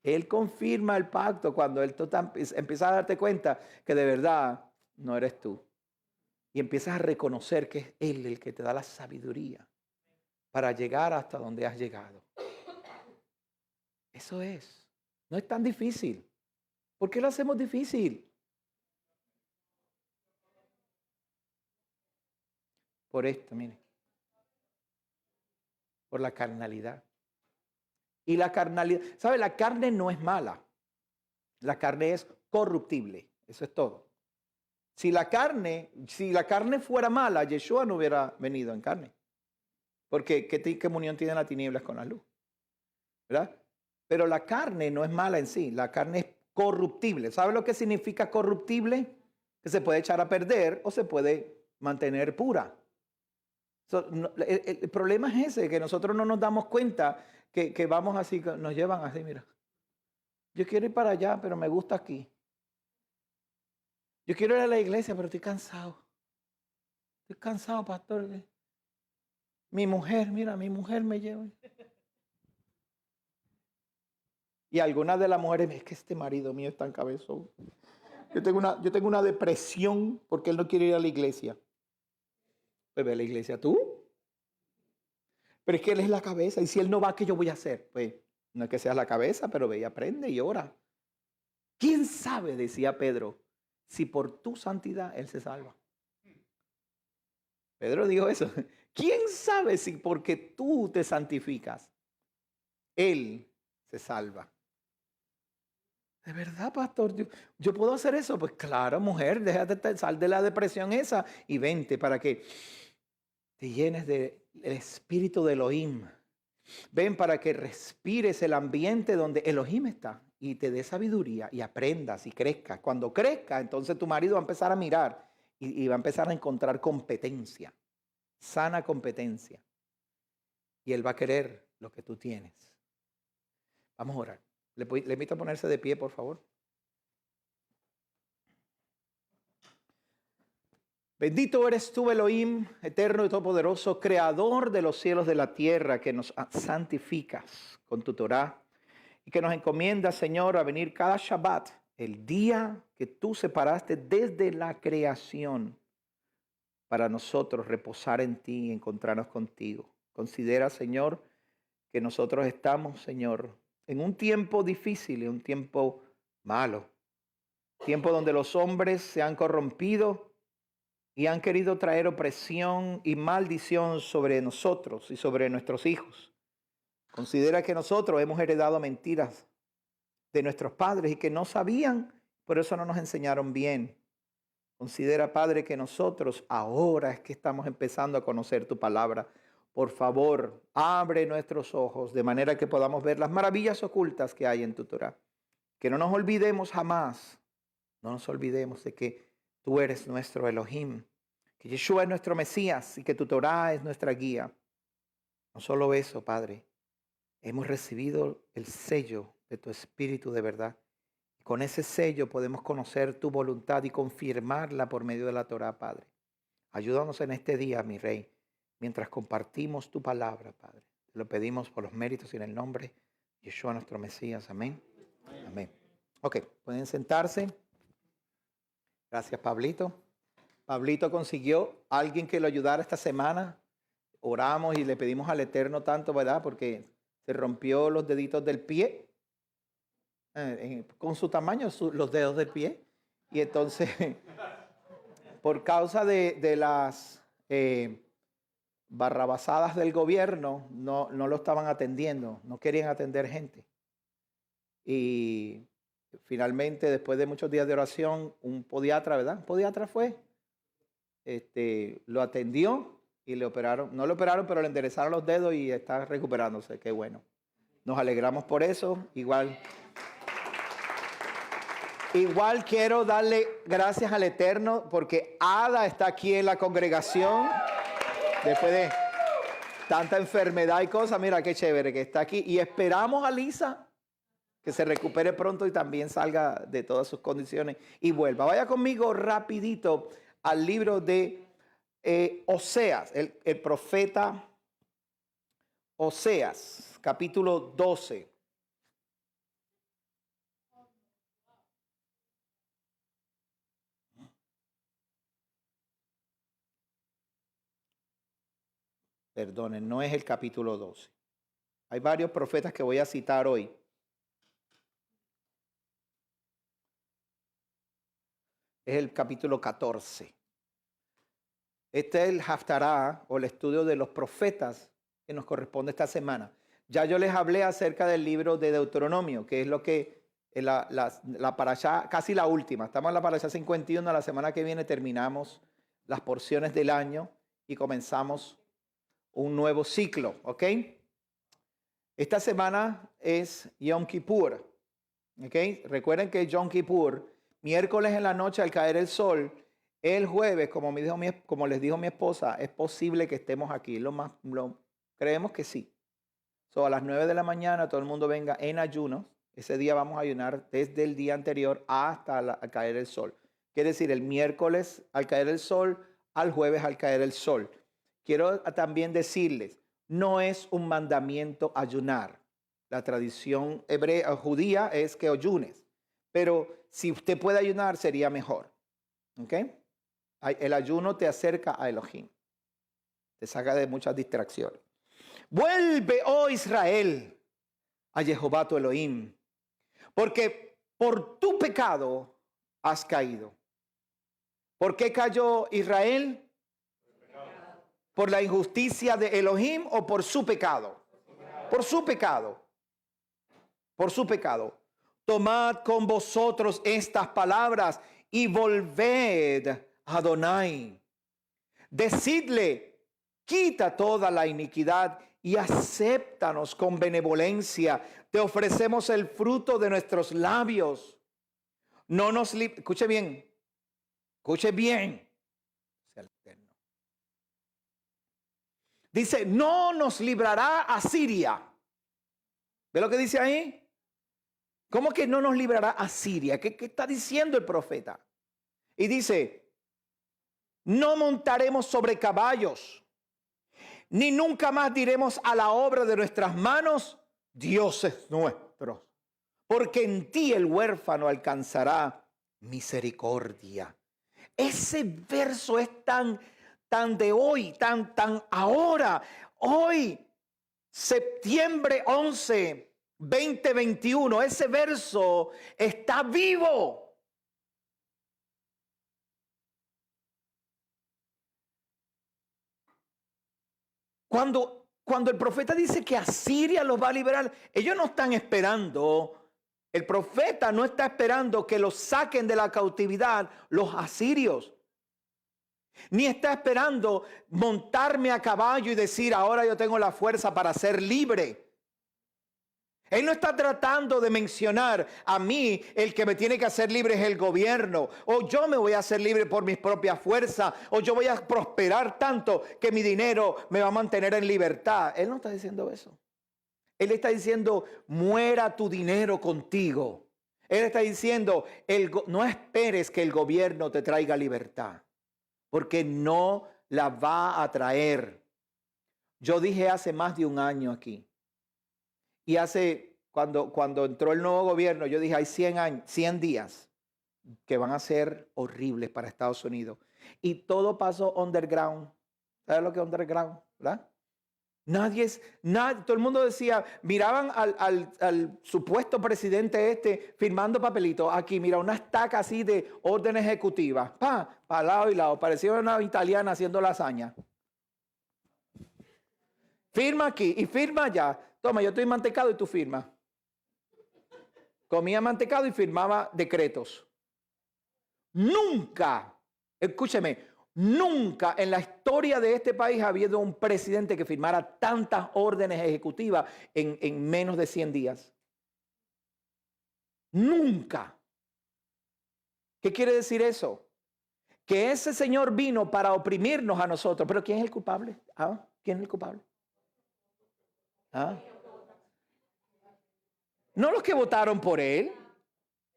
Él confirma el pacto cuando tú empiezas a darte cuenta que de verdad no eres tú. Y empiezas a reconocer que es Él el que te da la sabiduría para llegar hasta donde has llegado. Eso es. No es tan difícil. ¿Por qué lo hacemos difícil? Por esto, mire. Por la carnalidad. Y la carnalidad, ¿sabe? La carne no es mala. La carne es corruptible. Eso es todo. Si la carne fuera mala, Yeshua no hubiera venido en carne. Porque ¿qué comunión tienen las tinieblas con la luz? ¿Verdad? Pero la carne no es mala en sí. La carne es corruptible. ¿Sabe lo que significa corruptible? Que se puede echar a perder o se puede mantener pura. El problema es ese, que nosotros no nos damos cuenta que vamos así, nos llevan así, mira. Yo quiero ir para allá, pero me gusta aquí. Yo quiero ir a la iglesia, pero estoy cansado. Estoy cansado, pastor. Mi mujer me lleva. Y algunas de las mujeres, es que este marido mío es tan cabezón. Yo tengo una depresión porque él no quiere ir a la iglesia. Pues ve a la iglesia tú. Pero es que él es la cabeza. Y si él no va, ¿qué yo voy a hacer? Pues no es que seas la cabeza, pero ve y aprende y ora. ¿Quién sabe, decía Pedro, si por tu santidad él se salva? Pedro dijo eso. ¿Quién sabe si porque tú te santificas, él se salva? ¿De verdad, pastor? ¿Yo puedo hacer eso? Pues claro, mujer, déjate, sal de la depresión esa y vente para que te llenes del espíritu de Elohim. Ven para que respires el ambiente donde Elohim está y te dé sabiduría y aprendas y crezcas. Cuando crezca, entonces tu marido va a empezar a mirar y va a empezar a encontrar competencia, sana competencia. Y él va a querer lo que tú tienes. Vamos a orar. Le invito a ponerse de pie, por favor. Bendito eres tú, Elohim, eterno y todopoderoso, creador de los cielos y de la tierra, que nos santificas con tu Torah y que nos encomiendas, Señor, a venir cada Shabbat, el día que tú separaste desde la creación, para nosotros reposar en ti y encontrarnos contigo. Considera, Señor, que nosotros estamos, Señor, en un tiempo difícil, en un tiempo malo. Tiempo donde los hombres se han corrompido y han querido traer opresión y maldición sobre nosotros y sobre nuestros hijos. Considera que nosotros hemos heredado mentiras de nuestros padres y que no sabían, por eso no nos enseñaron bien. Considera, Padre, que nosotros ahora es que estamos empezando a conocer tu palabra. Por favor, abre nuestros ojos de manera que podamos ver las maravillas ocultas que hay en tu Torah. Que no nos olvidemos jamás, no nos olvidemos de que tú eres nuestro Elohim, que Yeshua es nuestro Mesías y que tu Torah es nuestra guía. No solo eso, Padre, hemos recibido el sello de tu Espíritu de verdad. Con ese sello podemos conocer tu voluntad y confirmarla por medio de la Torah, Padre. Ayúdanos en este día, mi Rey, mientras compartimos tu palabra, Padre. Te lo pedimos por los méritos y en el nombre de Yeshua, nuestro Mesías. Amén. Amén. Ok, pueden sentarse. Gracias, Pablito. Pablito consiguió a alguien que lo ayudara esta semana. Oramos y le pedimos al Eterno tanto, ¿verdad? Porque se rompió los deditos del pie. Con su tamaño, los dedos del pie. Y entonces, por causa de las barrabasadas del gobierno, no lo estaban atendiendo, no querían atender gente. Y finalmente, después de muchos días de oración, un podiatra, ¿verdad? Un podiatra fue, lo atendió y le operaron. No le operaron, pero le enderezaron los dedos y está recuperándose. Qué bueno. Nos alegramos por eso. Igual quiero darle gracias al Eterno porque Ada está aquí en la congregación después de tanta enfermedad y cosas. Mira qué chévere que está aquí. Y esperamos a Lisa que se recupere pronto y también salga de todas sus condiciones y vuelva. Vaya conmigo rapidito al libro de Oseas, el profeta Oseas, capítulo 12. Perdonen, no es el capítulo 12. Hay varios profetas que voy a citar hoy. Es el capítulo 14. Este es el Haftarah o el estudio de los profetas que nos corresponde esta semana. Ya yo les hablé acerca del libro de Deuteronomio, que es lo que la parashá, casi la última. Estamos en la parashá 51, la semana que viene terminamos las porciones del año y comenzamos un nuevo ciclo, ¿ok? Esta semana es Yom Kippur, ¿ok? Recuerden que Yom Kippur, miércoles en la noche al caer el sol, el jueves, como les dijo mi esposa, es posible que estemos aquí. Creemos que sí. A las 9 de la mañana todo el mundo venga en ayunos. Ese día vamos a ayunar desde el día anterior hasta al caer el sol. Quiere decir, el miércoles al caer el sol, al jueves al caer el sol. Quiero también decirles, no es un mandamiento ayunar. La tradición hebrea, judía es que ayunes. Pero si usted puede ayunar, sería mejor. ¿Ok? El ayuno te acerca a Elohim. Te saca de muchas distracciones. Vuelve, oh Israel, a Jehová tu Elohim, porque por tu pecado has caído. ¿Por qué cayó Israel? ¿Por la injusticia de Elohim o por su pecado? Por su pecado. Por su pecado. Tomad con vosotros estas palabras y volved a Adonai. Decidle, quita toda la iniquidad y acéptanos con benevolencia. Te ofrecemos el fruto de nuestros labios. No nos escuche bien. Escuche bien. Dice, no nos librará Asiria. ¿Ve lo que dice ahí? ¿Cómo que no nos librará Asiria? ¿Qué está diciendo el profeta? Y dice, no montaremos sobre caballos, ni nunca más diremos a la obra de nuestras manos, dioses nuestros, porque en ti el huérfano alcanzará misericordia. Ese verso es tan de hoy, tan ahora. Hoy, septiembre 11, 2021, ese verso está vivo. Cuando el profeta dice que Asiria los va a liberar, ellos no están esperando, el profeta no está esperando que los saquen de la cautividad los asirios. Ni está esperando montarme a caballo y decir, ahora yo tengo la fuerza para ser libre. Él no está tratando de mencionar a mí, el que me tiene que hacer libre es el gobierno, o yo me voy a hacer libre por mis propias fuerzas, o yo voy a prosperar tanto que mi dinero me va a mantener en libertad. Él no está diciendo eso. Él está diciendo, muera tu dinero contigo. Él está diciendo, no esperes que el gobierno te traiga libertad, porque no la va a traer. Yo dije hace más de un año aquí, y cuando entró el nuevo gobierno, yo dije, hay 100 días que van a ser horribles para Estados Unidos. Y todo pasó underground. ¿Sabes lo que es underground? ¿Verdad? Todo el mundo decía, miraban al supuesto presidente firmando papelitos. Aquí, mira, una estaca así de órdenes ejecutivas. Para lado y lado. Parecía una italiana haciendo lasaña. Firma aquí y firma allá. Toma, yo estoy mantecado y tú firmas. Comía mantecado y firmaba decretos. Nunca, escúcheme, nunca en la historia de este país ha habido un presidente que firmara tantas órdenes ejecutivas en menos de 100 días. Nunca. ¿Qué quiere decir eso? Que ese señor vino para oprimirnos a nosotros. ¿Pero quién es el culpable? ¿Quién es el culpable? No los que votaron por él,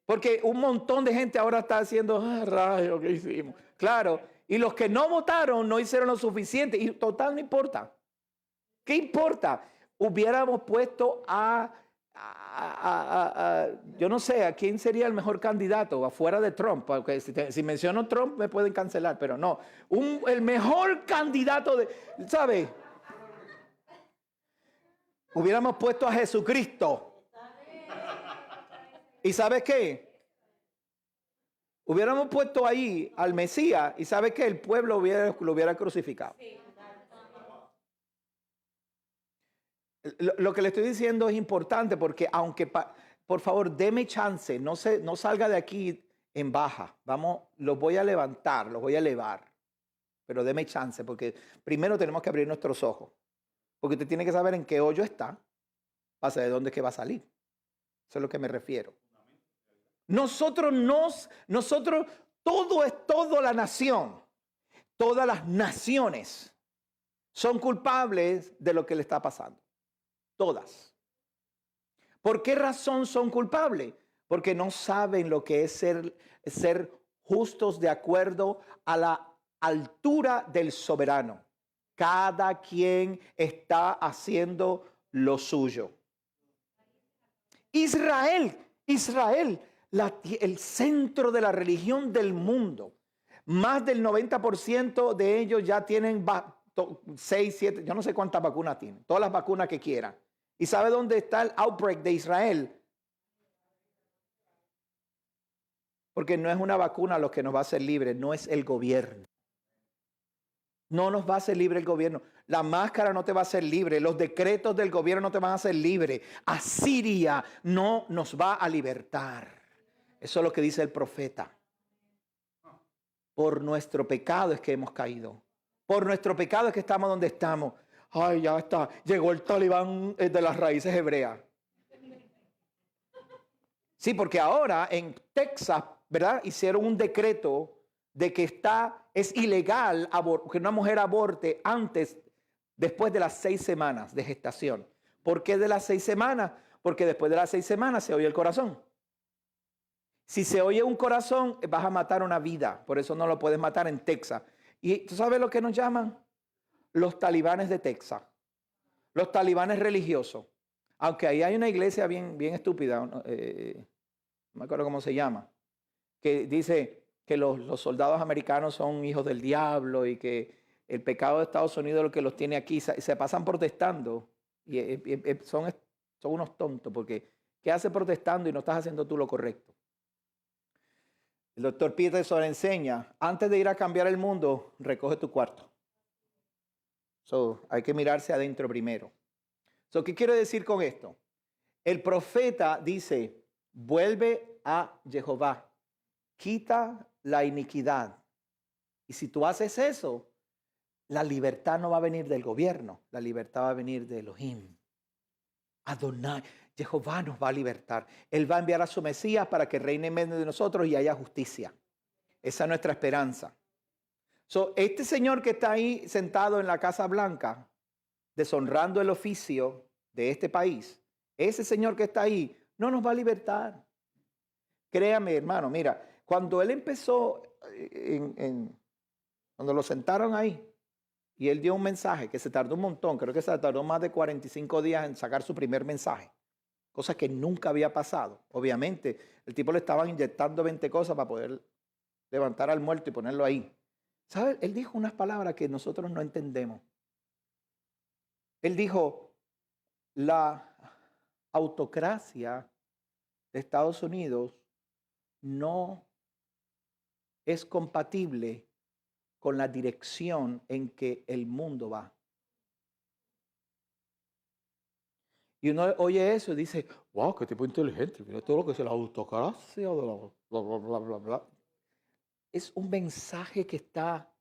porque un montón de gente ahora está haciendo, rayos, ¿qué hicimos? Claro, y los que no votaron no hicieron lo suficiente, y total no importa. ¿Qué importa? Hubiéramos puesto yo no sé, ¿a quién sería el mejor candidato afuera de Trump? Porque si menciono Trump me pueden cancelar, pero no. El mejor candidato ¿sabe? Hubiéramos puesto a Jesucristo. ¿Y sabes qué? Hubiéramos puesto ahí al Mesías y ¿sabes qué? El pueblo lo hubiera crucificado. Lo que le estoy diciendo es importante porque aunque, por favor, deme chance, no salga de aquí en baja. Los voy a levantar, los voy a elevar. Pero deme chance porque primero tenemos que abrir nuestros ojos. Porque usted tiene que saber en qué hoyo está para saber de dónde es que va a salir. Eso es a lo que me refiero. Nosotros, toda la nación, todas las naciones son culpables de lo que le está pasando. Todas. ¿Por qué razón son culpables? Porque no saben lo que es ser justos de acuerdo a la altura del soberano. Cada quien está haciendo lo suyo. Israel, el centro de la religión del mundo. Más del 90% de ellos ya tienen 6, 7, yo no sé cuántas vacunas tienen. Todas las vacunas que quieran. ¿Y sabe dónde está el outbreak de Israel? Porque no es una vacuna lo que nos va a hacer libres, no es el gobierno. No nos va a hacer libre el gobierno. La máscara no te va a hacer libre. Los decretos del gobierno no te van a hacer libre. Asiria no nos va a libertar. Eso es lo que dice el profeta. Por nuestro pecado es que hemos caído. Por nuestro pecado es que estamos donde estamos. Ay, ya está. Llegó el talibán de las raíces hebreas. Sí, porque ahora en Texas, ¿verdad? Hicieron un decreto de que es ilegal que una mujer aborte después de las 6 semanas de gestación. ¿Por qué de las 6 semanas? Porque después de las 6 semanas se oye el corazón. Si se oye un corazón, vas a matar una vida. Por eso no lo puedes matar en Texas. ¿Y tú sabes lo que nos llaman? Los talibanes de Texas. Los talibanes religiosos. Aunque ahí hay una iglesia bien estúpida, no me acuerdo cómo se llama, que dice que los soldados americanos son hijos del diablo y que el pecado de Estados Unidos es lo que los tiene aquí. Se pasan protestando y son unos tontos porque ¿qué hace protestando y no estás haciendo tú lo correcto? El doctor Peterson enseña, antes de ir a cambiar el mundo, recoge tu cuarto. So, hay que mirarse adentro primero. So, ¿qué quiero decir con esto? El profeta dice, vuelve a Jehová, quita la iniquidad. Y si tú haces eso, la libertad no va a venir del gobierno, la libertad va a venir de Elohim. Adonai, Jehová nos va a libertar. Él va a enviar a su Mesías para que reine en medio de nosotros y haya justicia. Esa es nuestra esperanza. So, este señor que está ahí sentado en la Casa Blanca, deshonrando el oficio de este país, ese señor que está ahí no nos va a libertar. Créame, hermano, mira, cuando él empezó, cuando lo sentaron ahí, y él dio un mensaje que se tardó un montón, creo que se tardó más de 45 días en sacar su primer mensaje, cosa que nunca había pasado. Obviamente, el tipo le estaban inyectando 20 cosas para poder levantar al muerto y ponerlo ahí. ¿Sabe? Él dijo unas palabras que nosotros no entendemos. Él dijo, la autocracia de Estados Unidos no es compatible con la dirección en que el mundo va. Y uno oye eso y dice, wow, qué tipo inteligente, mira todo lo que es la autocracia, bla, bla, bla, bla, bla. Es un mensaje que está,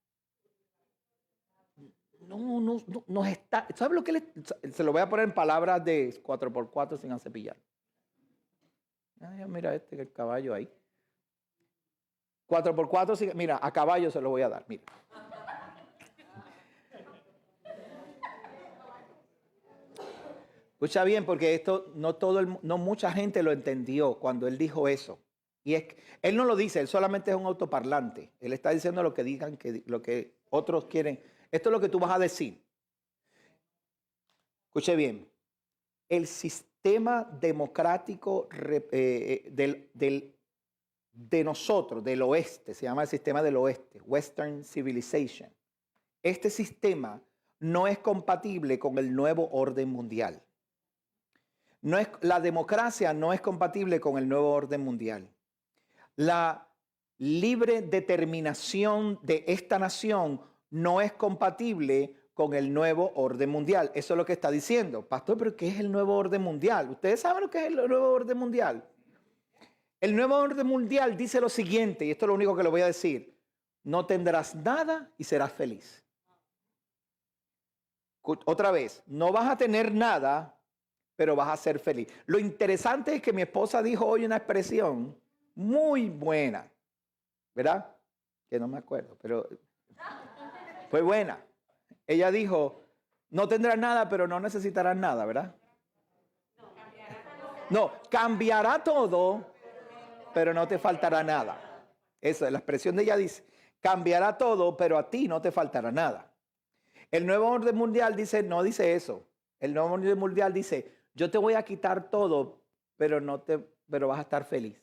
no está, ¿sabe lo que se lo voy a poner en palabras de 4x4 sin acepillar? Ay, mira el caballo ahí. 4x4, mira, a caballo se lo voy a dar, mira. Escucha bien, porque esto no mucha gente lo entendió cuando él dijo eso. Y él no lo dice, él solamente es un autoparlante. Él está diciendo lo que digan, lo que otros quieren. Esto es lo que tú vas a decir. Escuche bien. El sistema democrático de nosotros, del oeste, se llama el sistema del oeste, Western Civilization. Este sistema no es compatible con el nuevo orden mundial. La democracia no es compatible con el nuevo orden mundial. La libre determinación de esta nación no es compatible con el nuevo orden mundial. Eso es lo que está diciendo. Pastor, ¿pero qué es el nuevo orden mundial? ¿Ustedes saben lo que es el nuevo orden mundial? El nuevo orden mundial dice lo siguiente, y esto es lo único que le voy a decir. No tendrás nada y serás feliz. Otra vez, no vas a tener nada, pero vas a ser feliz. Lo interesante es que mi esposa dijo hoy una expresión muy buena, ¿verdad? Que no me acuerdo, pero fue buena. Ella dijo, no tendrás nada, pero no necesitarás nada, ¿verdad? No, cambiará todo, pero no te faltará nada. Esa es la expresión de ella, dice, cambiará todo, pero a ti no te faltará nada. El nuevo orden mundial no dice eso. El nuevo orden mundial dice, yo te voy a quitar todo, pero vas a estar feliz.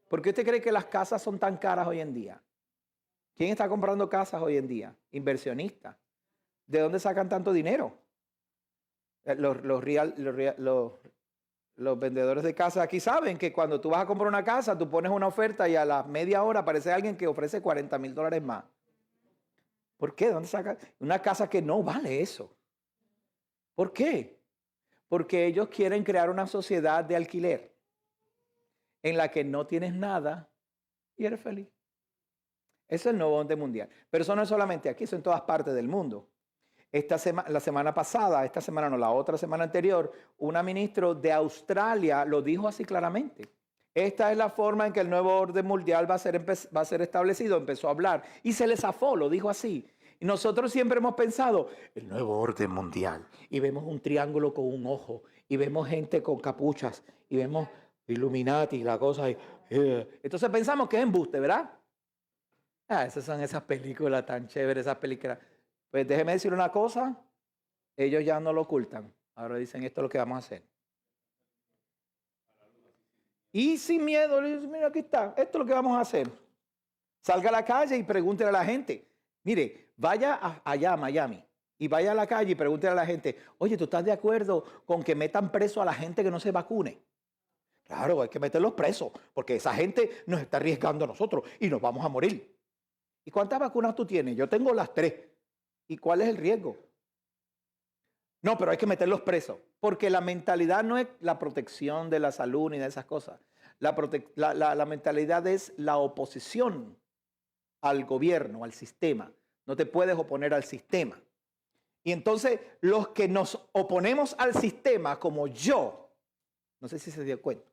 ¿Por qué usted cree que las casas son tan caras hoy en día? ¿Quién está comprando casas hoy en día? Inversionistas. ¿De dónde sacan tanto dinero? Los vendedores de casas aquí saben que cuando tú vas a comprar una casa, tú pones una oferta y a la media hora aparece alguien que ofrece $40,000 más. ¿Por qué? ¿De dónde sacan? Una casa que no vale eso. ¿Por qué? Porque ellos quieren crear una sociedad de alquiler en la que no tienes nada y eres feliz. Ese es el nuevo orden mundial. Pero eso no es solamente aquí, eso en todas partes del mundo. La semana pasada, la otra semana anterior, una ministra de Australia lo dijo así claramente. Esta es la forma en que el nuevo orden mundial va a ser establecido. Empezó a hablar y se le zafó, lo dijo así. Y nosotros siempre hemos pensado, el nuevo orden mundial. Y vemos un triángulo con un ojo. Y vemos gente con capuchas. Y vemos Illuminati y la cosa. Entonces pensamos que es embuste, ¿verdad? Esas son esas películas tan chéveres, esas películas. Pues déjeme decir una cosa. Ellos ya no lo ocultan. Ahora dicen, esto es lo que vamos a hacer. Y sin miedo, le dicen, mira, aquí está. Esto es lo que vamos a hacer. Salga a la calle y pregúntele a la gente. Mire, vaya allá a Miami y vaya a la calle y pregúntele a la gente, oye, ¿tú estás de acuerdo con que metan preso a la gente que no se vacune? Claro, hay que meterlos presos porque esa gente nos está arriesgando a nosotros y nos vamos a morir. ¿Y cuántas vacunas tú tienes? Yo tengo las 3. ¿Y cuál es el riesgo? No, pero hay que meterlos presos. Porque la mentalidad no es la protección de la salud ni de esas cosas. La mentalidad es la oposición al gobierno, al sistema. No te puedes oponer al sistema. Y entonces los que nos oponemos al sistema, como yo, no sé si se dio cuenta.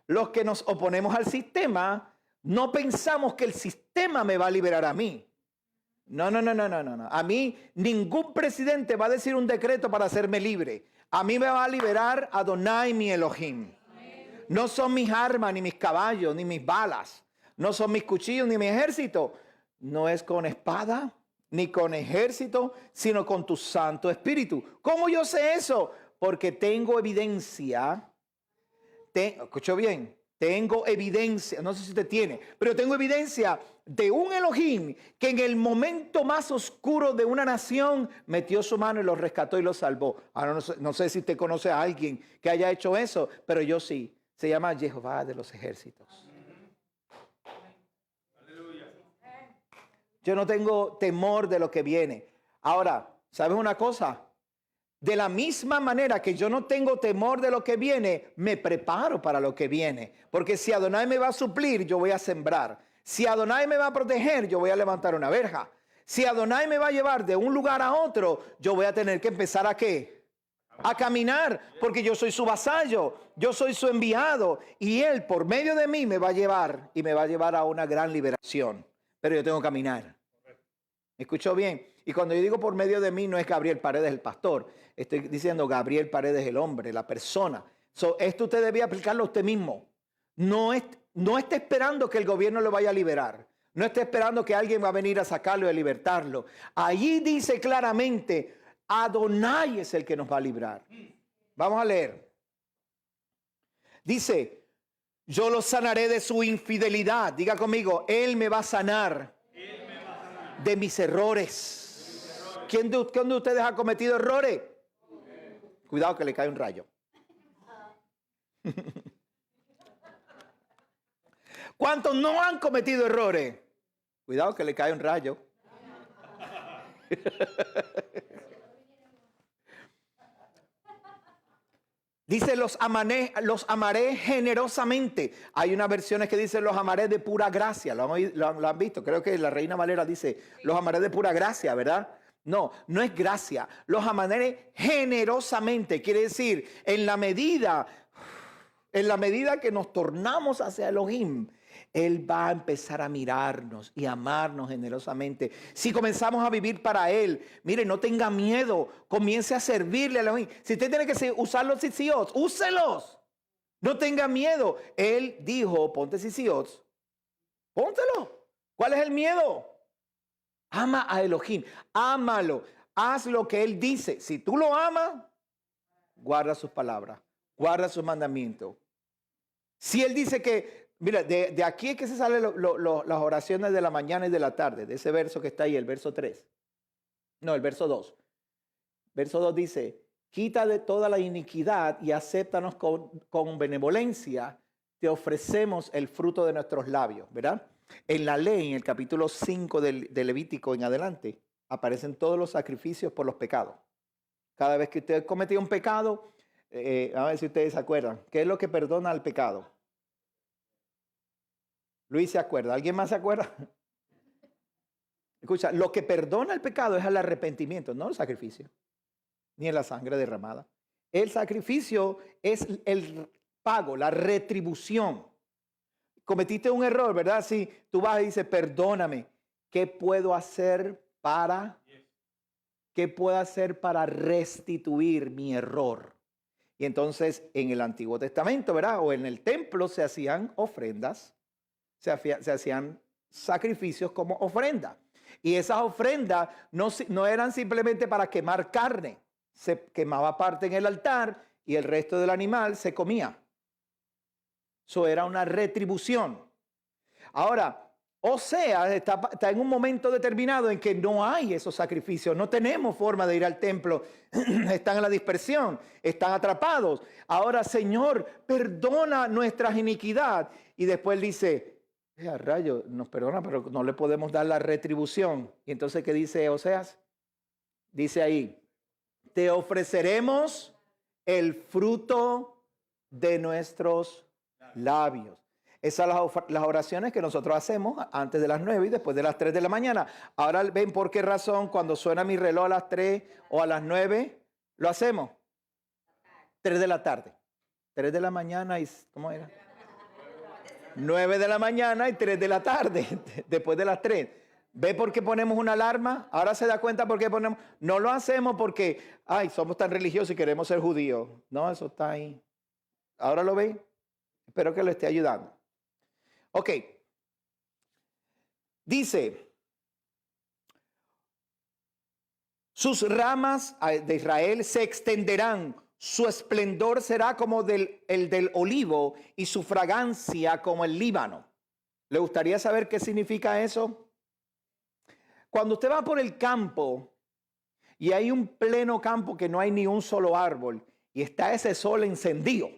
Los que nos oponemos al sistema, no pensamos que el sistema me va a liberar a mí. No. A mí ningún presidente va a decir un decreto para hacerme libre. A mí me va a liberar Adonai, mi Elohim. No son mis armas, ni mis caballos, ni mis balas. No son mis cuchillos, ni mi ejército. No es con espada, ni con ejército, sino con tu Santo Espíritu. ¿Cómo yo sé eso? Porque tengo evidencia. Escucho bien. Tengo evidencia, no sé si usted tiene, pero tengo evidencia de un Elohim que en el momento más oscuro de una nación metió su mano y los rescató y los salvó. Ahora no sé si usted conoce a alguien que haya hecho eso, pero yo sí. Se llama Jehová de los ejércitos. Yo no tengo temor de lo que viene. Ahora, ¿sabes una cosa? De la misma manera que yo no tengo temor de lo que viene, me preparo para lo que viene. Porque si Adonai me va a suplir, yo voy a sembrar. Si Adonai me va a proteger, yo voy a levantar una verja. Si Adonai me va a llevar de un lugar a otro, yo voy a tener que empezar ¿a qué? A caminar, porque yo soy su vasallo, yo soy su enviado. Y Él, por medio de mí, me va a llevar y me va a llevar a una gran liberación. Pero yo tengo que caminar. ¿Me escuchó bien? Y cuando yo digo por medio de mí, no es Gabriel Paredes el pastor. Estoy diciendo Gabriel Paredes el hombre, la persona. Esto usted debía aplicarlo a usted mismo. No esté esperando que el gobierno lo vaya a liberar. No esté esperando que alguien va a venir a sacarlo y a libertarlo. Allí dice claramente, Adonai es el que nos va a librar. Vamos a leer. Dice, yo lo sanaré de su infidelidad. Diga conmigo, Él me va a sanar de mis errores. ¿Quién de ustedes ha cometido errores? Cuidado que le cae un rayo. ¿Cuántos no han cometido errores? Cuidado que le cae un rayo. Dice, los amaré generosamente. Hay unas versiones que dicen los amaré de pura gracia. ¿Lo han visto? Creo que la Reina Valera dice los amaré de pura gracia, ¿verdad? No es gracia. Los amaré generosamente. Quiere decir, en la medida que nos tornamos hacia Elohim, Él va a empezar a mirarnos y amarnos generosamente. Si comenzamos a vivir para Él, mire, no tenga miedo, comience a servirle a Elohim. Si usted tiene que usar los tzitzit, úselos. No tenga miedo. Él dijo, ponte tzitzit, póntelo. ¿Cuál es el miedo? Ama a Elohim, ámalo, haz lo que Él dice. Si tú lo amas, guarda sus palabras, guarda sus mandamientos. Si Él dice que, mira, de aquí es que se salen las oraciones de la mañana y de la tarde, de ese verso que está ahí, el verso 3. No, el verso 2. Verso 2 dice, quita de toda la iniquidad y acéptanos con benevolencia, te ofrecemos el fruto de nuestros labios, ¿verdad? En la ley, en el capítulo 5 de Levítico en adelante, aparecen todos los sacrificios por los pecados. Cada vez que usted cometió un pecado, a ver si ustedes se acuerdan, ¿qué es lo que perdona al pecado? Luis se acuerda, ¿alguien más se acuerda? Escucha, lo que perdona el pecado es el arrepentimiento, no el sacrificio, ni en la sangre derramada. El sacrificio es el pago, la retribución. Cometiste un error, ¿verdad? Si tú vas y dices, perdóname, ¿qué puedo hacer para restituir mi error? Y entonces en el Antiguo Testamento, ¿verdad? O en el templo se hacían ofrendas, se hacían sacrificios como ofrenda. Y esas ofrendas no eran simplemente para quemar carne. Se quemaba parte en el altar y el resto del animal se comía. Eso era una retribución. Ahora, Oseas está en un momento determinado en que no hay esos sacrificios. No tenemos forma de ir al templo. Están en la dispersión. Están atrapados. Ahora, Señor, perdona nuestras iniquidades. Y después dice, A rayo, nos perdona, pero no le podemos dar la retribución. Y entonces, ¿qué dice Oseas? Dice ahí, te ofreceremos el fruto de nuestros labios. Esas son las oraciones que nosotros hacemos antes de las 9 y después de las 3 de la mañana. Ahora ven por qué razón cuando suena mi reloj a las 3 o a las 9, lo hacemos. 3 de la tarde. 3 de la mañana y, ¿cómo era? 9 de la mañana y 3 de la tarde, después de las 3. ¿Ve por qué ponemos una alarma? Ahora se da cuenta por qué ponemos. No lo hacemos porque, ay, somos tan religiosos y queremos ser judíos. No, eso está ahí. ¿Ahora lo ven? Espero que lo esté ayudando. Ok. Dice, sus ramas de Israel se extenderán, su esplendor será como el del olivo y su fragancia como el Líbano. ¿Le gustaría saber qué significa eso? Cuando usted va por el campo y hay un pleno campo que no hay ni un solo árbol y está ese sol encendido,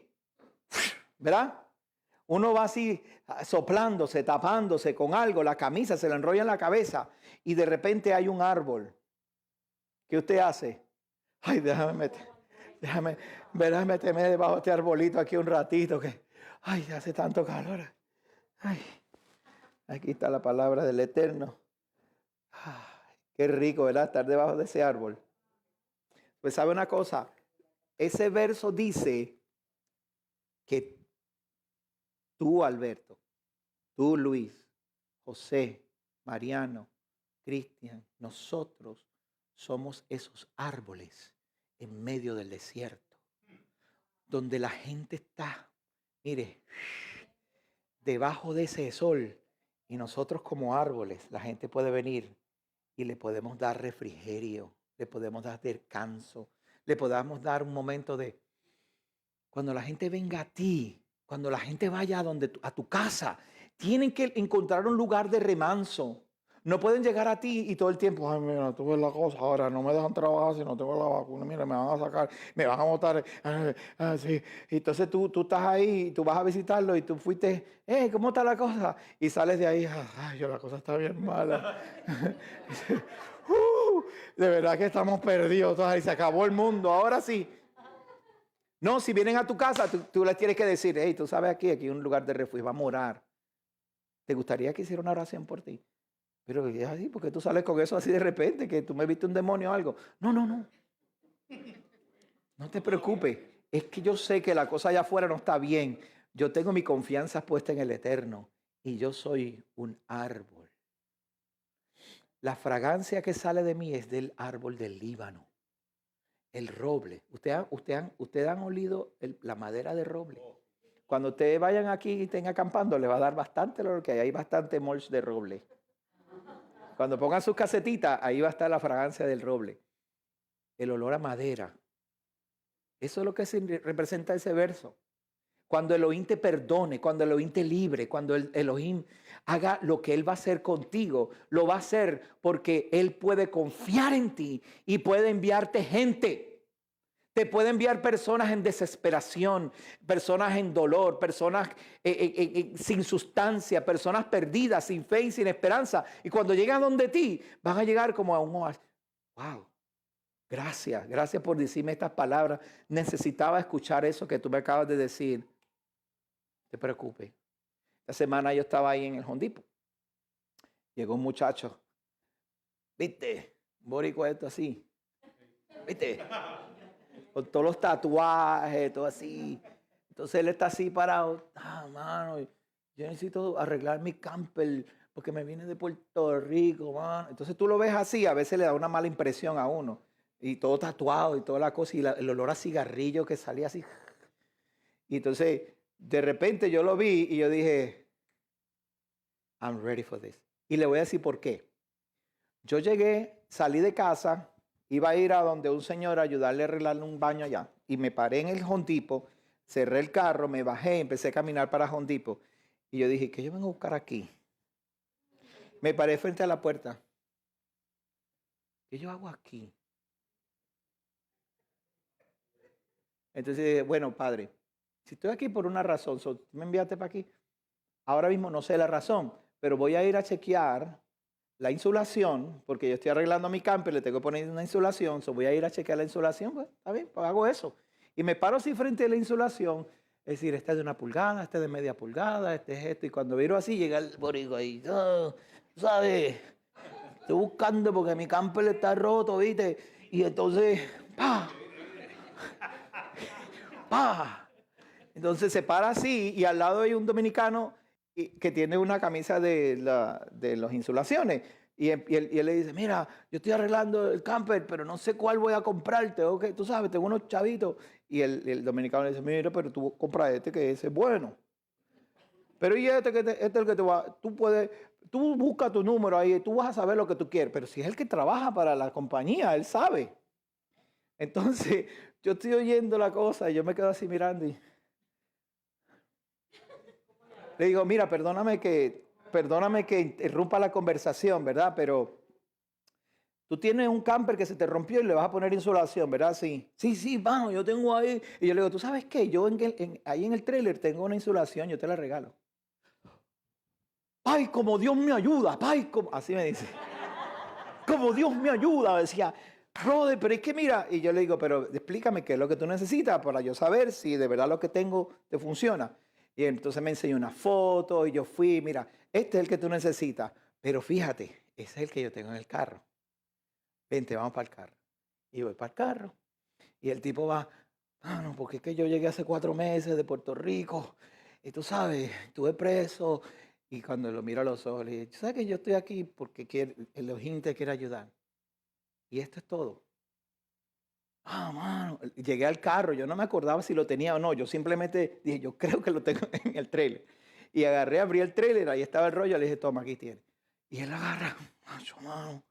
¿verdad? Uno va así soplándose, tapándose con algo, la camisa se la enrolla en la cabeza y de repente hay un árbol. ¿Qué usted hace? Ay, déjame meterme debajo de este arbolito aquí un ratito que, ay, hace tanto calor. Ay, aquí está la palabra del Eterno. Ay, qué rico, ¿verdad? Estar debajo de ese árbol. Pues sabe una cosa, ese verso dice que tú, Alberto, tú, Luis, José, Mariano, Cristian, nosotros somos esos árboles en medio del desierto, donde la gente está, mire, debajo de ese sol, y nosotros como árboles, la gente puede venir y le podemos dar refrigerio, le podemos dar descanso, le podemos dar un momento de, cuando la gente venga a ti, cuando la gente vaya a tu casa, tienen que encontrar un lugar de remanso. No pueden llegar a ti y todo el tiempo, ay, mira, tú ves la cosa, ahora no me dejan trabajar si no tengo la vacuna, mira, me van a sacar, me van a botar, sí. Y entonces tú estás ahí, tú vas a visitarlo y tú fuiste, ¿cómo está la cosa? Y sales de ahí, ay, la cosa está bien mala. De verdad que estamos perdidos, y se acabó el mundo, ahora sí. No, si vienen a tu casa, tú les tienes que decir, hey, tú sabes aquí hay un lugar de refugio, vamos a orar. ¿Te gustaría que hiciera una oración por ti? Pero es así, porque tú sales con eso así de repente, que tú me viste un demonio o algo. No. No te preocupes. Es que yo sé que la cosa allá afuera no está bien. Yo tengo mi confianza puesta en el Eterno. Y yo soy un árbol. La fragancia que sale de mí es del árbol del Líbano. El roble. ¿Ustedes han olido la madera de roble? Cuando ustedes vayan aquí y estén acampando, les va a dar bastante olor, que hay bastante mulch de roble. Cuando pongan sus casetitas, ahí va a estar la fragancia del roble. El olor a madera. Eso es lo que representa ese verso. Cuando Elohim te perdone, cuando Elohim te libre, cuando Elohim haga lo que Él va a hacer contigo, lo va a hacer porque Él puede confiar en ti y puede enviarte gente. Te puede enviar personas en desesperación, personas en dolor, personas sin sustancia, personas perdidas, sin fe y sin esperanza. Y cuando llegan donde ti, van a llegar como a un oasis. Wow, gracias por decirme estas palabras. Necesitaba escuchar eso que tú me acabas de decir. No te preocupes. Esta semana yo estaba ahí en el Home Depot. Llegó un muchacho. ¿Viste? Un boricua esto así. ¿Viste? Con todos los tatuajes, todo así. Entonces él está así parado. Mano, yo necesito arreglar mi camper porque me viene de Puerto Rico, mano. Entonces tú lo ves así, a veces le da una mala impresión a uno. Y todo tatuado y toda la cosa, y el olor a cigarrillo que salía así. Y entonces, de repente yo lo vi y yo dije, I'm ready for this. Y le voy a decir por qué. Yo llegué, salí de casa, iba a ir a donde un señor a ayudarle a arreglarle un baño allá. Y me paré en el Home Depot, cerré el carro, me bajé, empecé a caminar para Home Depot. Y yo dije, ¿qué yo vengo a buscar aquí? Me paré frente a la puerta. ¿Qué yo hago aquí? Entonces dije, bueno, padre, si estoy aquí por una razón, ¿me enviaste para aquí? Ahora mismo no sé la razón, pero voy a ir a chequear la insulación, porque yo estoy arreglando mi camper, le tengo que poner una insulación, voy a ir a chequear la insulación, pues, está bien, pues hago eso. Y me paro así frente a la insulación, es decir, esta es de 1 pulgada, esta es de media pulgada, este es esto, y cuando miro así, llega el boricua ahí, "Oh, ¿sabes? Estoy buscando porque mi camper está roto, ¿viste? Y entonces, ¡pa! ¡pa! Entonces se para así y al lado hay un dominicano que tiene una camisa de las insulaciones. Y él le dice, mira, yo estoy arreglando el camper, pero no sé cuál voy a comprar. Tú sabes, tengo unos chavitos. Y el dominicano le dice, mira, pero tú compras este que ese es bueno. Pero y este es el que te va, tú busca tu número ahí, tú vas a saber lo que tú quieres. Pero si es el que trabaja para la compañía, él sabe. Entonces, yo estoy oyendo la cosa y yo me quedo así mirando y le digo, mira, perdóname que interrumpa la conversación, ¿verdad? Pero tú tienes un camper que se te rompió y le vas a poner insulación, ¿verdad? Sí. Sí, vamos, yo tengo ahí. Y yo le digo, ¿tú sabes qué? Yo ahí en el trailer tengo una insulación, yo te la regalo. ¡Ay, como Dios me ayuda! ¡Ay, como... Así me dice. ¡Como Dios me ayuda! Decía, brother, pero es que mira. Y yo le digo, pero explícame qué es lo que tú necesitas para yo saber si de verdad lo que tengo te funciona. Y entonces me enseñó una foto y yo fui, mira, este es el que tú necesitas. Pero fíjate, ese es el que yo tengo en el carro. Vente, vamos para el carro. Y voy para el carro. Y el tipo va, no, porque es que yo llegué hace 4 meses de Puerto Rico. Y tú sabes, estuve preso. Y cuando lo miro a los ojos, le dije, ¿tú sabes que yo estoy aquí porque el Elohim te quiere ayudar? Y esto es todo. Mano, llegué al carro, yo no me acordaba si lo tenía o no, yo simplemente dije, yo creo que lo tengo en el trailer. Y agarré, abrí el trailer, ahí estaba el rollo, le dije, toma, aquí tiene. Y él agarra, mano.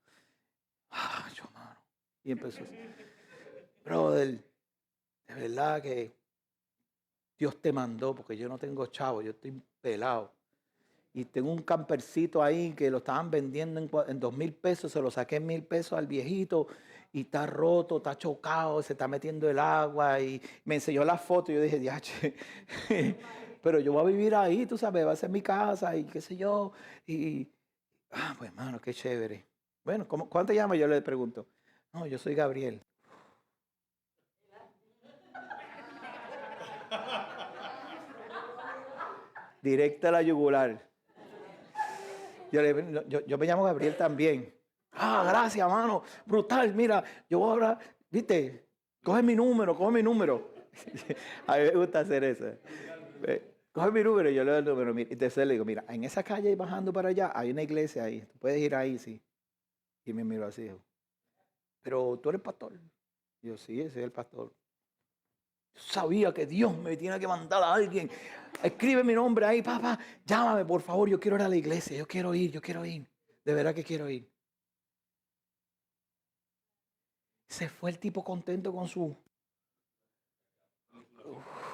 Y empezó así, brother, de verdad que Dios te mandó, porque yo no tengo chavo, yo estoy pelado. Y tengo un campercito ahí que lo estaban vendiendo en 2,000 pesos, se lo saqué en 1,000 pesos al viejito. Y está roto, está chocado, se está metiendo el agua. Y me enseñó la foto y yo dije, diache, pero yo voy a vivir ahí, tú sabes, va a ser mi casa y qué sé yo. Y, pues hermano, qué chévere. Bueno, ¿cuánto te llamas? Yo le pregunto. No, yo soy Gabriel. Directa a la yugular. Yo me llamo Gabriel también. Gracias, mano. Brutal, mira, yo ahora, viste, coge mi número. A mí me gusta hacer eso. Coge mi número y yo le doy el número. Y entonces le digo, mira, en esa calle bajando para allá hay una iglesia ahí. Tú puedes ir ahí, sí. Y me miró así. Pero tú eres pastor. Y yo, sí, ese es el pastor. Yo sabía que Dios me tiene que mandar a alguien. Escribe mi nombre ahí, papá. Llámame, por favor. Yo quiero ir a la iglesia. Yo quiero ir. De verdad que quiero ir. Se fue el tipo contento con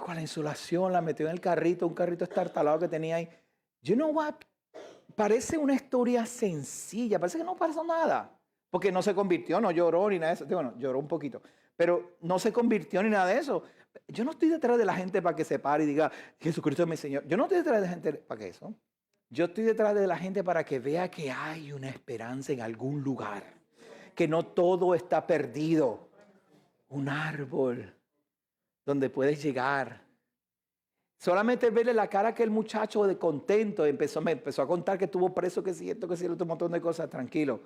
con la insulación, la metió en el carrito, un carrito estartalado que tenía ahí. You know what? Parece una historia sencilla, parece que no pasó nada. Porque no se convirtió, no lloró ni nada de eso. Bueno, lloró un poquito, pero no se convirtió ni nada de eso. Yo no estoy detrás de la gente para que se pare y diga, Jesucristo es mi Señor. Yo no estoy detrás de la gente para que eso. Yo estoy detrás de la gente para que vea que hay una esperanza en algún lugar. Que no todo está perdido. Un árbol donde puedes llegar. Solamente verle la cara a aquel muchacho de contento. Me empezó a contar que estuvo preso, que si esto, que si el otro montón de cosas. Tranquilo.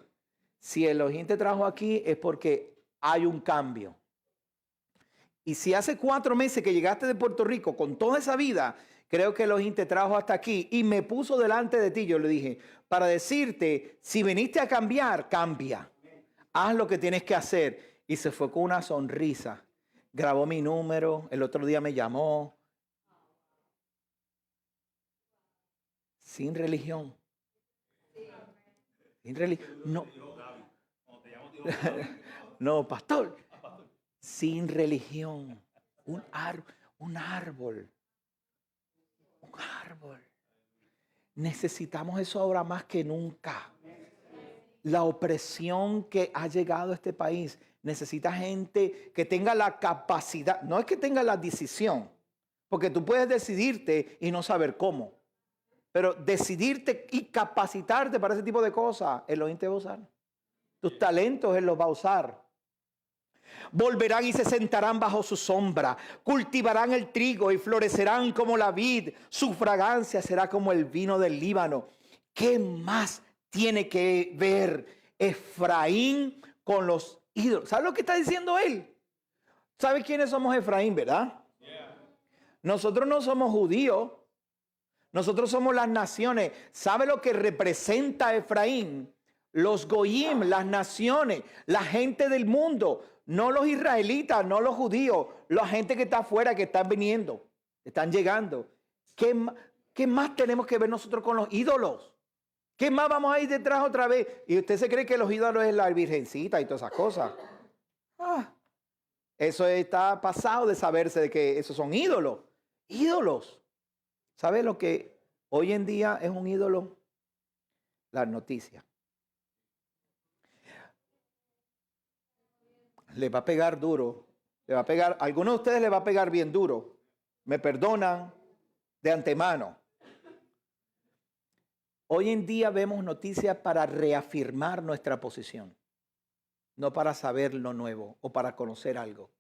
Si Elohim te trajo aquí es porque hay un cambio. Y si hace 4 meses que llegaste de Puerto Rico con toda esa vida, creo que Elohim te trajo hasta aquí y me puso delante de ti. Yo le dije, para decirte, si viniste a cambiar, cambia. Haz lo que tienes que hacer. Y se fue con una sonrisa. Grabó mi número. El otro día me llamó. Sin religión. Sin religión. No. No, pastor. Sin religión. Un árbol. Necesitamos eso ahora más que nunca. La opresión que ha llegado a este país necesita gente que tenga la capacidad, no es que tenga la decisión, porque tú puedes decidirte y no saber cómo. Pero decidirte y capacitarte para ese tipo de cosas, Elohim te va a usar. Tus talentos Él los va a usar. Volverán y se sentarán bajo su sombra, cultivarán el trigo y florecerán como la vid, su fragancia será como el vino del Líbano. ¿Qué más tiene que ver Efraín con los ídolos? ¿Sabe lo que está diciendo él? ¿Sabe quiénes somos Efraín, verdad? Nosotros no somos judíos, nosotros somos las naciones. ¿Sabe lo que representa Efraín? Los goyim, las naciones, la gente del mundo. No los israelitas, no los judíos, la gente que está afuera, que están viniendo, están llegando. ¿Qué más tenemos que ver nosotros con los ídolos? ¿Qué más vamos a ir detrás otra vez? Y usted se cree que los ídolos es la virgencita y todas esas cosas. Eso está pasado de saberse de que esos son ídolos. Ídolos. ¿Sabe lo que hoy en día es un ídolo? Las noticias. Le va a pegar duro, le va a pegar, a algunos de ustedes le va a pegar bien duro. Me perdonan de antemano. Hoy en día vemos noticias para reafirmar nuestra posición, no para saber lo nuevo o para conocer algo.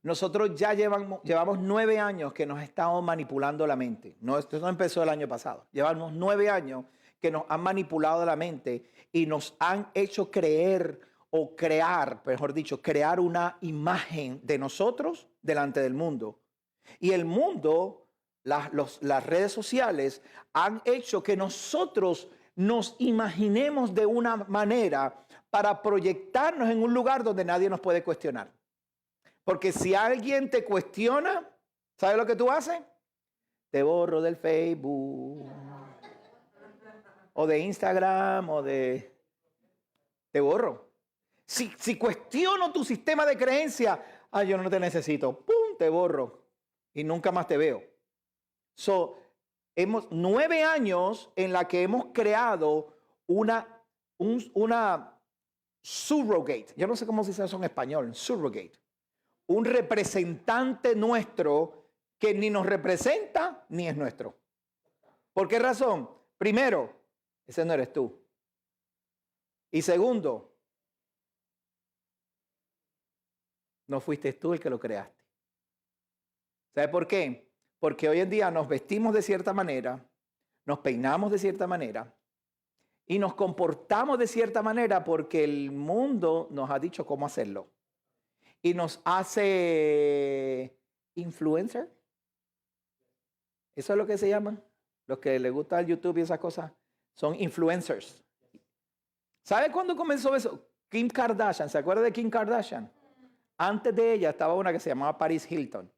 Nosotros ya llevamos 9 años que nos estamos manipulando la mente. No, esto no empezó el año pasado. Llevamos 9 años que nos han manipulado la mente y nos han hecho creer o crear, mejor dicho, crear una imagen de nosotros delante del mundo. Y el mundo, las redes sociales, han hecho que nosotros nos imaginemos de una manera para proyectarnos en un lugar donde nadie nos puede cuestionar. Porque si alguien te cuestiona, ¿sabes lo que tú haces? Te borro del Facebook, o de Instagram, o de... Te borro. Si cuestiono tu sistema de creencia, yo no te necesito, ¡pum!, te borro y nunca más te veo. Hemos 9 años en la que hemos creado una surrogate. Yo no sé cómo se dice eso en español, surrogate. Un representante nuestro que ni nos representa ni es nuestro. ¿Por qué razón? Primero, ese no eres tú. Y segundo, no fuiste tú el que lo creaste. ¿Sabe por qué? Porque hoy en día nos vestimos de cierta manera, nos peinamos de cierta manera y nos comportamos de cierta manera porque el mundo nos ha dicho cómo hacerlo. Y nos hace influencer. Eso es lo que se llaman. Los que les gusta el YouTube y esas cosas son influencers. ¿Sabe cuándo comenzó eso? Kim Kardashian. ¿Se acuerda de Kim Kardashian? Antes de ella estaba una que se llamaba Paris Hilton.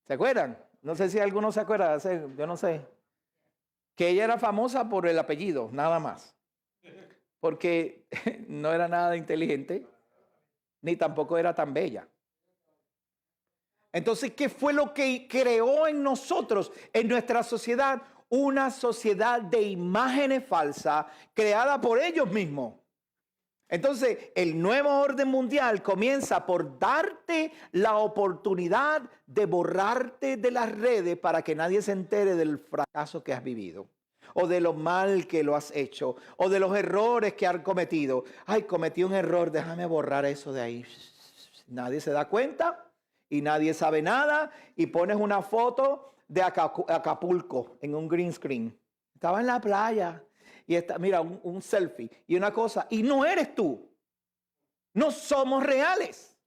¿Se acuerdan? No sé si alguno se acuerda, yo no sé. Que ella era famosa por el apellido, nada más. Porque no era nada inteligente, ni tampoco era tan bella. Entonces, ¿qué fue lo que creó en nosotros, en nuestra sociedad? Una sociedad de imágenes falsas creada por ellos mismos. Entonces, el nuevo orden mundial comienza por darte la oportunidad de borrarte de las redes para que nadie se entere del fracaso que has vivido, o de lo mal que lo has hecho, o de los errores que has cometido. Ay, cometí un error, déjame borrar eso de ahí. Nadie se da cuenta y nadie sabe nada, y pones una foto de Acapulco en un green screen. Estaba en la playa. Y está, mira, un selfie y una cosa, y no eres tú. No somos reales.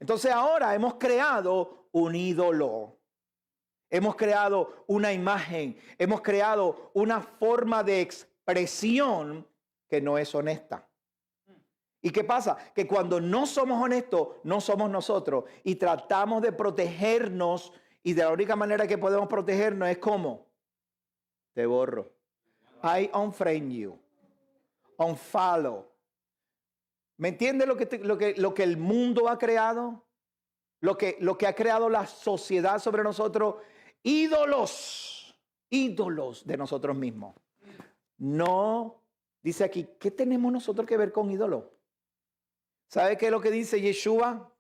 Entonces ahora hemos creado un ídolo. Hemos creado una imagen. Hemos creado una forma de expresión que no es honesta. ¿Y qué pasa? Que cuando no somos honestos, no somos nosotros. Y tratamos de protegernos. Y de la única manera que podemos protegernos es ¿cómo? Te borro. I unfriend you, unfollow. ¿Me entiende lo que el mundo ha creado? Lo que ha creado la sociedad sobre nosotros. Ídolos de nosotros mismos. No, dice aquí, ¿qué tenemos nosotros que ver con ídolos? ¿Sabe qué es lo que dice Yeshua?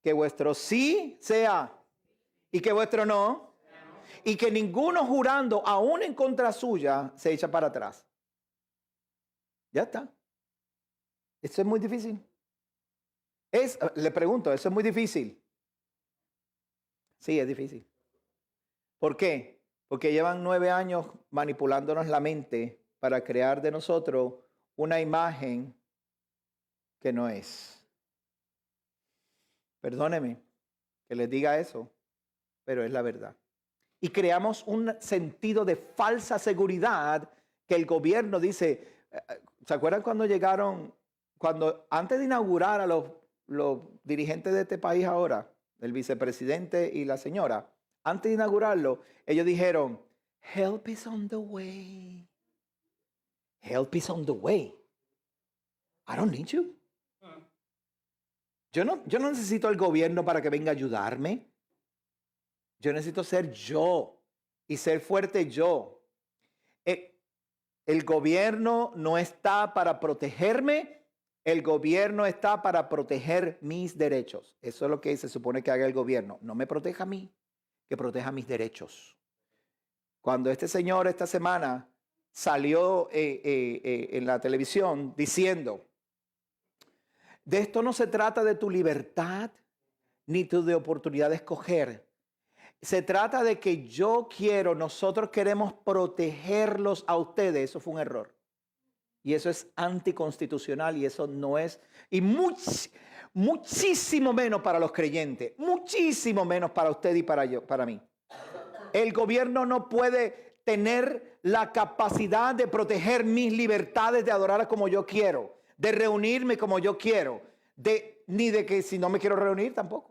Que vuestro sí sea y que vuestro no. y que ninguno jurando aún en contra suya se echa para atrás. Ya está. Eso es muy difícil. Le pregunto, ¿eso es muy difícil? Sí, es difícil. ¿Por qué? Porque llevan 9 años manipulándonos la mente para crear de nosotros una imagen que no es. Perdóneme que les diga eso, pero es la verdad. Y creamos un sentido de falsa seguridad que el gobierno dice. ¿Se acuerdan cuando llegaron, antes de inaugurar a los dirigentes de este país ahora, el vicepresidente y la señora, antes de inaugurarlo, ellos dijeron, help is on the way. Help is on the way. I don't need you. Yo no necesito al gobierno para que venga a ayudarme. Yo necesito ser yo y ser fuerte yo. El gobierno no está para protegerme, el gobierno está para proteger mis derechos. Eso es lo que se supone que haga el gobierno. No me proteja a mí, que proteja mis derechos. Cuando este señor esta semana salió en la televisión diciendo, de esto no se trata de tu libertad ni tu de oportunidad de escoger. Se trata de que nosotros queremos protegerlos a ustedes. Eso fue un error. Y eso es anticonstitucional y eso no es. Y muchísimo menos para los creyentes. Muchísimo menos para usted y para mí. El gobierno no puede tener la capacidad de proteger mis libertades de adorar como yo quiero. De reunirme como yo quiero. Ni de que si no me quiero reunir tampoco.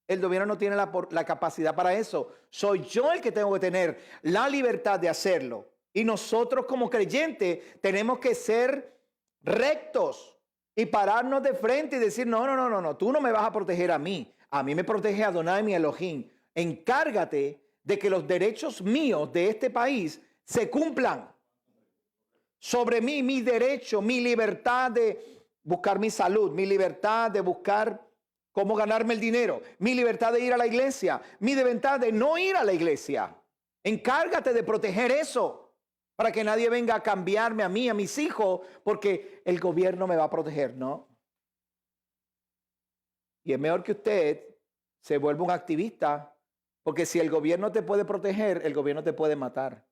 El gobierno no tiene la capacidad para eso. Soy yo el que tengo que tener la libertad de hacerlo. Y nosotros como creyentes tenemos que ser rectos y pararnos de frente y decir, no, tú no me vas a proteger a mí. A mí me protege Adonai, mi Elohim. Encárgate de que los derechos míos de este país se cumplan. Sobre mí, mi derecho, mi libertad de buscar mi salud, mi libertad de buscar cómo ganarme el dinero, mi libertad de ir a la iglesia, mi libertad de no ir a la iglesia. Encárgate de proteger eso para que nadie venga a cambiarme a mí, a mis hijos, porque el gobierno me va a proteger, ¿no? Y es mejor que usted se vuelva un activista, porque si el gobierno te puede proteger, el gobierno te puede matar.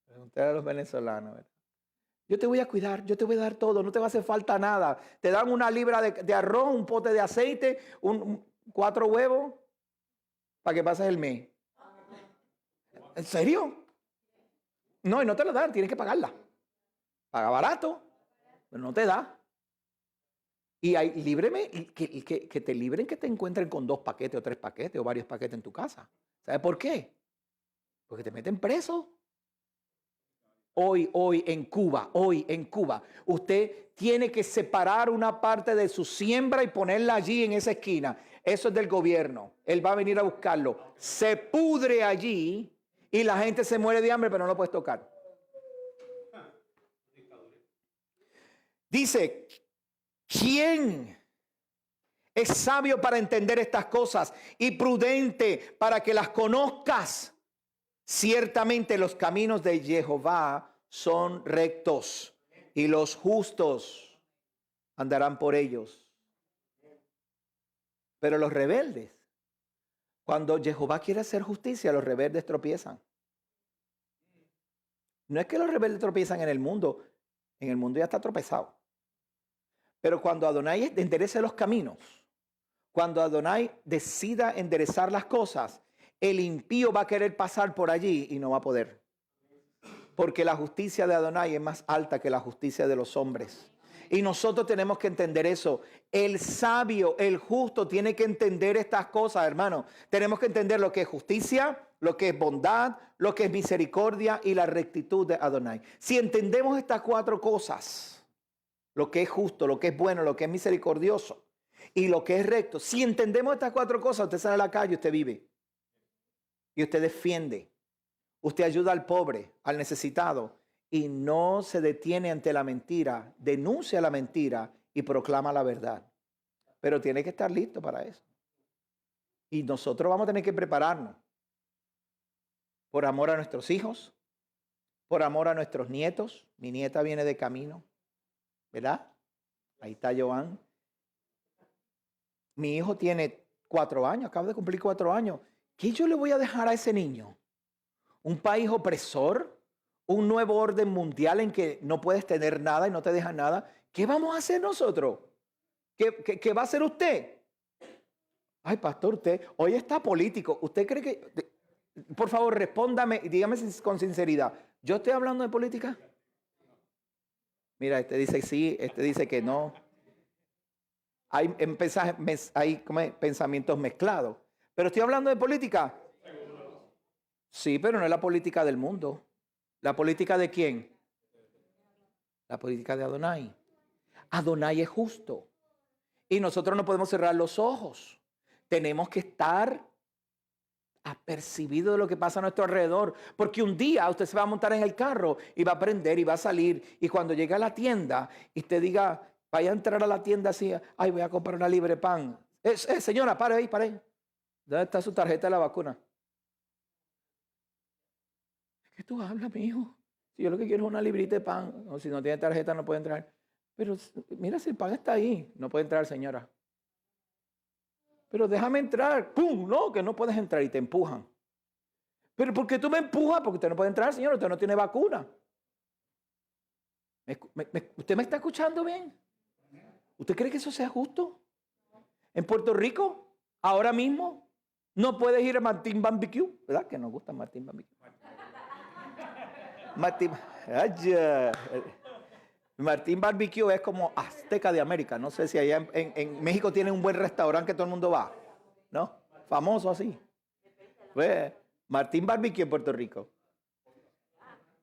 Preguntar a los venezolanos, ¿verdad? Yo te voy a cuidar, yo te voy a dar todo, no te va a hacer falta nada. Te dan una libra de arroz, un pote de aceite, 4 huevos, para que pases el mes. ¿En serio? No, y no te lo dan, tienes que pagarla. Paga barato, pero no te da. Y hay que te libren, que te encuentren con 2 paquetes o 3 paquetes o varios paquetes en tu casa. ¿Sabes por qué? Porque te meten preso. Hoy en Cuba, usted tiene que separar una parte de su siembra y ponerla allí en esa esquina. Eso es del gobierno. Él va a venir a buscarlo. Se pudre allí y la gente se muere de hambre, pero no lo puedes tocar. Dice, ¿quién es sabio para entender estas cosas y prudente para que las conozcas? Ciertamente los caminos de Jehová son rectos y los justos andarán por ellos. Pero los rebeldes, cuando Jehová quiere hacer justicia, los rebeldes tropiezan. No es que los rebeldes tropiezan en el mundo ya está tropezado. Pero cuando Adonai enderece los caminos, cuando Adonai decida enderezar las cosas, el impío va a querer pasar por allí y no va a poder. Porque la justicia de Adonai es más alta que la justicia de los hombres. Y nosotros tenemos que entender eso. El sabio, el justo, tiene que entender estas cosas, hermano. Tenemos que entender lo que es justicia, lo que es bondad, lo que es misericordia y la rectitud de Adonai. Si entendemos estas 4 cosas, lo que es justo, lo que es bueno, lo que es misericordioso y lo que es recto. Si entendemos estas 4 cosas, usted sale a la calle y usted vive. Y usted defiende, usted ayuda al pobre, al necesitado y no se detiene ante la mentira, denuncia la mentira y proclama la verdad. pero tiene que estar listo para eso. Y nosotros vamos a tener que prepararnos por amor a nuestros hijos, por amor a nuestros nietos. Mi nieta viene de camino, ¿verdad? Ahí está Joan. Mi hijo tiene 4 años, acaba de cumplir 4 años. ¿Qué yo le voy a dejar a ese niño? ¿Un país opresor? ¿Un nuevo orden mundial en que no puedes tener nada y no te dejan nada? ¿Qué vamos a hacer nosotros? ¿Qué va a hacer usted? Ay, pastor, usted hoy está político. ¿Usted cree que...? Por favor, respóndame y dígame con sinceridad. ¿Yo estoy hablando de política? Mira, este dice sí, este dice que no. Hay pensamientos mezclados. ¿Pero estoy hablando de política? Sí, pero no es la política del mundo. ¿La política de quién? La política de Adonai. Adonai es justo. Y nosotros no podemos cerrar los ojos. Tenemos que estar apercibidos de lo que pasa a nuestro alrededor. Porque un día usted se va a montar en el carro y va a prender y va a salir. Y cuando llegue a la tienda y usted diga, vaya a entrar a la tienda así, ay, voy a comprar una libre pan. Señora, pare ahí, pare ahí. ¿Dónde está su tarjeta de la vacuna? ¿Qué tú hablas, mi hijo? Si yo lo que quiero es una librita de pan, o si no tiene tarjeta no puede entrar. Pero mira, si el pan está ahí, no puede entrar, señora. Pero déjame entrar. ¡Pum! No, que no puedes entrar y te empujan. ¿Pero por qué tú me empujas? Porque usted no puede entrar, señor, usted no tiene vacuna. ¿Usted me está escuchando bien? ¿Usted cree que eso sea justo? En Puerto Rico, ahora mismo, no puedes ir a Martín Barbecue, ¿verdad? Que nos gusta Martín Barbecue. Martín Barbecue es como Azteca de América. No sé si allá en México tienen un buen restaurante que todo el mundo va, ¿no? Famoso así. Pues, Martín Barbecue en Puerto Rico.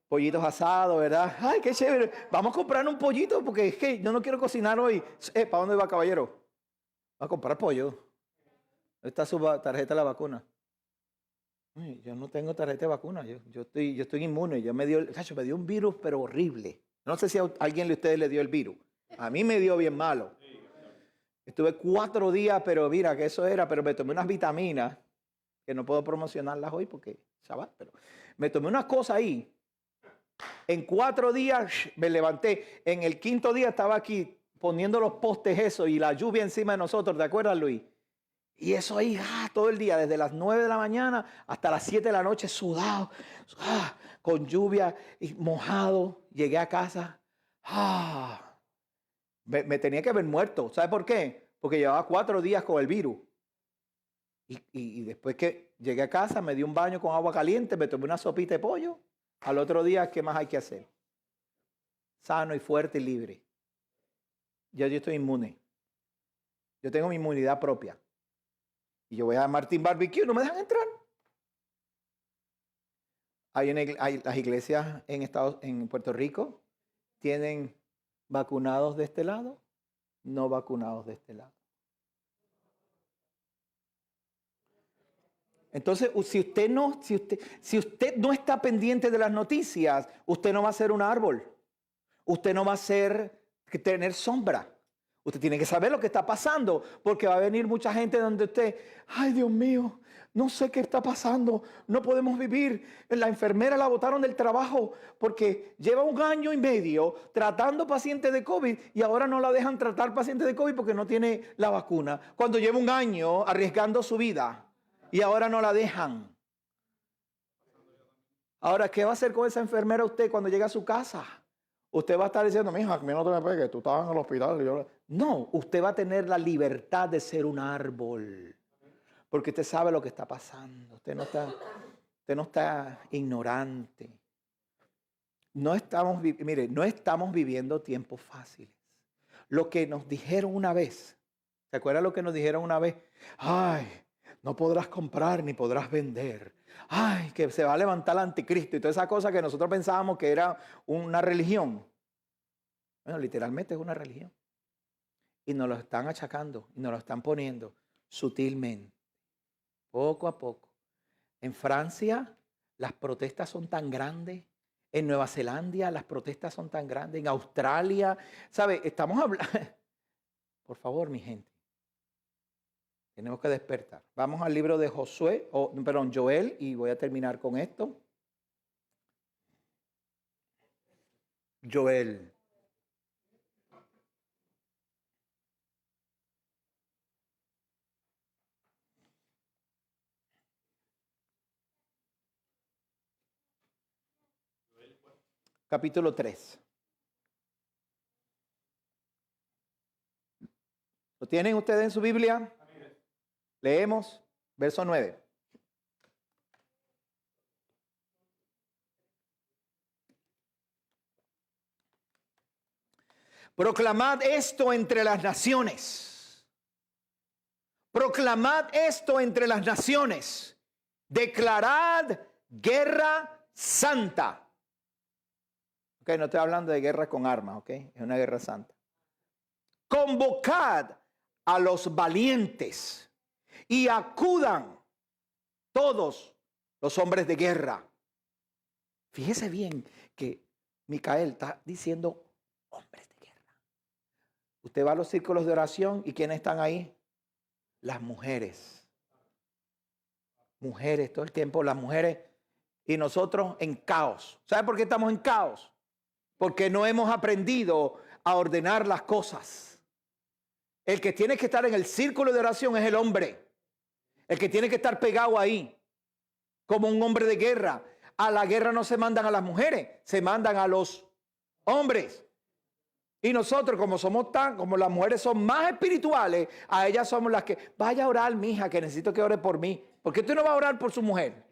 Pollitos asados, ¿verdad? Ay, qué chévere. Vamos a comprar un pollito porque es que yo no quiero cocinar hoy. ¿Para dónde va, caballero? Va a comprar pollo. ¿Dónde está su tarjeta de la vacuna? Ay, yo no tengo tarjeta de vacuna. Yo estoy inmune. Me dio un virus, pero horrible. No sé si a alguien de ustedes le dio el virus. A mí me dio bien malo. Estuve 4 días, pero mira que eso era, pero me tomé unas vitaminas, que no puedo promocionarlas hoy porque Shabbat, pero me tomé unas cosas ahí. En 4 días me levanté. En el 5.º día estaba aquí poniendo los postes eso y la lluvia encima de nosotros. ¿Te acuerdas, Luis? Y eso ahí todo el día, desde las 9 de la mañana hasta las 7 de la noche, sudado, con lluvia y mojado. Llegué a casa. Me tenía que haber muerto. ¿Sabe por qué? Porque llevaba 4 días con el virus. Y después que llegué a casa, me di un baño con agua caliente, me tomé una sopita de pollo. Al otro día, ¿qué más hay que hacer? Sano y fuerte y libre. Ya yo estoy inmune. Yo tengo mi inmunidad propia. Y yo voy a Martín Barbecue, no me dejan entrar. Hay las iglesias en Puerto Rico, tienen vacunados de este lado, no vacunados de este lado. Entonces, si usted no está pendiente de las noticias, usted no va a ser un árbol. Usted no va a tener sombra. Usted tiene que saber lo que está pasando, porque va a venir mucha gente donde usted, ay Dios mío, no sé qué está pasando, no podemos vivir. La enfermera la botaron del trabajo porque lleva 1 año y medio tratando pacientes de COVID y ahora no la dejan tratar pacientes de COVID porque no tiene la vacuna. Cuando lleva 1 año arriesgando su vida y ahora no la dejan. Ahora, ¿qué va a hacer con esa enfermera usted cuando llegue a su casa? Usted va a estar diciendo, mija, a mí no te me pegues, tú estabas en el hospital. No, usted va a tener la libertad de ser un árbol. Porque usted sabe lo que está pasando. Usted no está ignorante. No estamos viviendo tiempos fáciles. Lo que nos dijeron una vez, ¿se acuerdan lo que nos dijeron una vez? Ay, no podrás comprar ni podrás vender. Ay, que se va a levantar el anticristo y toda esa cosa que nosotros pensábamos que era una religión. Bueno, literalmente es una religión. Y nos lo están achacando y nos lo están poniendo sutilmente, poco a poco. En Francia las protestas son tan grandes. En Nueva Zelanda las protestas son tan grandes. En Australia, ¿sabe? Estamos hablando. Por favor, mi gente, Tenemos que despertar. Vamos al libro de Joel, y voy a terminar con esto. Joel. Capítulo 3. ¿Lo tienen ustedes en su Biblia? Leemos verso 9. Proclamad esto entre las naciones. Proclamad esto entre las naciones. Declarad guerra santa. Ok, no estoy hablando de guerra con armas, ok. Es una guerra santa. Convocad a los valientes y acudan todos los hombres de guerra. Fíjese bien que Micael está diciendo hombres de guerra. Usted va a los círculos de oración y ¿quiénes están ahí? Las mujeres. Mujeres, todo el tiempo las mujeres. Y nosotros en caos. ¿Sabe por qué estamos en caos? Porque no hemos aprendido a ordenar las cosas. El que tiene que estar en el círculo de oración es el hombre. El que tiene que estar pegado ahí, como un hombre de guerra. A la guerra no se mandan a las mujeres, se mandan a los hombres. Y nosotros, como las mujeres son más espirituales, a ellas somos las que, vaya a orar, mija, que necesito que ore por mí. ¿Por qué tú no vas a orar por su mujer?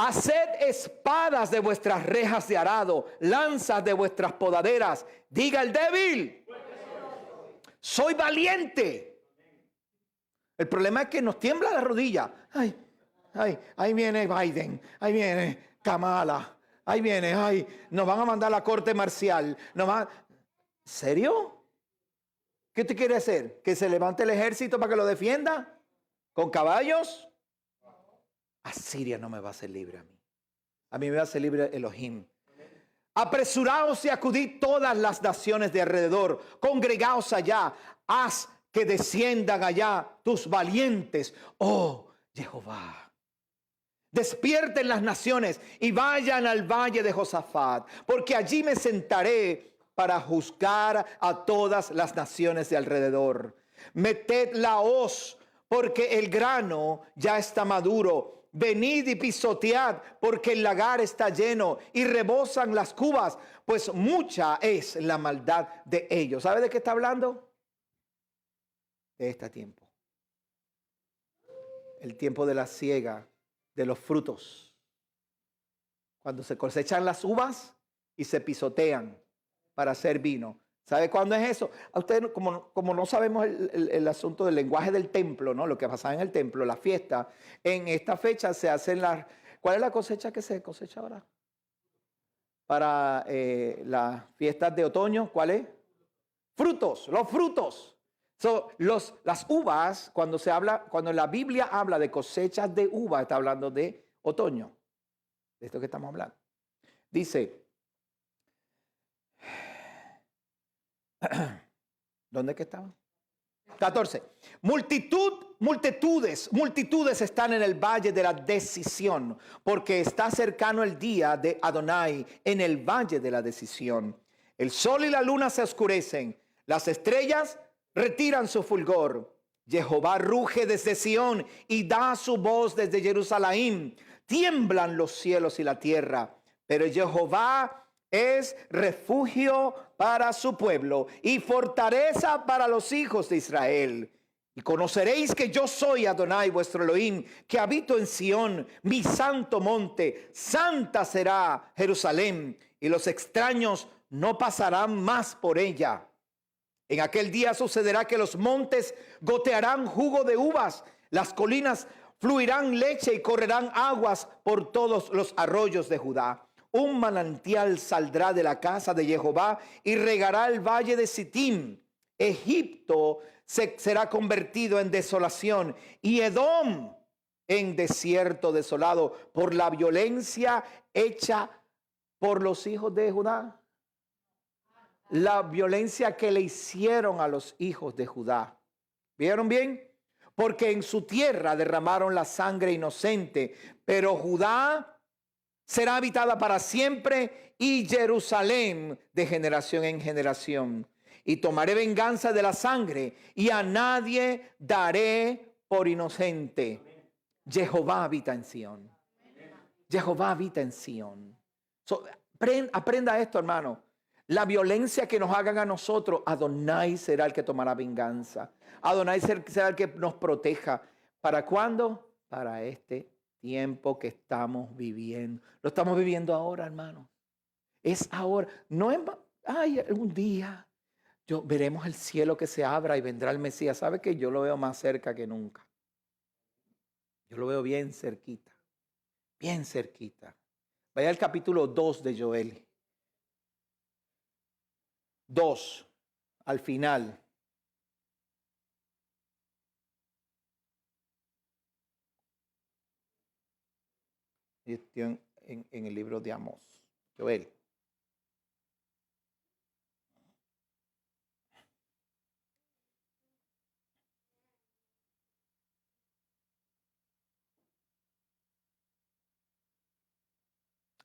Haced espadas de vuestras rejas de arado, lanzas de vuestras podaderas. Diga el débil, soy valiente. El problema es que nos tiembla la rodilla. Ahí viene Biden, ahí viene Kamala, ahí viene, nos van a mandar a la corte marcial. ¿Serio? ¿Qué usted quiere hacer? ¿Que se levante el ejército para que lo defienda? ¿Con caballos? Asiria no me va a hacer libre a mí. A mí me va a hacer libre Elohim. Apresuraos y acudid todas las naciones de alrededor. Congregaos allá. Haz que desciendan allá tus valientes. Oh, Jehová. Despierten las naciones y vayan al valle de Josafat, porque allí me sentaré para juzgar a todas las naciones de alrededor. Meted la hoz, porque el grano ya está maduro. Venid y pisotead, porque el lagar está lleno y rebosan las cubas, pues mucha es la maldad de ellos. ¿Sabe de qué está hablando? De este tiempo. El tiempo de la siega, de los frutos. Cuando se cosechan las uvas y se pisotean para hacer vino. ¿Sabe cuándo es eso? A ustedes, como no sabemos el asunto del lenguaje del templo, ¿no? Lo que pasaba en el templo, la fiesta, en esta fecha se hacen las... ¿Cuál es la cosecha que se cosecha ahora? Para las fiestas de otoño, ¿cuál es? Frutos, los frutos. Las uvas, cuando la Biblia habla de cosechas de uva, está hablando de otoño. De esto que estamos hablando. Dice... ¿Dónde que estaba? 14. Multitudes están en el valle de la decisión, porque está cercano el día de Adonai en el valle de la decisión. El sol y la luna se oscurecen, las estrellas retiran su fulgor. Jehová ruge desde Sión y da su voz desde Jerusalén. Tiemblan los cielos y la tierra, pero Jehová es refugio para su pueblo y fortaleza para los hijos de Israel. Y conoceréis que yo soy Adonai vuestro Elohim, que habito en Sión, mi santo monte. Santa será Jerusalén, y los extraños no pasarán más por ella. En aquel día sucederá que los montes gotearán jugo de uvas, las colinas fluirán leche y correrán aguas por todos los arroyos de Judá. Un manantial saldrá de la casa de Jehová y regará el valle de Sittim. Egipto será convertido en desolación y Edom en desierto desolado por la violencia hecha por los hijos de Judá. La violencia que le hicieron a los hijos de Judá. ¿Vieron bien? Porque en su tierra derramaron la sangre inocente, pero Judá será habitada para siempre y Jerusalén de generación en generación. Y tomaré venganza de la sangre y a nadie daré por inocente. Jehová habita en Sión. Jehová habita en Sión. Aprenda esto, hermano. La violencia que nos hagan a nosotros, Adonai será el que tomará venganza. Adonai será el que nos proteja. ¿Para cuándo? Para este tiempo que estamos viviendo. Lo estamos viviendo ahora, hermano. Es ahora. No es, ay, algún día veremos el cielo que se abra y vendrá el Mesías. ¿Sabe que yo lo veo más cerca que nunca? Yo lo veo bien cerquita. Bien cerquita. Vaya al capítulo 2 de Joel. 2, al final. Estoy en el libro de Amós. Joel.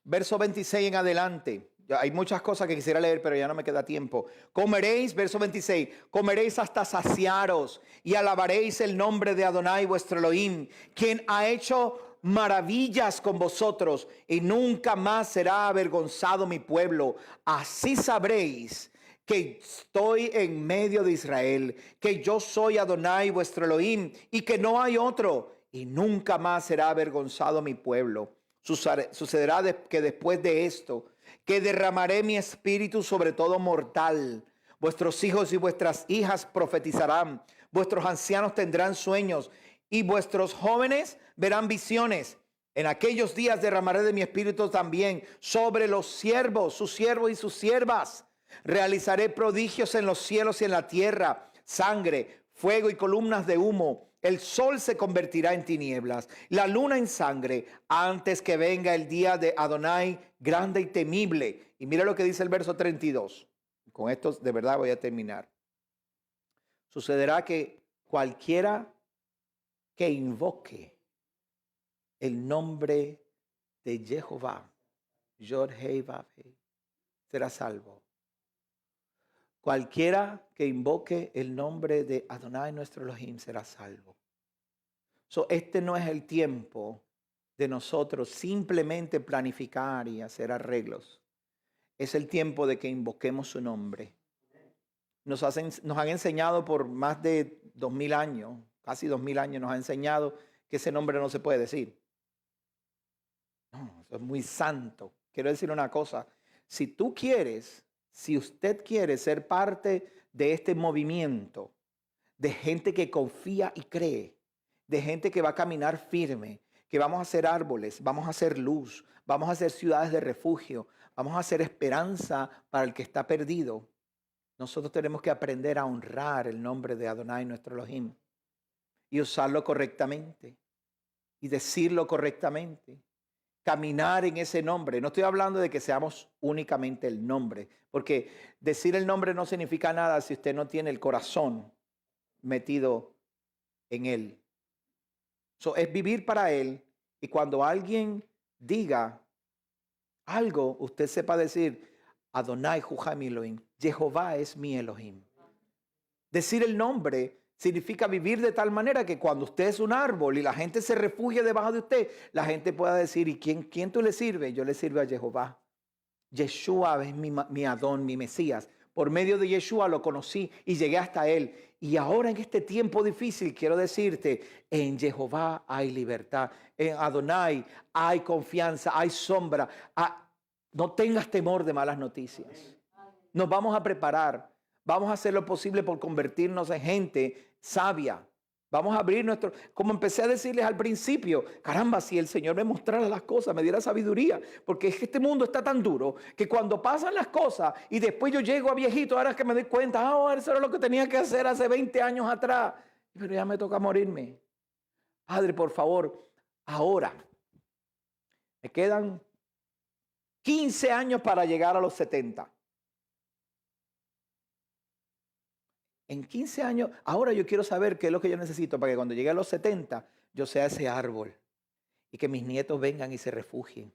Verso 26 en adelante. Hay muchas cosas que quisiera leer, pero ya no me queda tiempo. Comeréis, verso 26, comeréis hasta saciaros y alabaréis el nombre de Adonai vuestro Elohim, quien ha hecho maravillas con vosotros y nunca más será avergonzado mi pueblo. Así sabréis que estoy en medio de Israel, que yo soy Adonai vuestro Elohim y que no hay otro, y nunca más será avergonzado mi pueblo. Sucederá que después de esto, que derramaré mi espíritu sobre todo mortal. Vuestros hijos y vuestras hijas profetizarán, vuestros ancianos tendrán sueños y vuestros jóvenes verán visiones. En aquellos días derramaré de mi espíritu también sobre los siervos, sus siervos y sus siervas. Realizaré prodigios en los cielos y en la tierra, sangre, fuego y columnas de humo. El sol se convertirá en tinieblas, la luna en sangre, antes que venga el día de Adonai grande y temible. Y mira lo que dice el verso 32. Con esto de verdad voy a terminar. Sucederá que cualquiera que invoque el nombre de Jehová, Yod-Heh-Vav-Heh, será salvo. Cualquiera que invoque el nombre de Adonai nuestro Elohim será salvo. Este no es el tiempo de nosotros simplemente planificar y hacer arreglos. Es el tiempo de que invoquemos su nombre. Nos han enseñado por más de 2000 años, casi 2000 años, nos ha enseñado que ese nombre no se puede decir. No, eso es muy santo. Quiero decir una cosa. Si usted quiere ser parte de este movimiento de gente que confía y cree, de gente que va a caminar firme, que vamos a hacer árboles, vamos a hacer luz, vamos a hacer ciudades de refugio, vamos a hacer esperanza para el que está perdido, nosotros tenemos que aprender a honrar el nombre de Adonai nuestro Elohim y usarlo correctamente y decirlo correctamente. Caminar en ese nombre. No estoy hablando de que seamos únicamente el nombre, porque decir el nombre no significa nada si usted no tiene el corazón metido en él. Es vivir para él, y cuando alguien diga algo, usted sepa decir Adonai Juham Elohim, Jehová es mi Elohim. Decir el nombre significa vivir de tal manera que cuando usted es un árbol y la gente se refugia debajo de usted, la gente pueda decir, ¿y quién tú le sirves? Yo le sirvo a Jehová. Yeshua es mi Adón, mi Mesías. Por medio de Yeshua lo conocí y llegué hasta él. Y ahora en este tiempo difícil quiero decirte, en Jehová hay libertad. En Adonai hay confianza, hay sombra. No tengas temor de malas noticias. Nos vamos a preparar. Vamos a hacer lo posible por convertirnos en gente sabia. Vamos a abrir como empecé a decirles al principio, caramba, si el Señor me mostrara las cosas, me diera sabiduría, porque es que este mundo está tan duro que cuando pasan las cosas y después yo llego a viejito, ahora es que me doy cuenta, eso era lo que tenía que hacer hace 20 años atrás, pero ya me toca morirme. Padre, por favor, ahora me quedan 15 años para llegar a los 70. en 15 años, ahora yo quiero saber qué es lo que yo necesito para que cuando llegue a los 70, yo sea ese árbol. Y que mis nietos vengan y se refugien.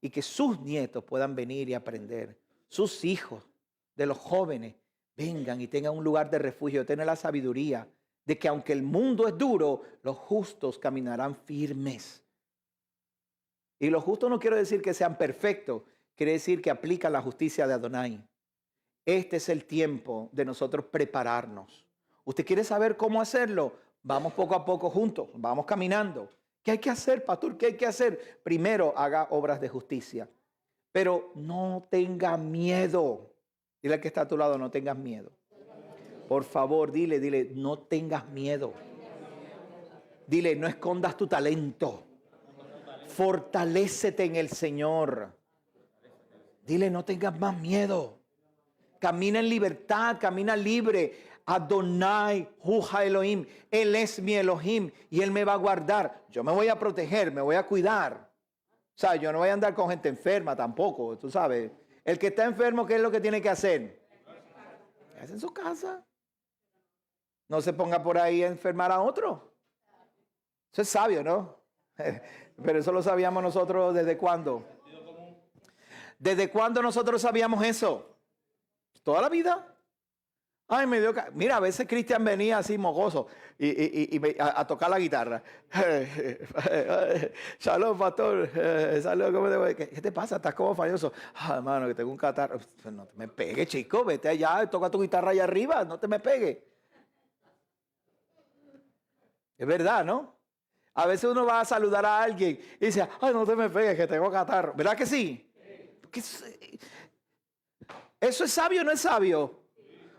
Y que sus nietos puedan venir y aprender. Sus hijos de los jóvenes vengan y tengan un lugar de refugio, tener la sabiduría de que aunque el mundo es duro, los justos caminarán firmes. Y los justos no quiero decir que sean perfectos, quiere decir que aplican la justicia de Adonai. Este es el tiempo de nosotros prepararnos. ¿Usted quiere saber cómo hacerlo? Vamos poco a poco juntos, vamos caminando. ¿Qué hay que hacer, pastor? ¿Qué hay que hacer? Primero, haga obras de justicia. Pero no tenga miedo. Dile al que está a tu lado, no tengas miedo. Por favor, dile, no tengas miedo. Dile, no escondas tu talento. Fortalécete en el Señor. Dile, no tengas más miedo. Camina en libertad, camina libre. Adonai, Juha Elohim. Él es mi Elohim y Él me va a guardar. Yo me voy a proteger, me voy a cuidar. O sea, yo no voy a andar con gente enferma tampoco, tú sabes. El que está enfermo, ¿qué es lo que tiene que hacer? Es en su casa. No se ponga por ahí a enfermar a otro. Eso es sabio, ¿no? Pero eso lo sabíamos nosotros ¿desde cuándo? ¿Desde cuándo nosotros sabíamos eso? Toda la vida. Ay, me dio... Mira, a veces Cristian venía así mogoso a tocar la guitarra. Shalom, pastor. ¿Qué te pasa? Estás como falloso. Ah, hermano, que tengo un catarro. No te me pegues, chico. Vete allá, toca tu guitarra allá arriba. No te me pegues. Es verdad, ¿no? A veces uno va a saludar a alguien y dice, ay, no te me pegues, que tengo catarro. ¿Verdad que sí? ¿Eso es sabio o no es sabio?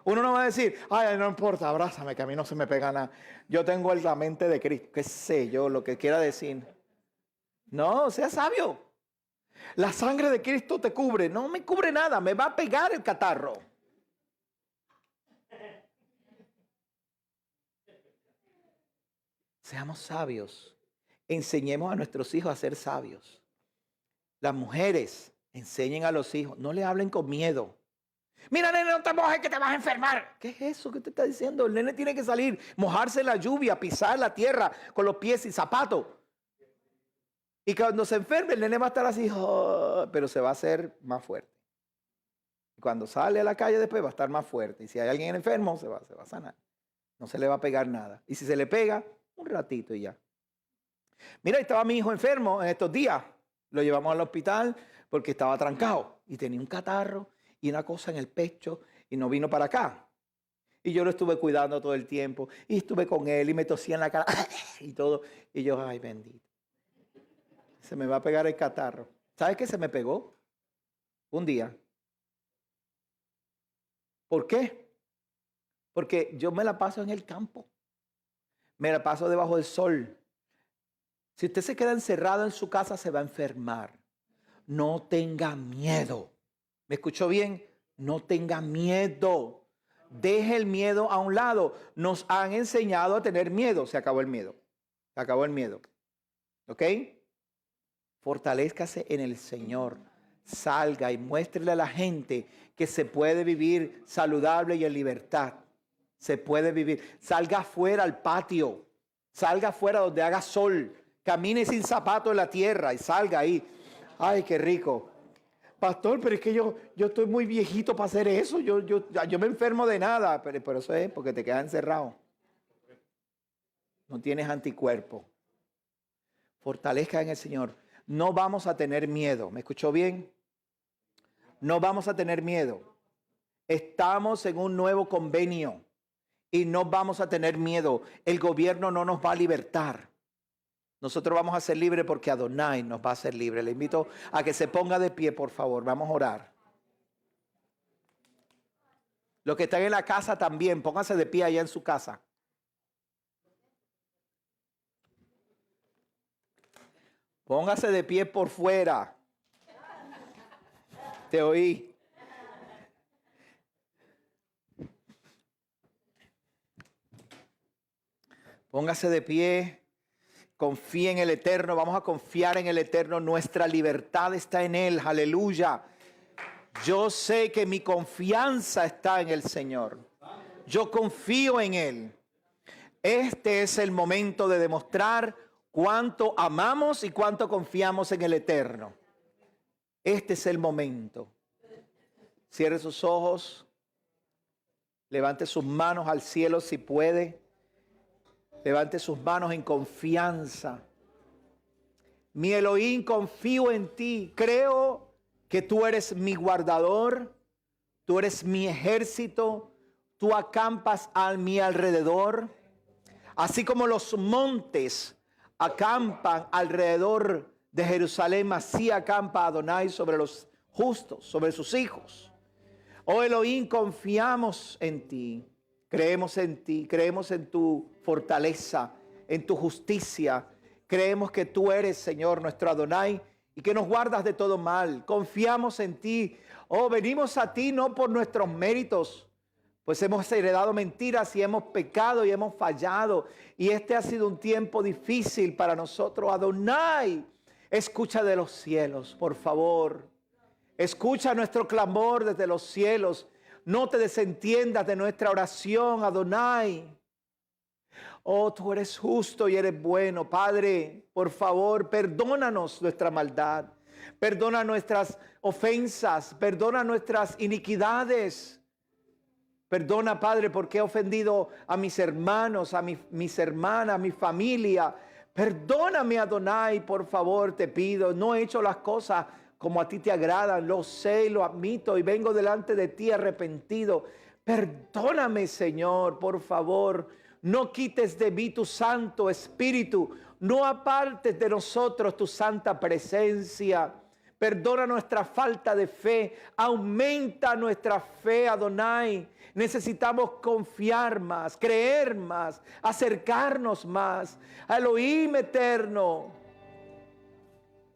Uno no va a decir, ay, no importa, abrázame, que a mí no se me pega nada. Yo tengo la mente de Cristo, qué sé yo, lo que quiera decir. No, sea sabio. La sangre de Cristo te cubre. No me cubre nada, me va a pegar el catarro. Seamos sabios. Enseñemos a nuestros hijos a ser sabios. Las mujeres enseñen a los hijos, no le hablen con miedo. Mira, nene, no te mojes que te vas a enfermar. ¿Qué es eso que te está diciendo? El nene tiene que salir, mojarse en la lluvia, pisar la tierra con los pies y zapatos. Y cuando se enferme, el nene va a estar así, oh, pero se va a hacer más fuerte. Y cuando sale a la calle después va a estar más fuerte. Y si hay alguien enfermo, se va a sanar. No se le va a pegar nada. Y si se le pega, un ratito y ya. Mira, estaba mi hijo enfermo en estos días. Lo llevamos al hospital porque estaba trancado y tenía un catarro y una cosa en el pecho y no vino para acá. Y yo lo estuve cuidando todo el tiempo y estuve con él y me tosía en la cara y todo. Y yo, ay, bendito. Se me va a pegar el catarro. ¿Sabes qué se me pegó? Un día. ¿Por qué? Porque yo me la paso en el campo. Me la paso debajo del sol. Si usted se queda encerrado en su casa, se va a enfermar. No tenga miedo. ¿Me escuchó bien? No tenga miedo. Deje el miedo a un lado. Nos han enseñado a tener miedo. Se acabó el miedo. Se acabó el miedo. ¿Ok? Fortalézcase en el Señor. Salga y muéstrele a la gente que se puede vivir saludable y en libertad. Se puede vivir. Salga afuera al patio. Salga afuera donde haga sol. Camine sin zapato en la tierra y salga ahí. Ay, qué rico. Pastor, pero es que yo estoy muy viejito para hacer eso. Yo me enfermo de nada. Pero eso es porque te quedas encerrado. No tienes anticuerpo. Fortalezca en el Señor. No vamos a tener miedo. ¿Me escuchó bien? No vamos a tener miedo. Estamos en un nuevo convenio y no vamos a tener miedo. El gobierno no nos va a libertar. Nosotros vamos a ser libres porque Adonai nos va a hacer libres. Le invito a que se ponga de pie, por favor. Vamos a orar. Los que están en la casa también, pónganse de pie allá en su casa. Póngase de pie por fuera. Te oí. Póngase de pie. Confía en el Eterno. Vamos a confiar en el Eterno. Nuestra libertad está en Él. Aleluya. Yo sé que mi confianza está en el Señor. Yo confío en Él. Este es el momento de demostrar cuánto amamos y cuánto confiamos en el Eterno. Este es el momento. Cierre sus ojos. Levante sus manos al cielo si puede. Levante sus manos en confianza. Mi Elohim, confío en ti. Creo que tú eres mi guardador. Tú eres mi ejército. Tú acampas a mi alrededor. Así como los montes acampan alrededor de Jerusalén, así acampa Adonai sobre los justos, sobre sus hijos. Oh Elohim, confiamos en ti. Creemos en ti. Creemos en tu fortaleza, en tu justicia. Creemos que tú eres, Señor, nuestro Adonai, y que nos guardas de todo mal. Confiamos en ti. Oh, venimos a ti no por nuestros méritos, pues hemos heredado mentiras y hemos pecado y hemos fallado. Y este ha sido un tiempo difícil para nosotros. Adonai, escucha de los cielos, por favor. Escucha nuestro clamor desde los cielos. No te desentiendas de nuestra oración, Adonai. Oh, tú eres justo y eres bueno. Padre, por favor, perdónanos nuestra maldad. Perdona nuestras ofensas. Perdona nuestras iniquidades. Perdona, Padre, porque he ofendido a mis hermanos, a mis hermanas, a mi familia. Perdóname, Adonai, por favor, te pido. No he hecho las cosas como a ti te agradan. Lo sé y lo admito y vengo delante de ti arrepentido. Perdóname, Señor, por favor. No quites de mí tu Santo Espíritu. No apartes de nosotros tu santa presencia. Perdona nuestra falta de fe. Aumenta nuestra fe, Adonai. Necesitamos confiar más, creer más, acercarnos más. Elohim eterno.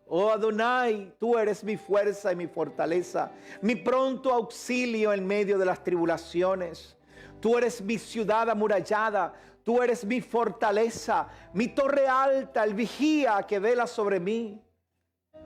Oh Adonai, tú eres mi fuerza y mi fortaleza, mi pronto auxilio en medio de las tribulaciones. Tú eres mi ciudad amurallada, tú eres mi fortaleza, mi torre alta, el vigía que vela sobre mí.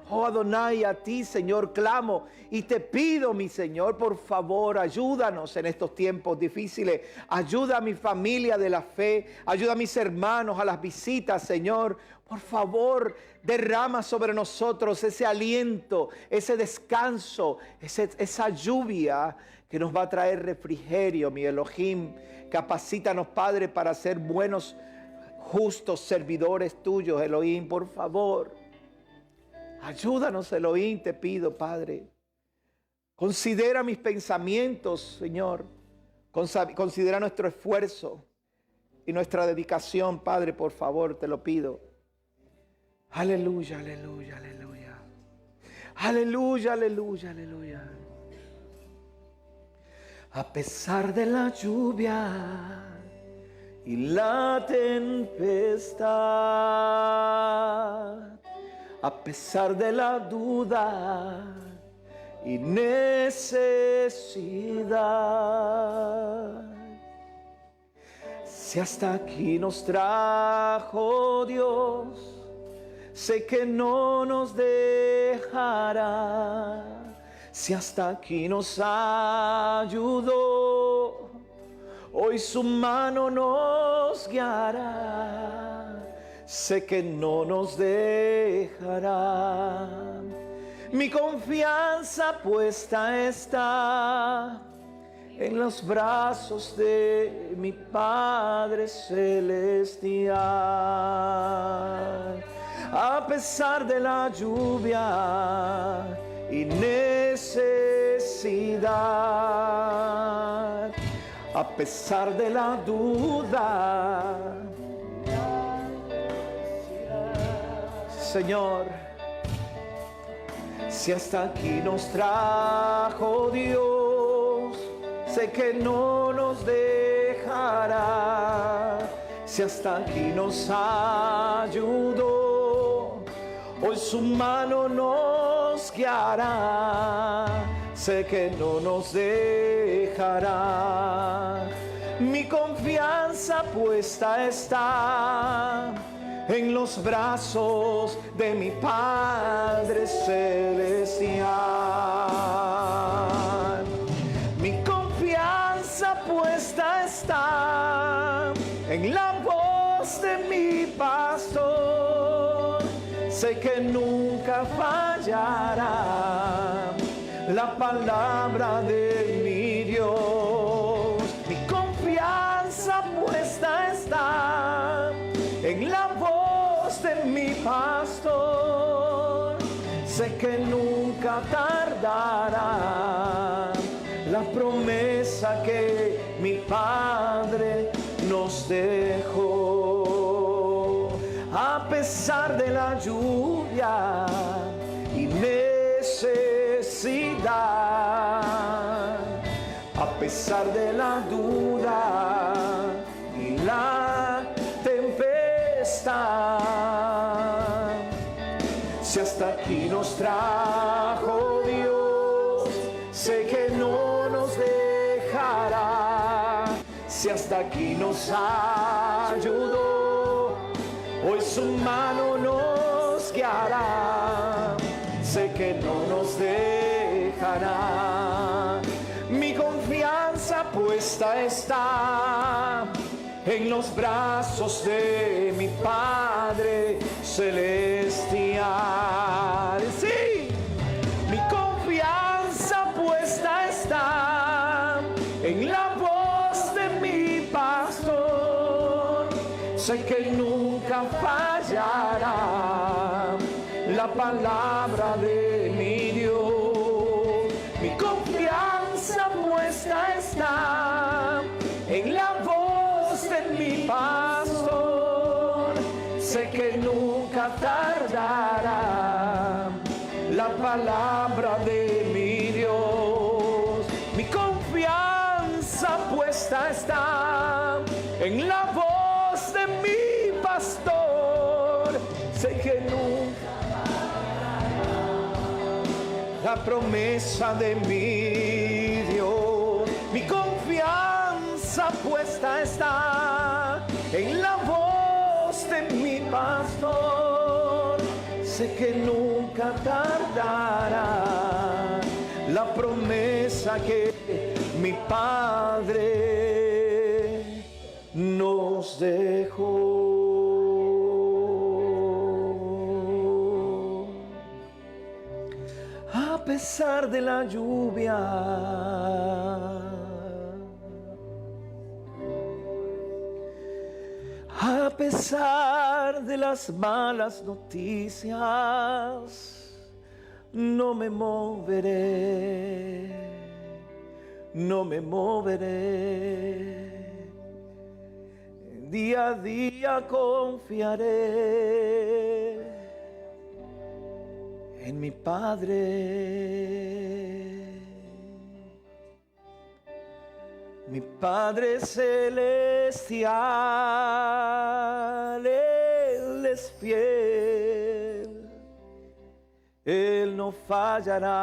Oh Adonai, a ti, Señor, clamo y te pido, mi Señor, por favor, ayúdanos en estos tiempos difíciles. Ayuda a mi familia de la fe, ayuda a mis hermanos, a las visitas, Señor. Por favor, derrama sobre nosotros ese aliento, ese descanso, esa lluvia que nos va a traer refrigerio, mi Elohim. Capacítanos, Padre, para ser buenos, justos servidores tuyos, Elohim, por favor. Ayúdanos, Elohim, te pido, Padre. Considera mis pensamientos, Señor. Considera nuestro esfuerzo y nuestra dedicación, Padre, por favor, te lo pido. Aleluya, aleluya, aleluya. Aleluya, aleluya, aleluya. A pesar de la lluvia y la tempestad, a pesar de la duda y necesidad, si hasta aquí nos trajo Dios, sé que no nos dejará. Si hasta aquí nos ayudó, hoy su mano nos guiará. Sé que no nos dejará. Mi confianza puesta está en los brazos de mi Padre Celestial. A pesar de la lluvia y necesidad, a pesar de la duda, Señor, si hasta aquí nos trajo Dios, sé que no nos dejará. Si hasta aquí nos ayudó, hoy su mano nos guiará. Sé que no nos dejará. Mi confianza puesta está en los brazos de mi Padre Celestial. Mi confianza puesta está sé que nunca fallará la palabra de mi Dios. Mi confianza puesta está en la voz de mi pastor. Sé que nunca tardará la promesa que mi Padre nos dejó. A pesar de la lluvia y necesidad, a pesar de la duda y la tempestad, si hasta aquí nos trajo Dios, sé que no nos dejará. Si hasta aquí nos ayudó, hoy su mano nos guiará. Sé que no nos dejará. Mi confianza puesta está en los brazos de mi Padre celestial. Sí, mi confianza puesta está en la voz de mi pastor. Sé que nunca fallará la palabra de mi Dios. Mi confianza puesta está en la voz de mi pastor. Sé que nunca tardará la palabra de mi Dios. Mi confianza puesta está en la voz de mi pastor. Sé que nunca la promesa de mi Dios. Mi confianza puesta está en la voz de mi pastor. Sé que nunca tardará la promesa que mi Padre nos dejó. A pesar de la lluvia, a pesar de las malas noticias, no me moveré, no me moveré. Día a día confiaré en mi Padre. Mi Padre celestial, Él es fiel, Él no fallará,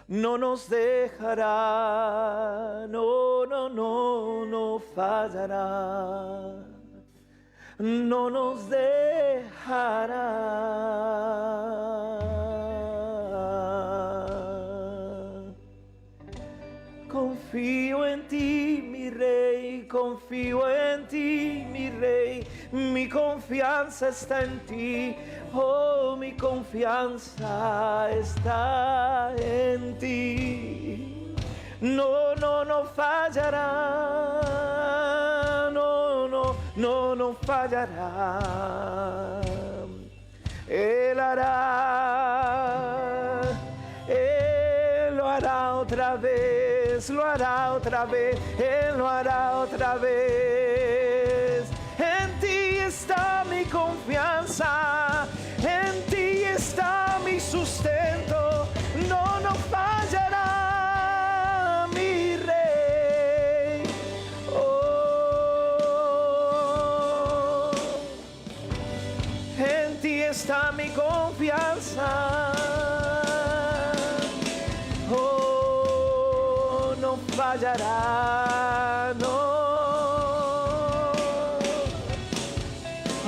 no nos dejará, no, no, no, no fallará, no nos dejará. Confío en ti, mi Rey, confío en ti, mi Rey, mi confianza está en ti, oh, mi confianza está en ti. No, no, no fallará, no, no, no, no fallará. Él hará, Él lo hará otra vez, lo hará otra vez, Él lo hará otra vez. En ti está mi confianza, en ti está mi sustento, no, no fallará mi Rey. Oh, en ti está mi confianza. Oh, no fallará, no.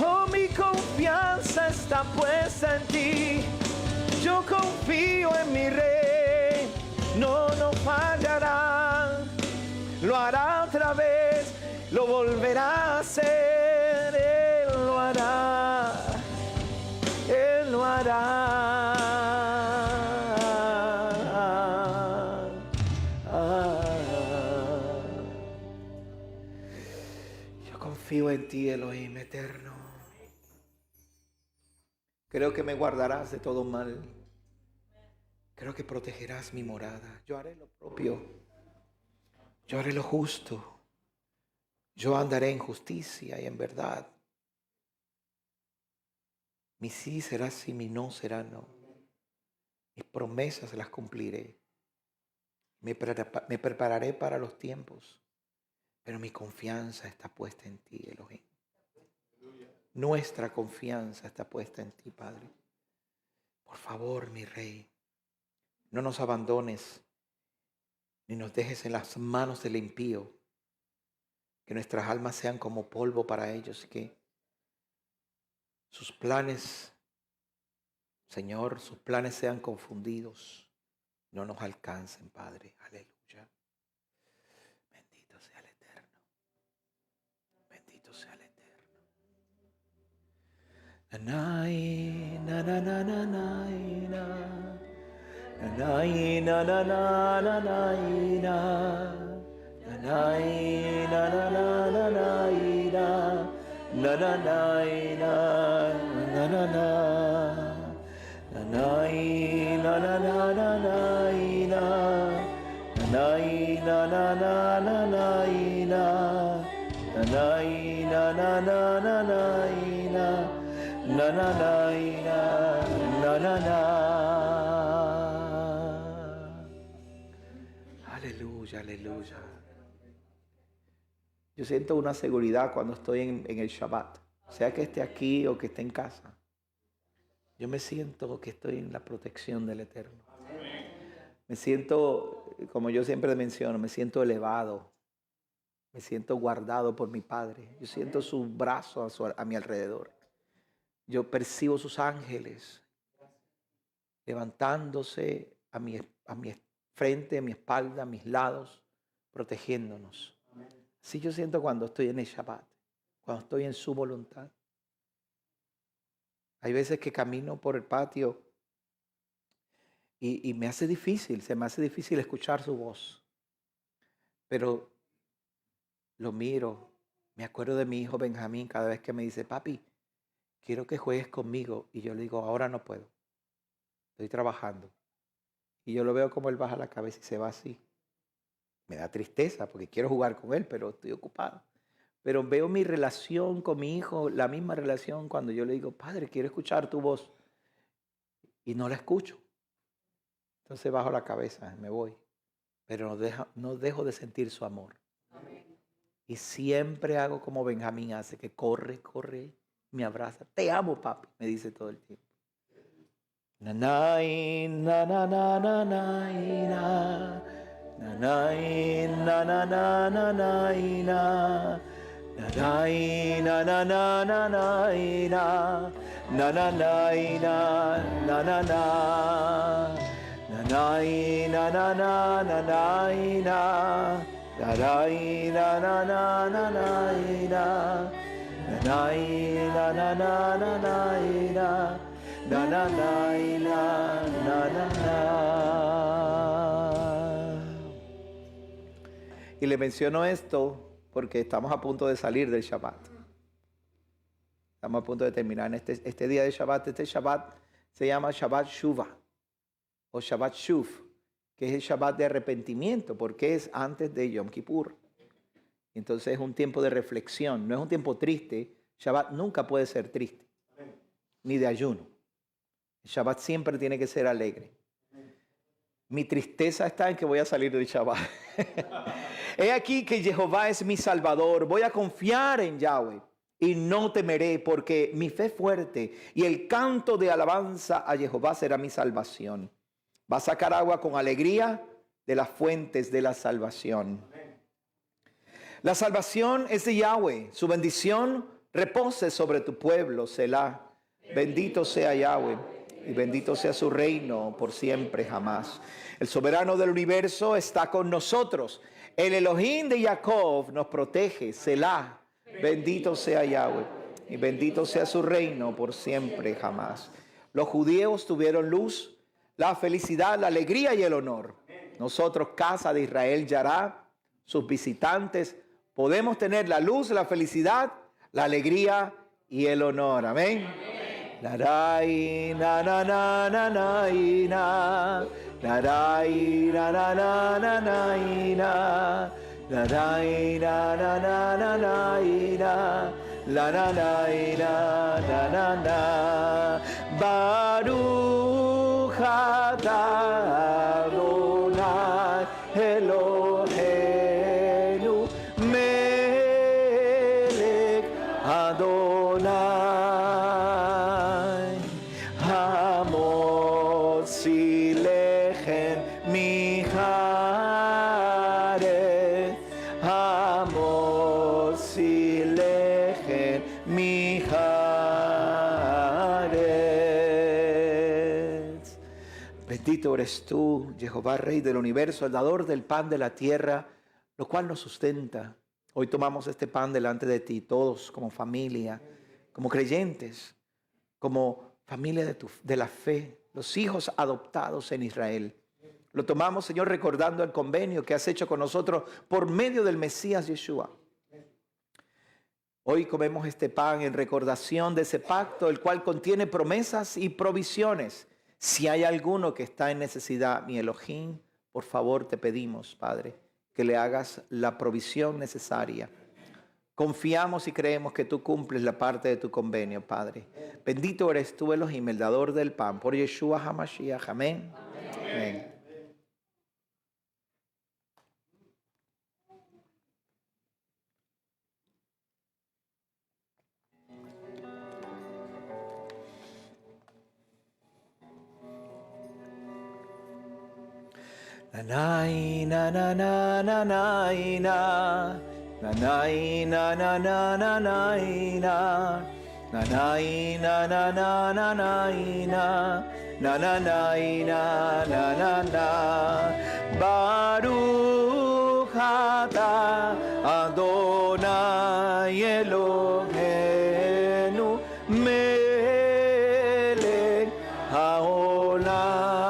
Oh, mi confianza está puesta en ti. Yo confío en mi Rey. No, no fallará. Lo hará otra vez. Lo volverá a hacer. Él lo hará. Confío en ti, Elohim eterno. Creo que me guardarás de todo mal. Creo que protegerás mi morada. Yo haré lo propio. Yo haré lo justo. Yo andaré en justicia y en verdad. Mi sí será sí, mi no será no. Mis promesas las cumpliré. Me prepararé para los tiempos. Pero mi confianza está puesta en ti, Elohim. Nuestra confianza está puesta en ti, Padre. Por favor, mi Rey, no nos abandones, ni nos dejes en las manos del impío. Que nuestras almas sean como polvo para ellos y que sus planes, Señor, sus planes sean confundidos. No nos alcancen, Padre. Aleluya. Bendito sea el Eterno. Bendito sea el Eterno. Nanay, na na na na na na. Nanay, na na na na na na. Nanay, na na na na na na. Na na na na na na. Nanay, na na na na na na. Nanay, na na na na na na. Nanay, na na na na na na. Na na na na na. Aleluya, aleluya. Yo siento una seguridad cuando estoy en el Shabbat, sea que esté aquí o que esté en casa. Yo me siento que estoy en la protección del Eterno. Me siento, como yo siempre menciono, me siento elevado. Me siento guardado por mi Padre. Yo siento su brazo a mi alrededor. Yo percibo sus ángeles levantándose a mi frente, a mi espalda, a mis lados, protegiéndonos. Así yo siento cuando estoy en el Shabbat, cuando estoy en su voluntad. Hay veces que camino por el patio y me hace difícil, se me hace difícil escuchar su voz. Pero lo miro, me acuerdo de mi hijo Benjamín cada vez que me dice, papi, quiero que juegues conmigo. Y yo le digo, ahora no puedo, estoy trabajando. Y yo lo veo como él baja la cabeza y se va así. Me da tristeza porque quiero jugar con él, pero estoy ocupado. Pero veo mi relación con mi hijo, la misma relación cuando yo le digo, Padre, quiero escuchar tu voz. Y no la escucho. Entonces bajo la cabeza, me voy. Pero no dejo de sentir su amor. Y siempre hago como Benjamín hace, que corre, me abraza. Te amo, papi, me dice todo el tiempo. Nanay, na na na na na na. Nanay, na na na na na na. Nanay, na na na na na na. Na na na na na na. Nanay, na na na na na na. Nanay, na na na na na na. Nanay, na na na na na na. Na na na na. Y le menciono esto porque estamos a punto de salir del Shabbat. Estamos a punto de terminar este día de Shabbat. Este Shabbat se llama Shabbat Shuvah o Shabbat Shuv, que es el Shabbat de arrepentimiento, porque es antes de Yom Kippur. Entonces es un tiempo de reflexión, no es un tiempo triste. Shabbat nunca puede ser triste, ni de ayuno. El Shabbat siempre tiene que ser alegre. Mi tristeza está en que voy a salir del Shabbat. He aquí que Jehová es mi Salvador. Voy a confiar en Yahweh y no temeré, porque mi fe es fuerte y el canto de alabanza a Jehová será mi salvación. Va a sacar agua con alegría de las fuentes de la salvación. La salvación es de Yahweh. Su bendición repose sobre tu pueblo, Selah. Bendito sea Yahweh y bendito sea su reino por siempre jamás. El soberano del universo está con nosotros. El Elohim de Jacob nos protege, Selah. Bendito sea Yahweh y bendito sea su reino por siempre jamás. Los judíos tuvieron luz, la felicidad, la alegría y el honor. Nosotros, casa de Israel, Yará, sus visitantes, podemos tener la luz, la felicidad la alegría y el honor. Amén. Narai, na, na, na, na, na, y na. Narai, na, na, na, na, na, y na. Narai, na, na, na, na, na, y na. La, na, na, y na, na, na. Baruch atah Adonai Eloheinu melech Adonai Hamotzi lechem micharetz Hamotzi lechem micharetz. Bendito eres tú, Jehová, Rey del universo, el dador del pan de la tierra, lo cual nos sustenta. Hoy tomamos este pan delante de ti, todos como familia, como creyentes, como familia de la fe, los hijos adoptados en Israel. Lo tomamos, Señor, recordando el convenio que has hecho con nosotros por medio del Mesías Yeshua. Hoy comemos este pan en recordación de ese pacto, el cual contiene promesas y provisiones. Si hay alguno que está en necesidad, mi Elohim, por favor te pedimos, Padre, que le hagas la provisión necesaria. Confiamos y creemos que tú cumples la parte de tu convenio, Padre. Bendito eres tú, Elohim, el dador del pan, por Yeshua HaMashiach. Amén. Amén. Nanai na na na na na na nanai na na na na na nanai na na na na na na nanai na na na na Baruch atah Adonai Eloheinu melech haolam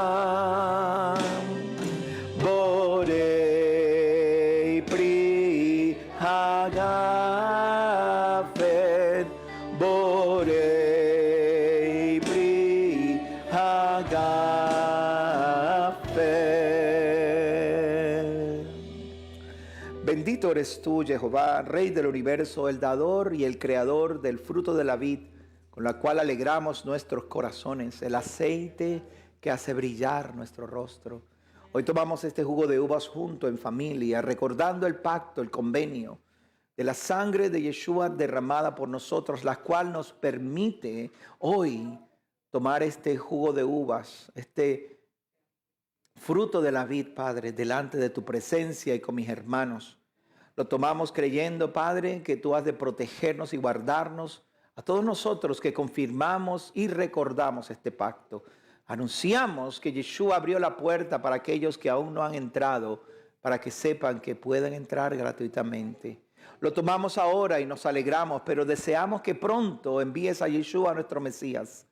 Bendito eres tú, Jehová, Rey del universo, el dador y el creador del fruto de la vid, con la cual alegramos nuestros corazones, el aceite que hace brillar nuestro rostro. Hoy tomamos este jugo de uvas junto en familia, recordando el pacto, el convenio de la sangre de Yeshua derramada por nosotros, la cual nos permite hoy tomar este jugo de uvas, este fruto de la vid, Padre, delante de tu presencia y con mis hermanos. Lo tomamos creyendo, Padre, que tú has de protegernos y guardarnos a todos nosotros que confirmamos y recordamos este pacto. Anunciamos que Yeshua abrió la puerta para aquellos que aún no han entrado, para que sepan que pueden entrar gratuitamente. Lo tomamos ahora y nos alegramos, pero deseamos que pronto envíes a Yeshua, nuestro Mesías,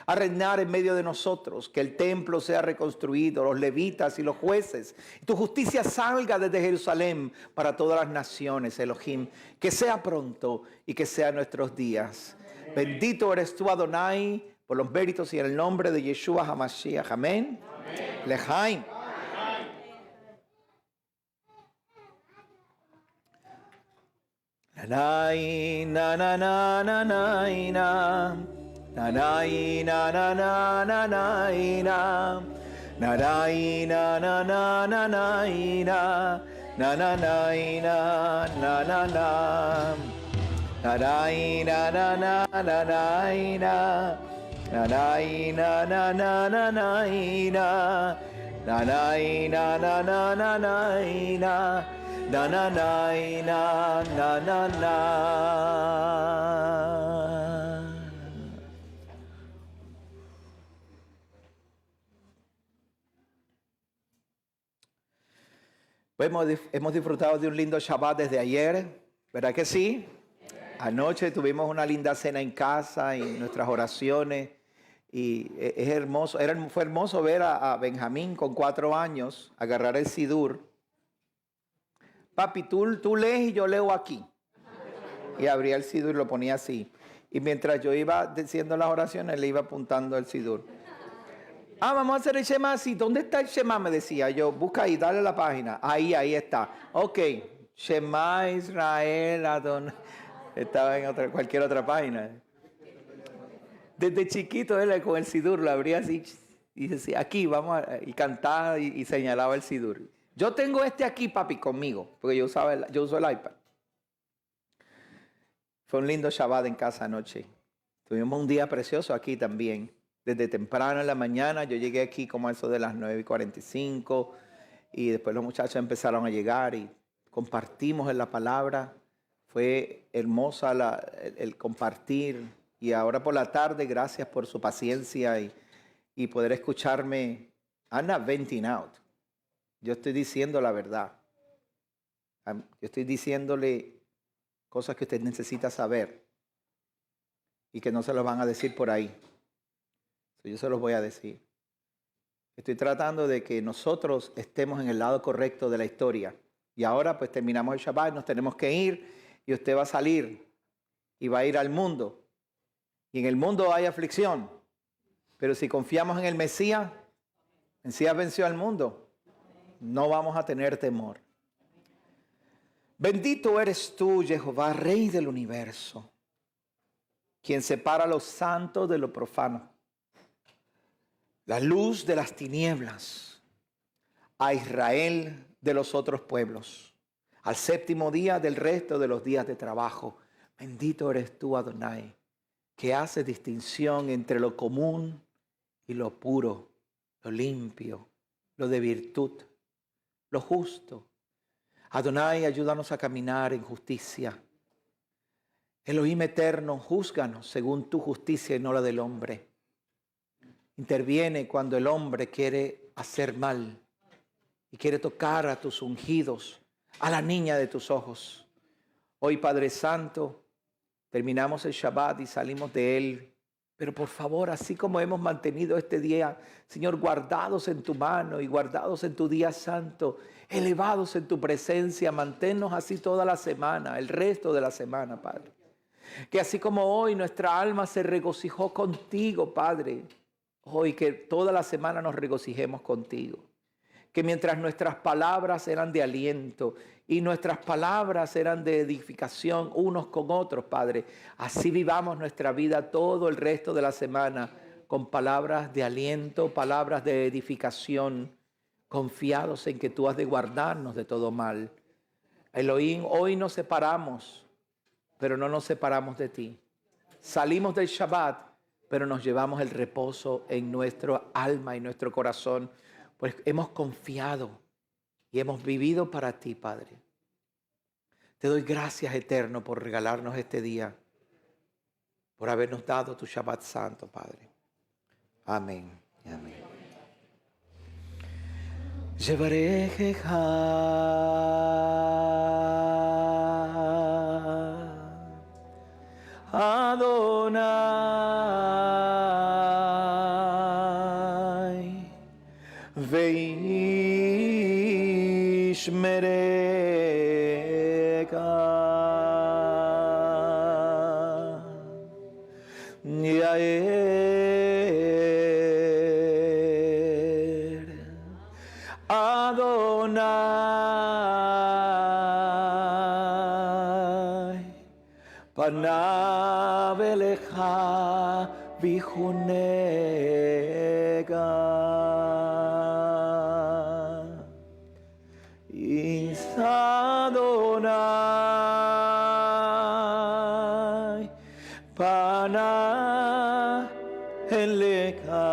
a reinar en medio de nosotros, que el templo sea reconstruido, los levitas y los jueces, y tu justicia salga desde Jerusalén para todas las naciones, Elohim, que sea pronto y que sea en nuestros días. Bendito eres tú, Adonai, por los méritos y en el nombre de Yeshua HaMashiach. Amén. Lejaim. Nanai na na na na na na nanai na na na na na nanai na na na na na na nanai na na na na nanai na na na na na nanai na na na na na nanai na na na na na na na na na na. Hemos disfrutado de un lindo Shabbat desde ayer, ¿verdad que sí? Anoche tuvimos una linda cena en casa y nuestras oraciones y es hermoso, fue hermoso ver a Benjamín con 4 años agarrar el sidur. Papi, tú lees y yo leo aquí. Y abría el sidur y lo ponía así. Y mientras yo iba diciendo las oraciones, le iba apuntando el sidur. Vamos a hacer el Shema así. ¿Dónde está el Shema? Me decía yo. Busca ahí, dale a la página. Ahí está. Ok. Shema Israel Adonai. Estaba en cualquier otra página. Desde chiquito él con el sidur lo abría así y decía, aquí vamos y cantaba y señalaba el sidur. Yo tengo este aquí, papi, conmigo, porque yo uso el iPad. Fue un lindo Shabbat en casa anoche. Tuvimos un día precioso aquí también. Desde temprano en la mañana, yo llegué aquí como a eso de las 9:45 y después los muchachos empezaron a llegar y compartimos en la palabra. Fue hermosa el compartir. Y ahora por la tarde, gracias por su paciencia y poder escucharme. I'm not venting out. Yo estoy diciendo la verdad. Yo estoy diciéndole cosas que usted necesita saber y que no se los van a decir por ahí. Yo se los voy a decir. Estoy tratando de que nosotros estemos en el lado correcto de la historia. Y ahora pues terminamos el Shabbat, nos tenemos que ir y usted va a salir y va a ir al mundo. Y en el mundo hay aflicción. Pero si confiamos en el Mesías venció al mundo. No vamos a tener temor. Bendito eres tú, Jehová, Rey del universo, quien separa lo santo de lo profano, la luz de las tinieblas, a Israel de los otros pueblos, al séptimo día del resto de los días de trabajo. Bendito eres tú, Adonai, que hace distinción entre lo común y lo puro, lo limpio, lo de virtud, lo justo. Adonai, ayúdanos a caminar en justicia. Elohim eterno, júzganos según tu justicia y no la del hombre. Interviene cuando el hombre quiere hacer mal y quiere tocar a tus ungidos, a la niña de tus ojos. Hoy, Padre Santo, terminamos el Shabbat y salimos de él. Pero por favor, así como hemos mantenido este día, Señor, guardados en tu mano y guardados en tu día santo, elevados en tu presencia, manténnos así toda la semana, el resto de la semana, Padre. Que así como hoy nuestra alma se regocijó contigo, Padre, hoy que toda la semana nos regocijemos contigo. Que mientras nuestras palabras eran de aliento y nuestras palabras eran de edificación unos con otros, Padre, así vivamos nuestra vida todo el resto de la semana con palabras de aliento, palabras de edificación, confiados en que tú has de guardarnos de todo mal. Elohim, hoy nos separamos, pero no nos separamos de ti. Salimos del Shabbat, pero nos llevamos el reposo en nuestro alma y nuestro corazón, pues hemos confiado y hemos vivido para ti, Padre. Te doy gracias, Eterno, por regalarnos este día, por habernos dado tu Shabbat Santo, Padre. Amén y amén. Yevarejeja Adonai veishmereka Yair Adonai Panav elecha vihuneka Is Adonai Panav elecha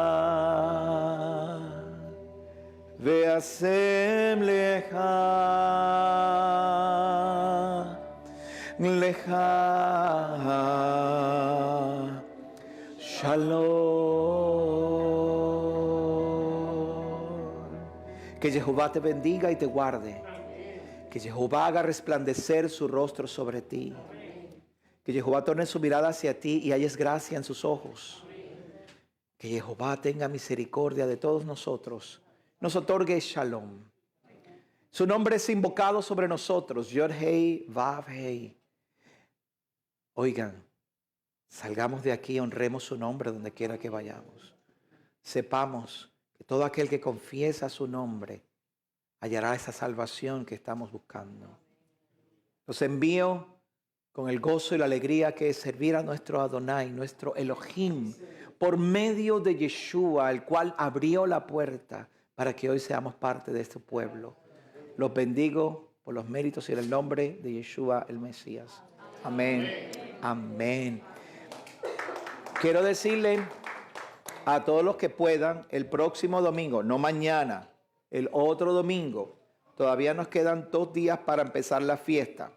ve'asem lecha lecha Shalom. Que Jehová te bendiga y te guarde. Que Jehová haga resplandecer su rostro sobre ti. Que Jehová torne su mirada hacia ti y halles gracia en sus ojos. Que Jehová tenga misericordia de todos nosotros. Nos otorgue Shalom. Su nombre es invocado sobre nosotros. Yod Hei Vav Hei. Oigan, salgamos de aquí, honremos su nombre donde quiera que vayamos. Sepamos que todo aquel que confiesa su nombre hallará esa salvación que estamos buscando. Los envío con el gozo y la alegría que es servir a nuestro Adonai, nuestro Elohim, por medio de Yeshua, el cual abrió la puerta para que hoy seamos parte de este pueblo. Los bendigo por los méritos y en el nombre de Yeshua el Mesías. Amén. Amén. Quiero decirle a todos los que puedan, el próximo domingo, no mañana, el otro domingo, todavía nos quedan 2 días para empezar la fiesta.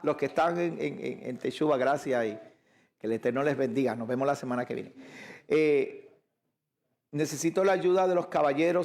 Los que están en Teshuvah, gracias y que el Eterno les bendiga. Nos vemos la semana que viene. Necesito la ayuda de los caballeros